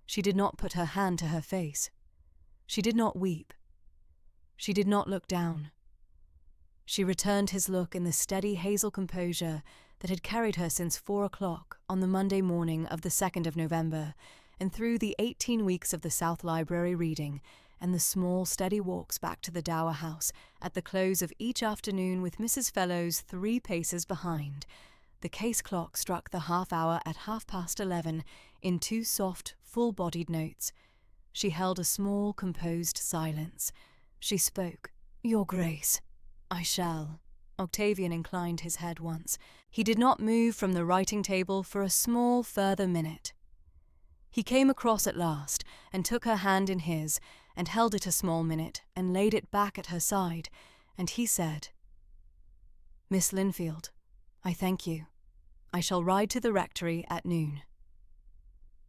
She did not put her hand to her face. She did not weep. She did not look down. She returned his look in the steady hazel composure that had carried her since 4 o'clock on the Monday morning of the 2nd of November, and through the 18 weeks of the South Library reading, and the small, steady walks back to the Dower House at the close of each afternoon with Mrs. Fellows 3 paces behind. The case clock struck the half-hour at 11:30 in 2 soft, full-bodied notes. She held a small, composed silence. She spoke. "Your Grace, I shall." Octavian inclined his head once. He did not move from the writing table for a small further minute. He came across at last, and took her hand in his, and held it a small minute, and laid it back at her side, and he said, Miss Linfield, I thank you. I shall ride to the rectory at noon.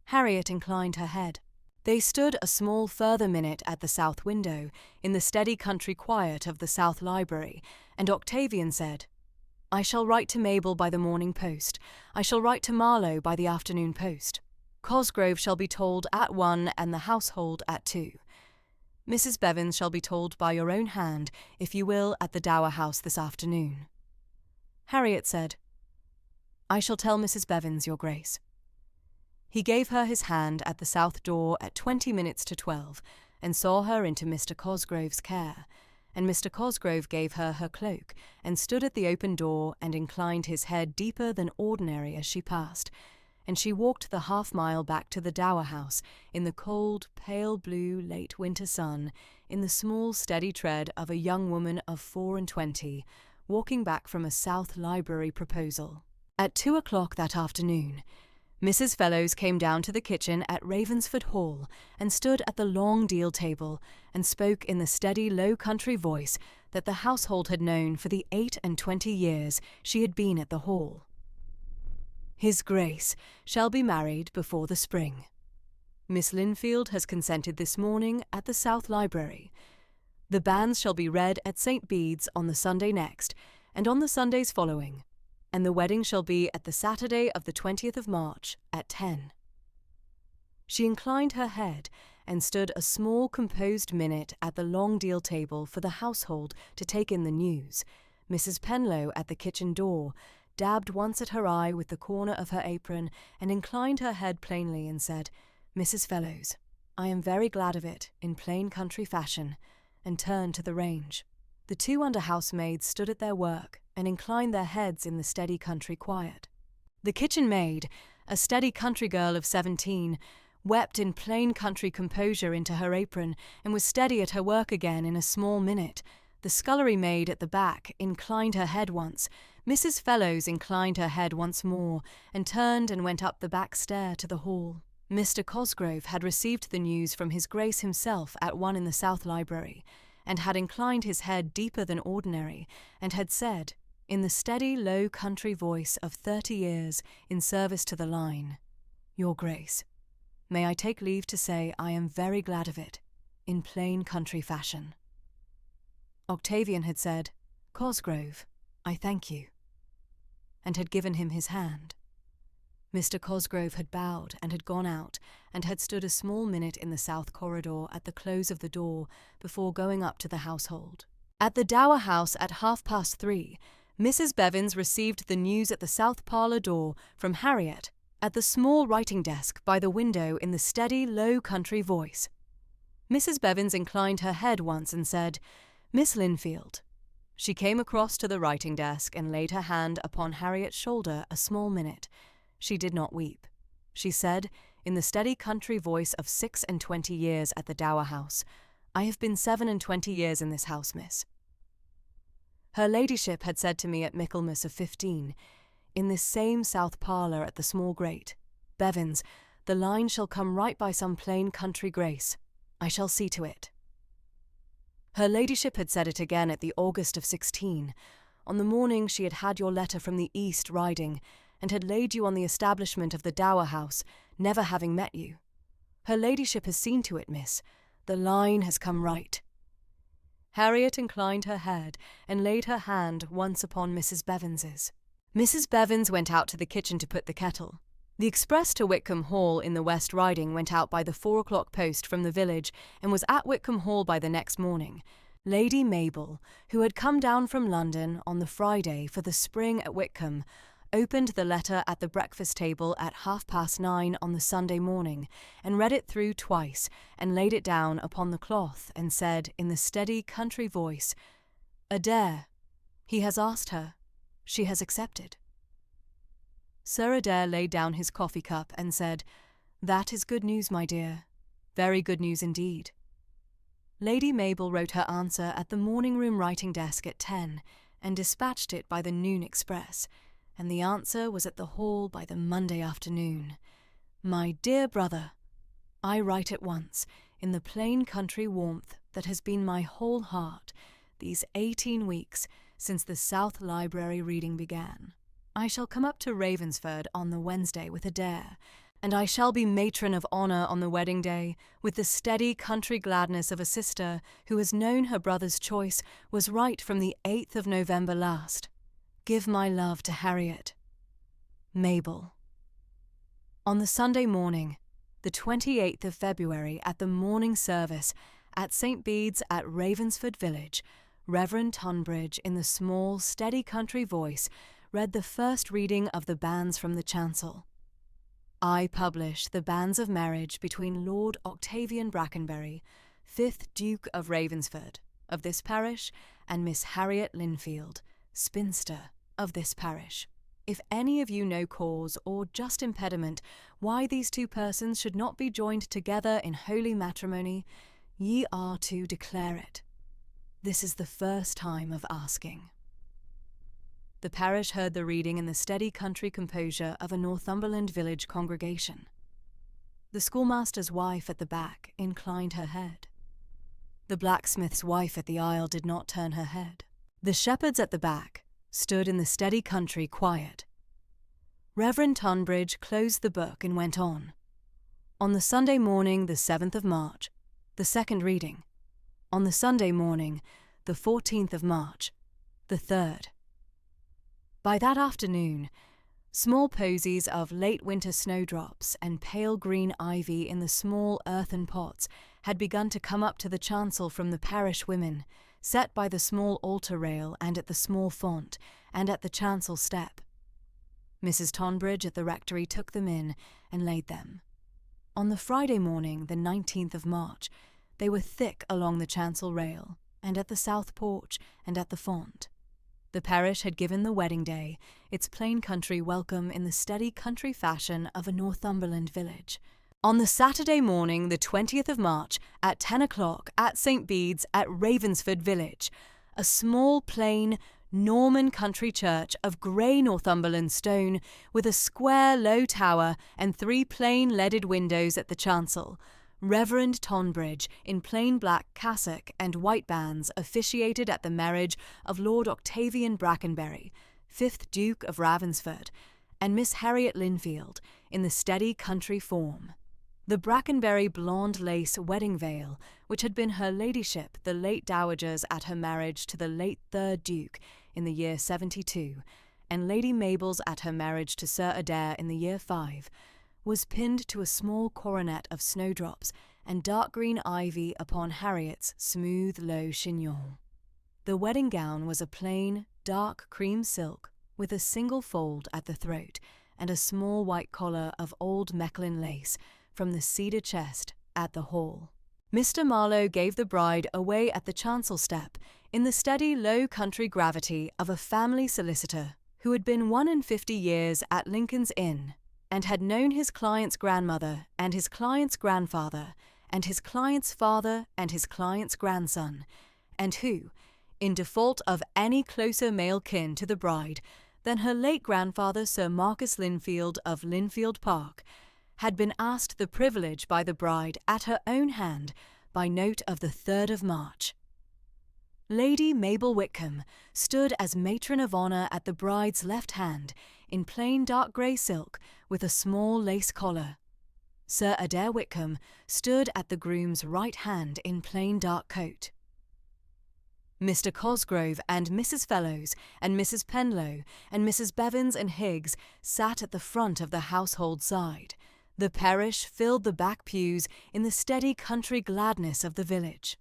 Harriet inclined her head. They stood a small further minute at the south window, in the steady country quiet of the south library, and Octavian said, I shall write to Mabel by the morning post. I shall write to Marlowe by the afternoon post. Cosgrove shall be told at 1 and the household at 2. Mrs. Bevins shall be told by your own hand, if you will, at the Dower House this afternoon. Harriet said, I shall tell Mrs. Bevins, Your Grace. He gave her his hand at the south door at 20 minutes to 12, and saw her into Mr. Cosgrove's care, and Mr. Cosgrove gave her her cloak, and stood at the open door and inclined his head deeper than ordinary as she passed, and she walked the half-mile back to the Dower House in the cold, pale blue late winter sun, in the small steady tread of a young woman of 24, walking back from a South Library proposal. At 2 o'clock that afternoon, Mrs. Fellows came down to the kitchen at Ravensford Hall and stood at the long deal table and spoke in the steady low country voice that the household had known for the 28 years she had been at the Hall. His Grace shall be married before the spring. Miss Linfield has consented this morning at the South Library. The banns shall be read at St. Bede's on the Sunday next, and on the Sundays following, and the wedding shall be at the Saturday of the 20th of March at 10. She inclined her head and stood a small composed minute at the long deal table for the household to take in the news. Mrs. Penlow at the kitchen door dabbed once at her eye with the corner of her apron and inclined her head plainly and said, Mrs. Fellows, I am very glad of it, in plain country fashion, and turned to the range. The two under-housemaids stood at their work and inclined their heads in the steady country quiet. The kitchen maid, a steady country girl of 17, wept in plain country composure into her apron and was steady at her work again in a small minute. The scullery maid at the back inclined her head once. Mrs. Fellows inclined her head once more and turned and went up the back stair to the hall. Mr. Cosgrove had received the news from his Grace himself at 1 in the South Library, and had inclined his head deeper than ordinary, and had said, in the steady, low country voice of 30 years in service to the line, Your Grace, may I take leave to say I am very glad of it, in plain country fashion. Octavian had said, Cosgrove, I thank you, and had given him his hand. Mr. Cosgrove had bowed and had gone out, and had stood a small minute in the south corridor at the close of the door before going up to the household. At the Dower House at 3:30, Mrs. Bevins received the news at the south parlour door from Harriet at the small writing desk by the window in the steady, low country voice. Mrs. Bevins inclined her head once and said, Miss Linfield. She came across to the writing desk and laid her hand upon Harriet's shoulder a small minute. She did not weep. She said, in the steady country voice of 26 years at the Dower House, I have been 27 years in this house, miss. Her ladyship had said to me at Michaelmas of 15, in this same south parlour at the small grate, Bevins, the line shall come right by some plain country grace. I shall see to it. Her ladyship had said it again at the August of 16, on the morning she had had your letter from the East riding, and had laid you on the establishment of the Dower House, never having met you. Her ladyship has seen to it, miss. The line has come right. Harriet inclined her head and laid her hand once upon Mrs. Bevins's. Mrs. Bevins went out to the kitchen to put the kettle. The express to Whitcomb Hall in the West Riding went out by the 4 o'clock post from the village and was at Whitcomb Hall by the next morning. Lady Mabel, who had come down from London on the Friday for the spring at Whitcomb, opened the letter at the breakfast table at 9:30 on the Sunday morning, and read it through twice, and laid it down upon the cloth, and said in the steady country voice, Adair, he has asked her. She has accepted. Sir Adair laid down his coffee cup and said, That is good news, my dear. Very good news indeed. Lady Mabel wrote her answer at the morning-room writing desk at 10, and dispatched it by the noon express, and the answer was at the Hall by the Monday afternoon. My dear brother, I write at once, in the plain country warmth that has been my whole heart, these 18 weeks, since the South Library reading began. I shall come up to Ravensford on the Wednesday with Adair, and I shall be matron of honour on the wedding day, with the steady country gladness of a sister who has known her brother's choice was right from the 8th of November last. Give my love to Harriet. Mabel. On the Sunday morning, the 28th of February, at the morning service at St. Bede's at Ravensford Village, Reverend Tunbridge, in the small, steady country voice, read the first reading of the banns from the chancel. I publish the banns of marriage between Lord Octavian Brackenbury, 5th Duke of Ravensford, of this parish, and Miss Harriet Linfield, spinster, of this parish. If any of you know cause or just impediment why these two persons should not be joined together in holy matrimony, ye are to declare it. This is the first time of asking. The parish heard the reading in the steady country composure of a Northumberland village congregation. The schoolmaster's wife at the back inclined her head. The blacksmith's wife at the aisle did not turn her head. The shepherds at the back stood in the steady country quiet. Reverend Tunbridge closed the book and went on. On the Sunday morning, the 7th of March, the second reading. On the Sunday morning, the 14th of March, the third. By that afternoon, small posies of late winter snowdrops and pale green ivy in the small earthen pots had begun to come up to the chancel from the parish women, set by the small altar rail and at the small font, and at the chancel step. Mrs. Tonbridge at the rectory took them in and laid them. On the Friday morning, the 19th of March, they were thick along the chancel rail, and at the south porch, and at the font. The parish had given the wedding day its plain country welcome in the steady country fashion of a Northumberland village. On the Saturday morning, the 20th of March, at 10 o'clock, at St. Bede's at Ravensford Village, a small, plain, Norman country church of grey Northumberland stone, with a square, low tower and 3 plain leaded windows at the chancel, Reverend Tonbridge, in plain black cassock and white bands, officiated at the marriage of Lord Octavian Brackenbury, 5th Duke of Ravensford, and Miss Harriet Linfield, in the steady country form. The Brackenbury blonde lace wedding veil, which had been her ladyship the late dowager's at her marriage to the late 3rd Duke in the year 72, and Lady Mabel's at her marriage to Sir Adair in the year 5, was pinned to a small coronet of snowdrops and dark green ivy upon Harriet's smooth low chignon. The wedding gown was a plain, dark cream silk with a single fold at the throat and a small white collar of old Mechlin lace from the cedar chest at the hall. Mr. Marlowe gave the bride away at the chancel step in the steady low country gravity of a family solicitor who had been 51 years at Lincoln's Inn, and had known his client's grandmother and his client's grandfather and his client's father and his client's grandson, and who, in default of any closer male kin to the bride than her late grandfather Sir Marcus Linfield of Linfield Park, had been asked the privilege by the bride at her own hand by note of the 3rd of March. Lady Mabel Whitcomb stood as matron of honour at the bride's left hand, in plain dark grey silk with a small lace collar. Sir Adair Whitcomb stood at the groom's right hand in plain dark coat. Mr. Cosgrove and Mrs. Fellows and Mrs. Penlow and Mrs. Bevans and Higgs sat at the front of the household side. The parish filled the back pews in the steady country gladness of the village.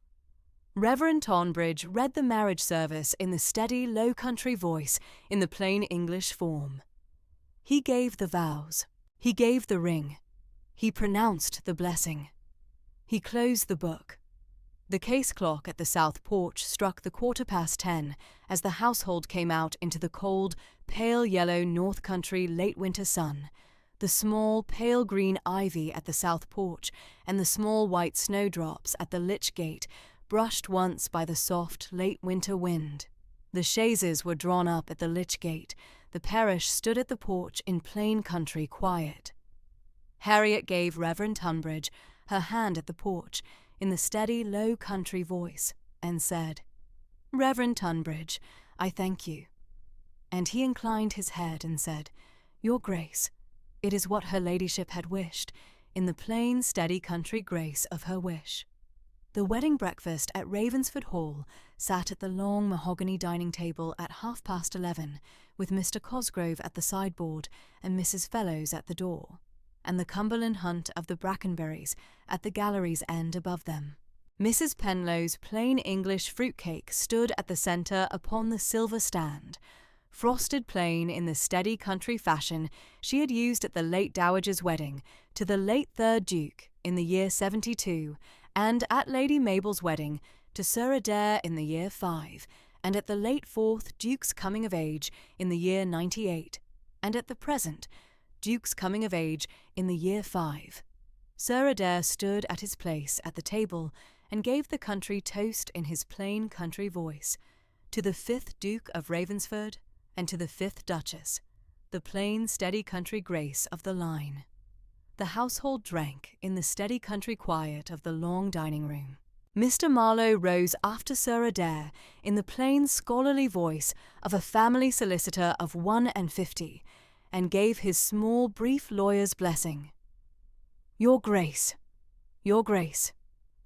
Reverend Tonbridge read the marriage service in the steady low country voice in the plain English form. He gave the vows. He gave the ring. He pronounced the blessing. He closed the book. The case clock at the south porch struck the 10:15 as the household came out into the cold, pale yellow north country late winter sun. The small, pale green ivy at the south porch and the small white snowdrops at the lych gate brushed once by the soft, late winter wind. The chaises were drawn up at the lych gate. The parish stood at the porch in plain country quiet. Harriet gave Reverend Tunbridge her hand at the porch in the steady, low country voice, and said, "Reverend Tunbridge, I thank you." And he inclined his head and said, "Your Grace, it is what her ladyship had wished, in the plain, steady country grace of her wish." The wedding breakfast at Ravensford Hall sat at the long mahogany dining table at 11:30, with Mr. Cosgrove at the sideboard and Mrs. Fellows at the door, and the Cumberland Hunt of the Brackenberries at the gallery's end above them. Mrs. Penlow's plain English fruit-cake stood at the centre upon the silver stand, frosted plain in the steady country fashion she had used at the late Dowager's wedding to the late 3rd Duke in the year 72, and at Lady Mabel's wedding to Sir Adair in the year 5, and at the late 4th Duke's coming of age in the year 98, and at the present Duke's coming of age in the year 5. Sir Adair stood at his place at the table and gave the country toast in his plain country voice, to the 5th Duke of Ravensford and to the 5th Duchess, the plain steady country grace of the line. The household drank in the steady country quiet of the long dining-room. Mr. Marlowe rose after Sir Adair in the plain scholarly voice of a family solicitor of 51, and gave his small brief lawyer's blessing. "Your Grace, your Grace,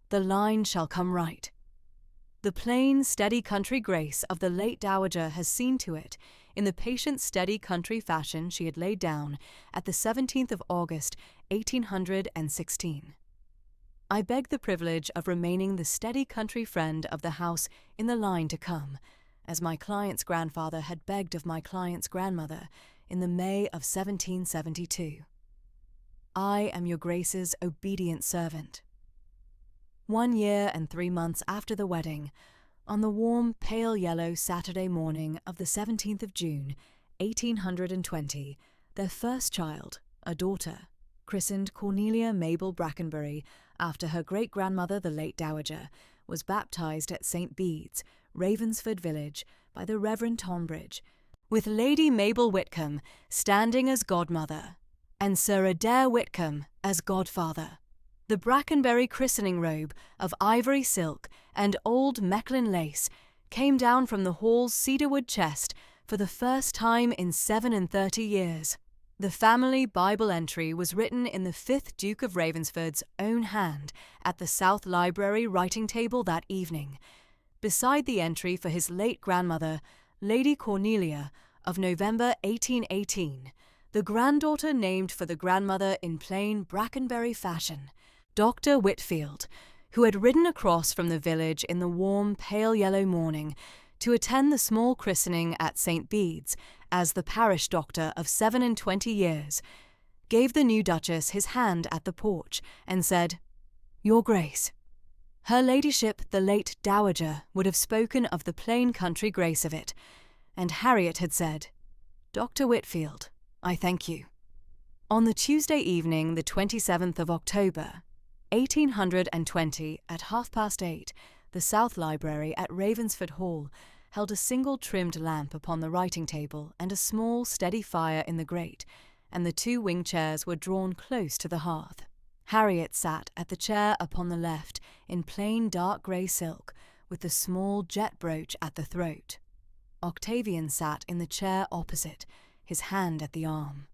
the line shall come right." The plain, steady country grace of the late Dowager has seen to it, in the patient, steady country fashion she had laid down at the 17th of August, 1816. I beg the privilege of remaining the steady country friend of the house in the line to come, as my client's grandfather had begged of my client's grandmother in the May of 1772. I am your Grace's obedient servant. 1 year and 3 months after the wedding, on the warm, pale yellow Saturday morning of the 17th of June, 1820, their first child, a daughter, christened Cornelia Mabel Brackenbury after her great-grandmother the late Dowager, was baptized at St. Bede's, Ravensford village, by the Reverend Tonbridge, with Lady Mabel Whitcomb standing as godmother, and Sir Adair Whitcomb as godfather. The Brackenbury christening robe of ivory silk and old Mechlin lace came down from the hall's cedarwood chest for the first time in 37 years. The family Bible entry was written in the 5th Duke of Ravensford's own hand at the South Library writing table that evening, beside the entry for his late grandmother, Lady Cornelia, of November 1818, the granddaughter named for the grandmother in plain Brackenbury fashion, Dr. Whitfield, who had ridden across from the village in the warm, pale yellow morning to attend the small christening at St. Bede's as the parish doctor of 27 years, gave the new Duchess his hand at the porch and said, "Your Grace." Her ladyship, the late Dowager, would have spoken of the plain country grace of it, and Harriet had said, "Dr. Whitfield, I thank you." On the Tuesday evening, the 27th of October, 1820, at 8:30, the South Library at Ravensford Hall held a single trimmed lamp upon the writing table and a small, steady fire in the grate, and the 2 wing chairs were drawn close to the hearth. Harriet sat at the chair upon the left in plain dark grey silk, with the small jet brooch at the throat. Octavian sat in the chair opposite, his hand at the arm.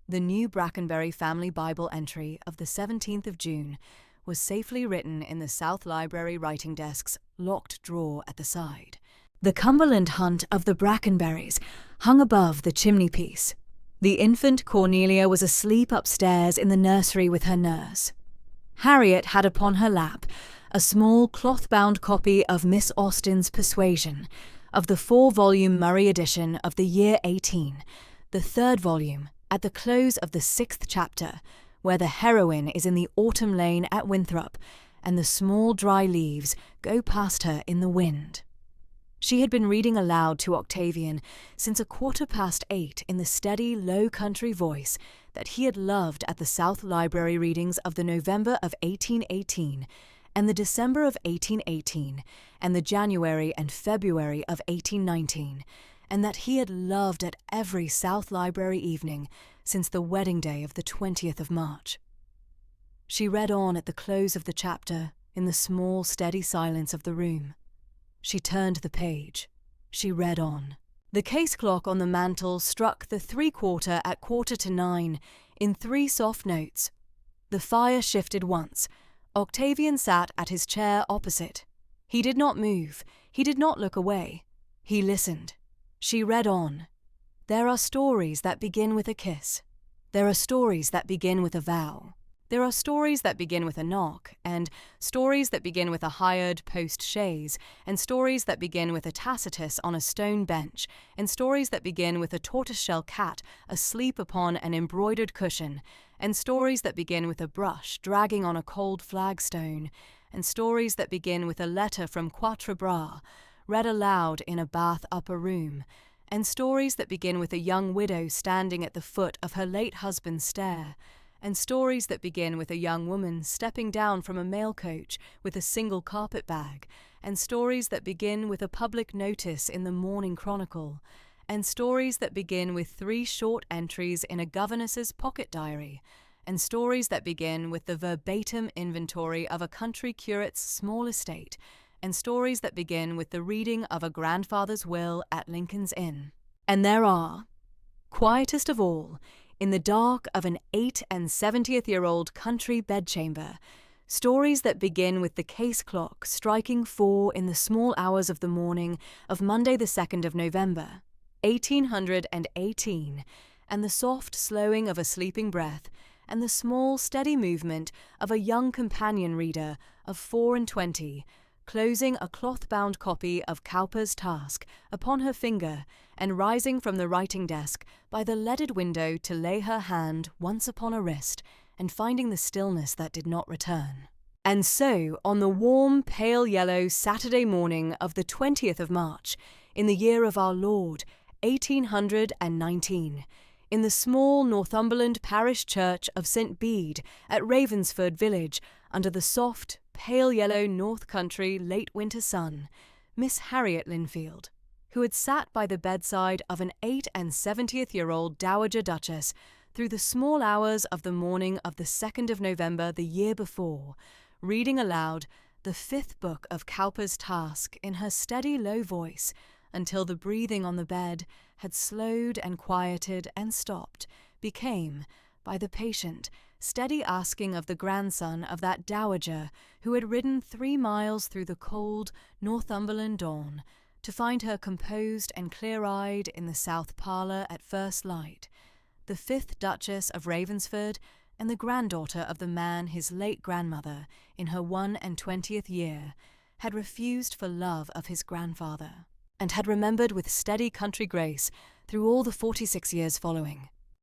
The new Brackenbury family Bible entry of the 17th of June was safely written in the South Library writing desk's locked drawer at the side. The Cumberland Hunt of the Brackenberries hung above the chimney-piece. The infant Cornelia was asleep upstairs in the nursery with her nurse. Harriet had upon her lap a small cloth-bound copy of Miss Austen's Persuasion, of the 4-volume Murray edition of the year 18, the 3rd volume, at the close of the 6th chapter, where the heroine is in the autumn lane at Winthrop, and the small dry leaves go past her in the wind. She had been reading aloud to Octavian since 8:15 in the steady, low country voice that he had loved at the South Library readings of the November of 1818, and the December of 1818, and the January and February of 1819, and that he had loved at every South Library evening since the wedding day of the 20th of March. She read on at the close of the chapter in the small, steady silence of the room. She turned the page. She read on. The case clock on the mantel struck the 3/4 at 9:15 in 3 soft notes. The fire shifted once. Octavian sat at his chair opposite. He did not move. He did not look away. He listened. She read on. There are stories that begin with a kiss. There are stories that begin with a vow. There are stories that begin with a knock, and stories that begin with a hired post-chaise, and stories that begin with a Tacitus on a stone bench, and stories that begin with a tortoiseshell cat asleep upon an embroidered cushion, and stories that begin with a brush dragging on a cold flagstone, and stories that begin with a letter from Quatre Bras, read aloud in a Bath upper room, and stories that begin with a young widow standing at the foot of her late husband's stair, and stories that begin with a young woman stepping down from a mail coach with a single carpet bag, and stories that begin with a public notice in the Morning Chronicle, and stories that begin with 3 short entries in a governess's pocket diary, and stories that begin with the verbatim inventory of a country curate's small estate, and stories that begin with the reading of a grandfather's will at Lincoln's Inn. And there are, quietest of all, in the dark of an 78-year-old country bedchamber, stories that begin with the case clock striking 4 in the small hours of the morning of Monday the 2nd of November, 1818, and the soft slowing of a sleeping breath, and the small steady movement of a young companion reader of 24, closing a cloth-bound copy of Cowper's Task upon her finger and rising from the writing desk by the leaded window to lay her hand once upon a wrist and finding the stillness that did not return. And so, on the warm, pale yellow Saturday morning of the 20th of March, in the year of our Lord, 1819, in the small Northumberland parish church of St. Bede at Ravensford village, under the soft, pale yellow north country late winter sun, Miss Harriet Linfield, who had sat by the bedside of an 78-year-old Dowager Duchess through the small hours of the morning of the 2nd of November the year before, reading aloud the 5th book of Cowper's Task in her steady low voice, until the breathing on the bed had slowed and quieted and stopped, became, by the patient, steady asking of the grandson of that dowager who had ridden 3 miles through the cold Northumberland dawn, to find her composed and clear-eyed in the south parlour at first light, the 5th Duchess of Ravensford, and the granddaughter of the man his late grandmother, in her 21st year, had refused for love of his grandfather, and had remembered with steady country grace through all the 46 years following.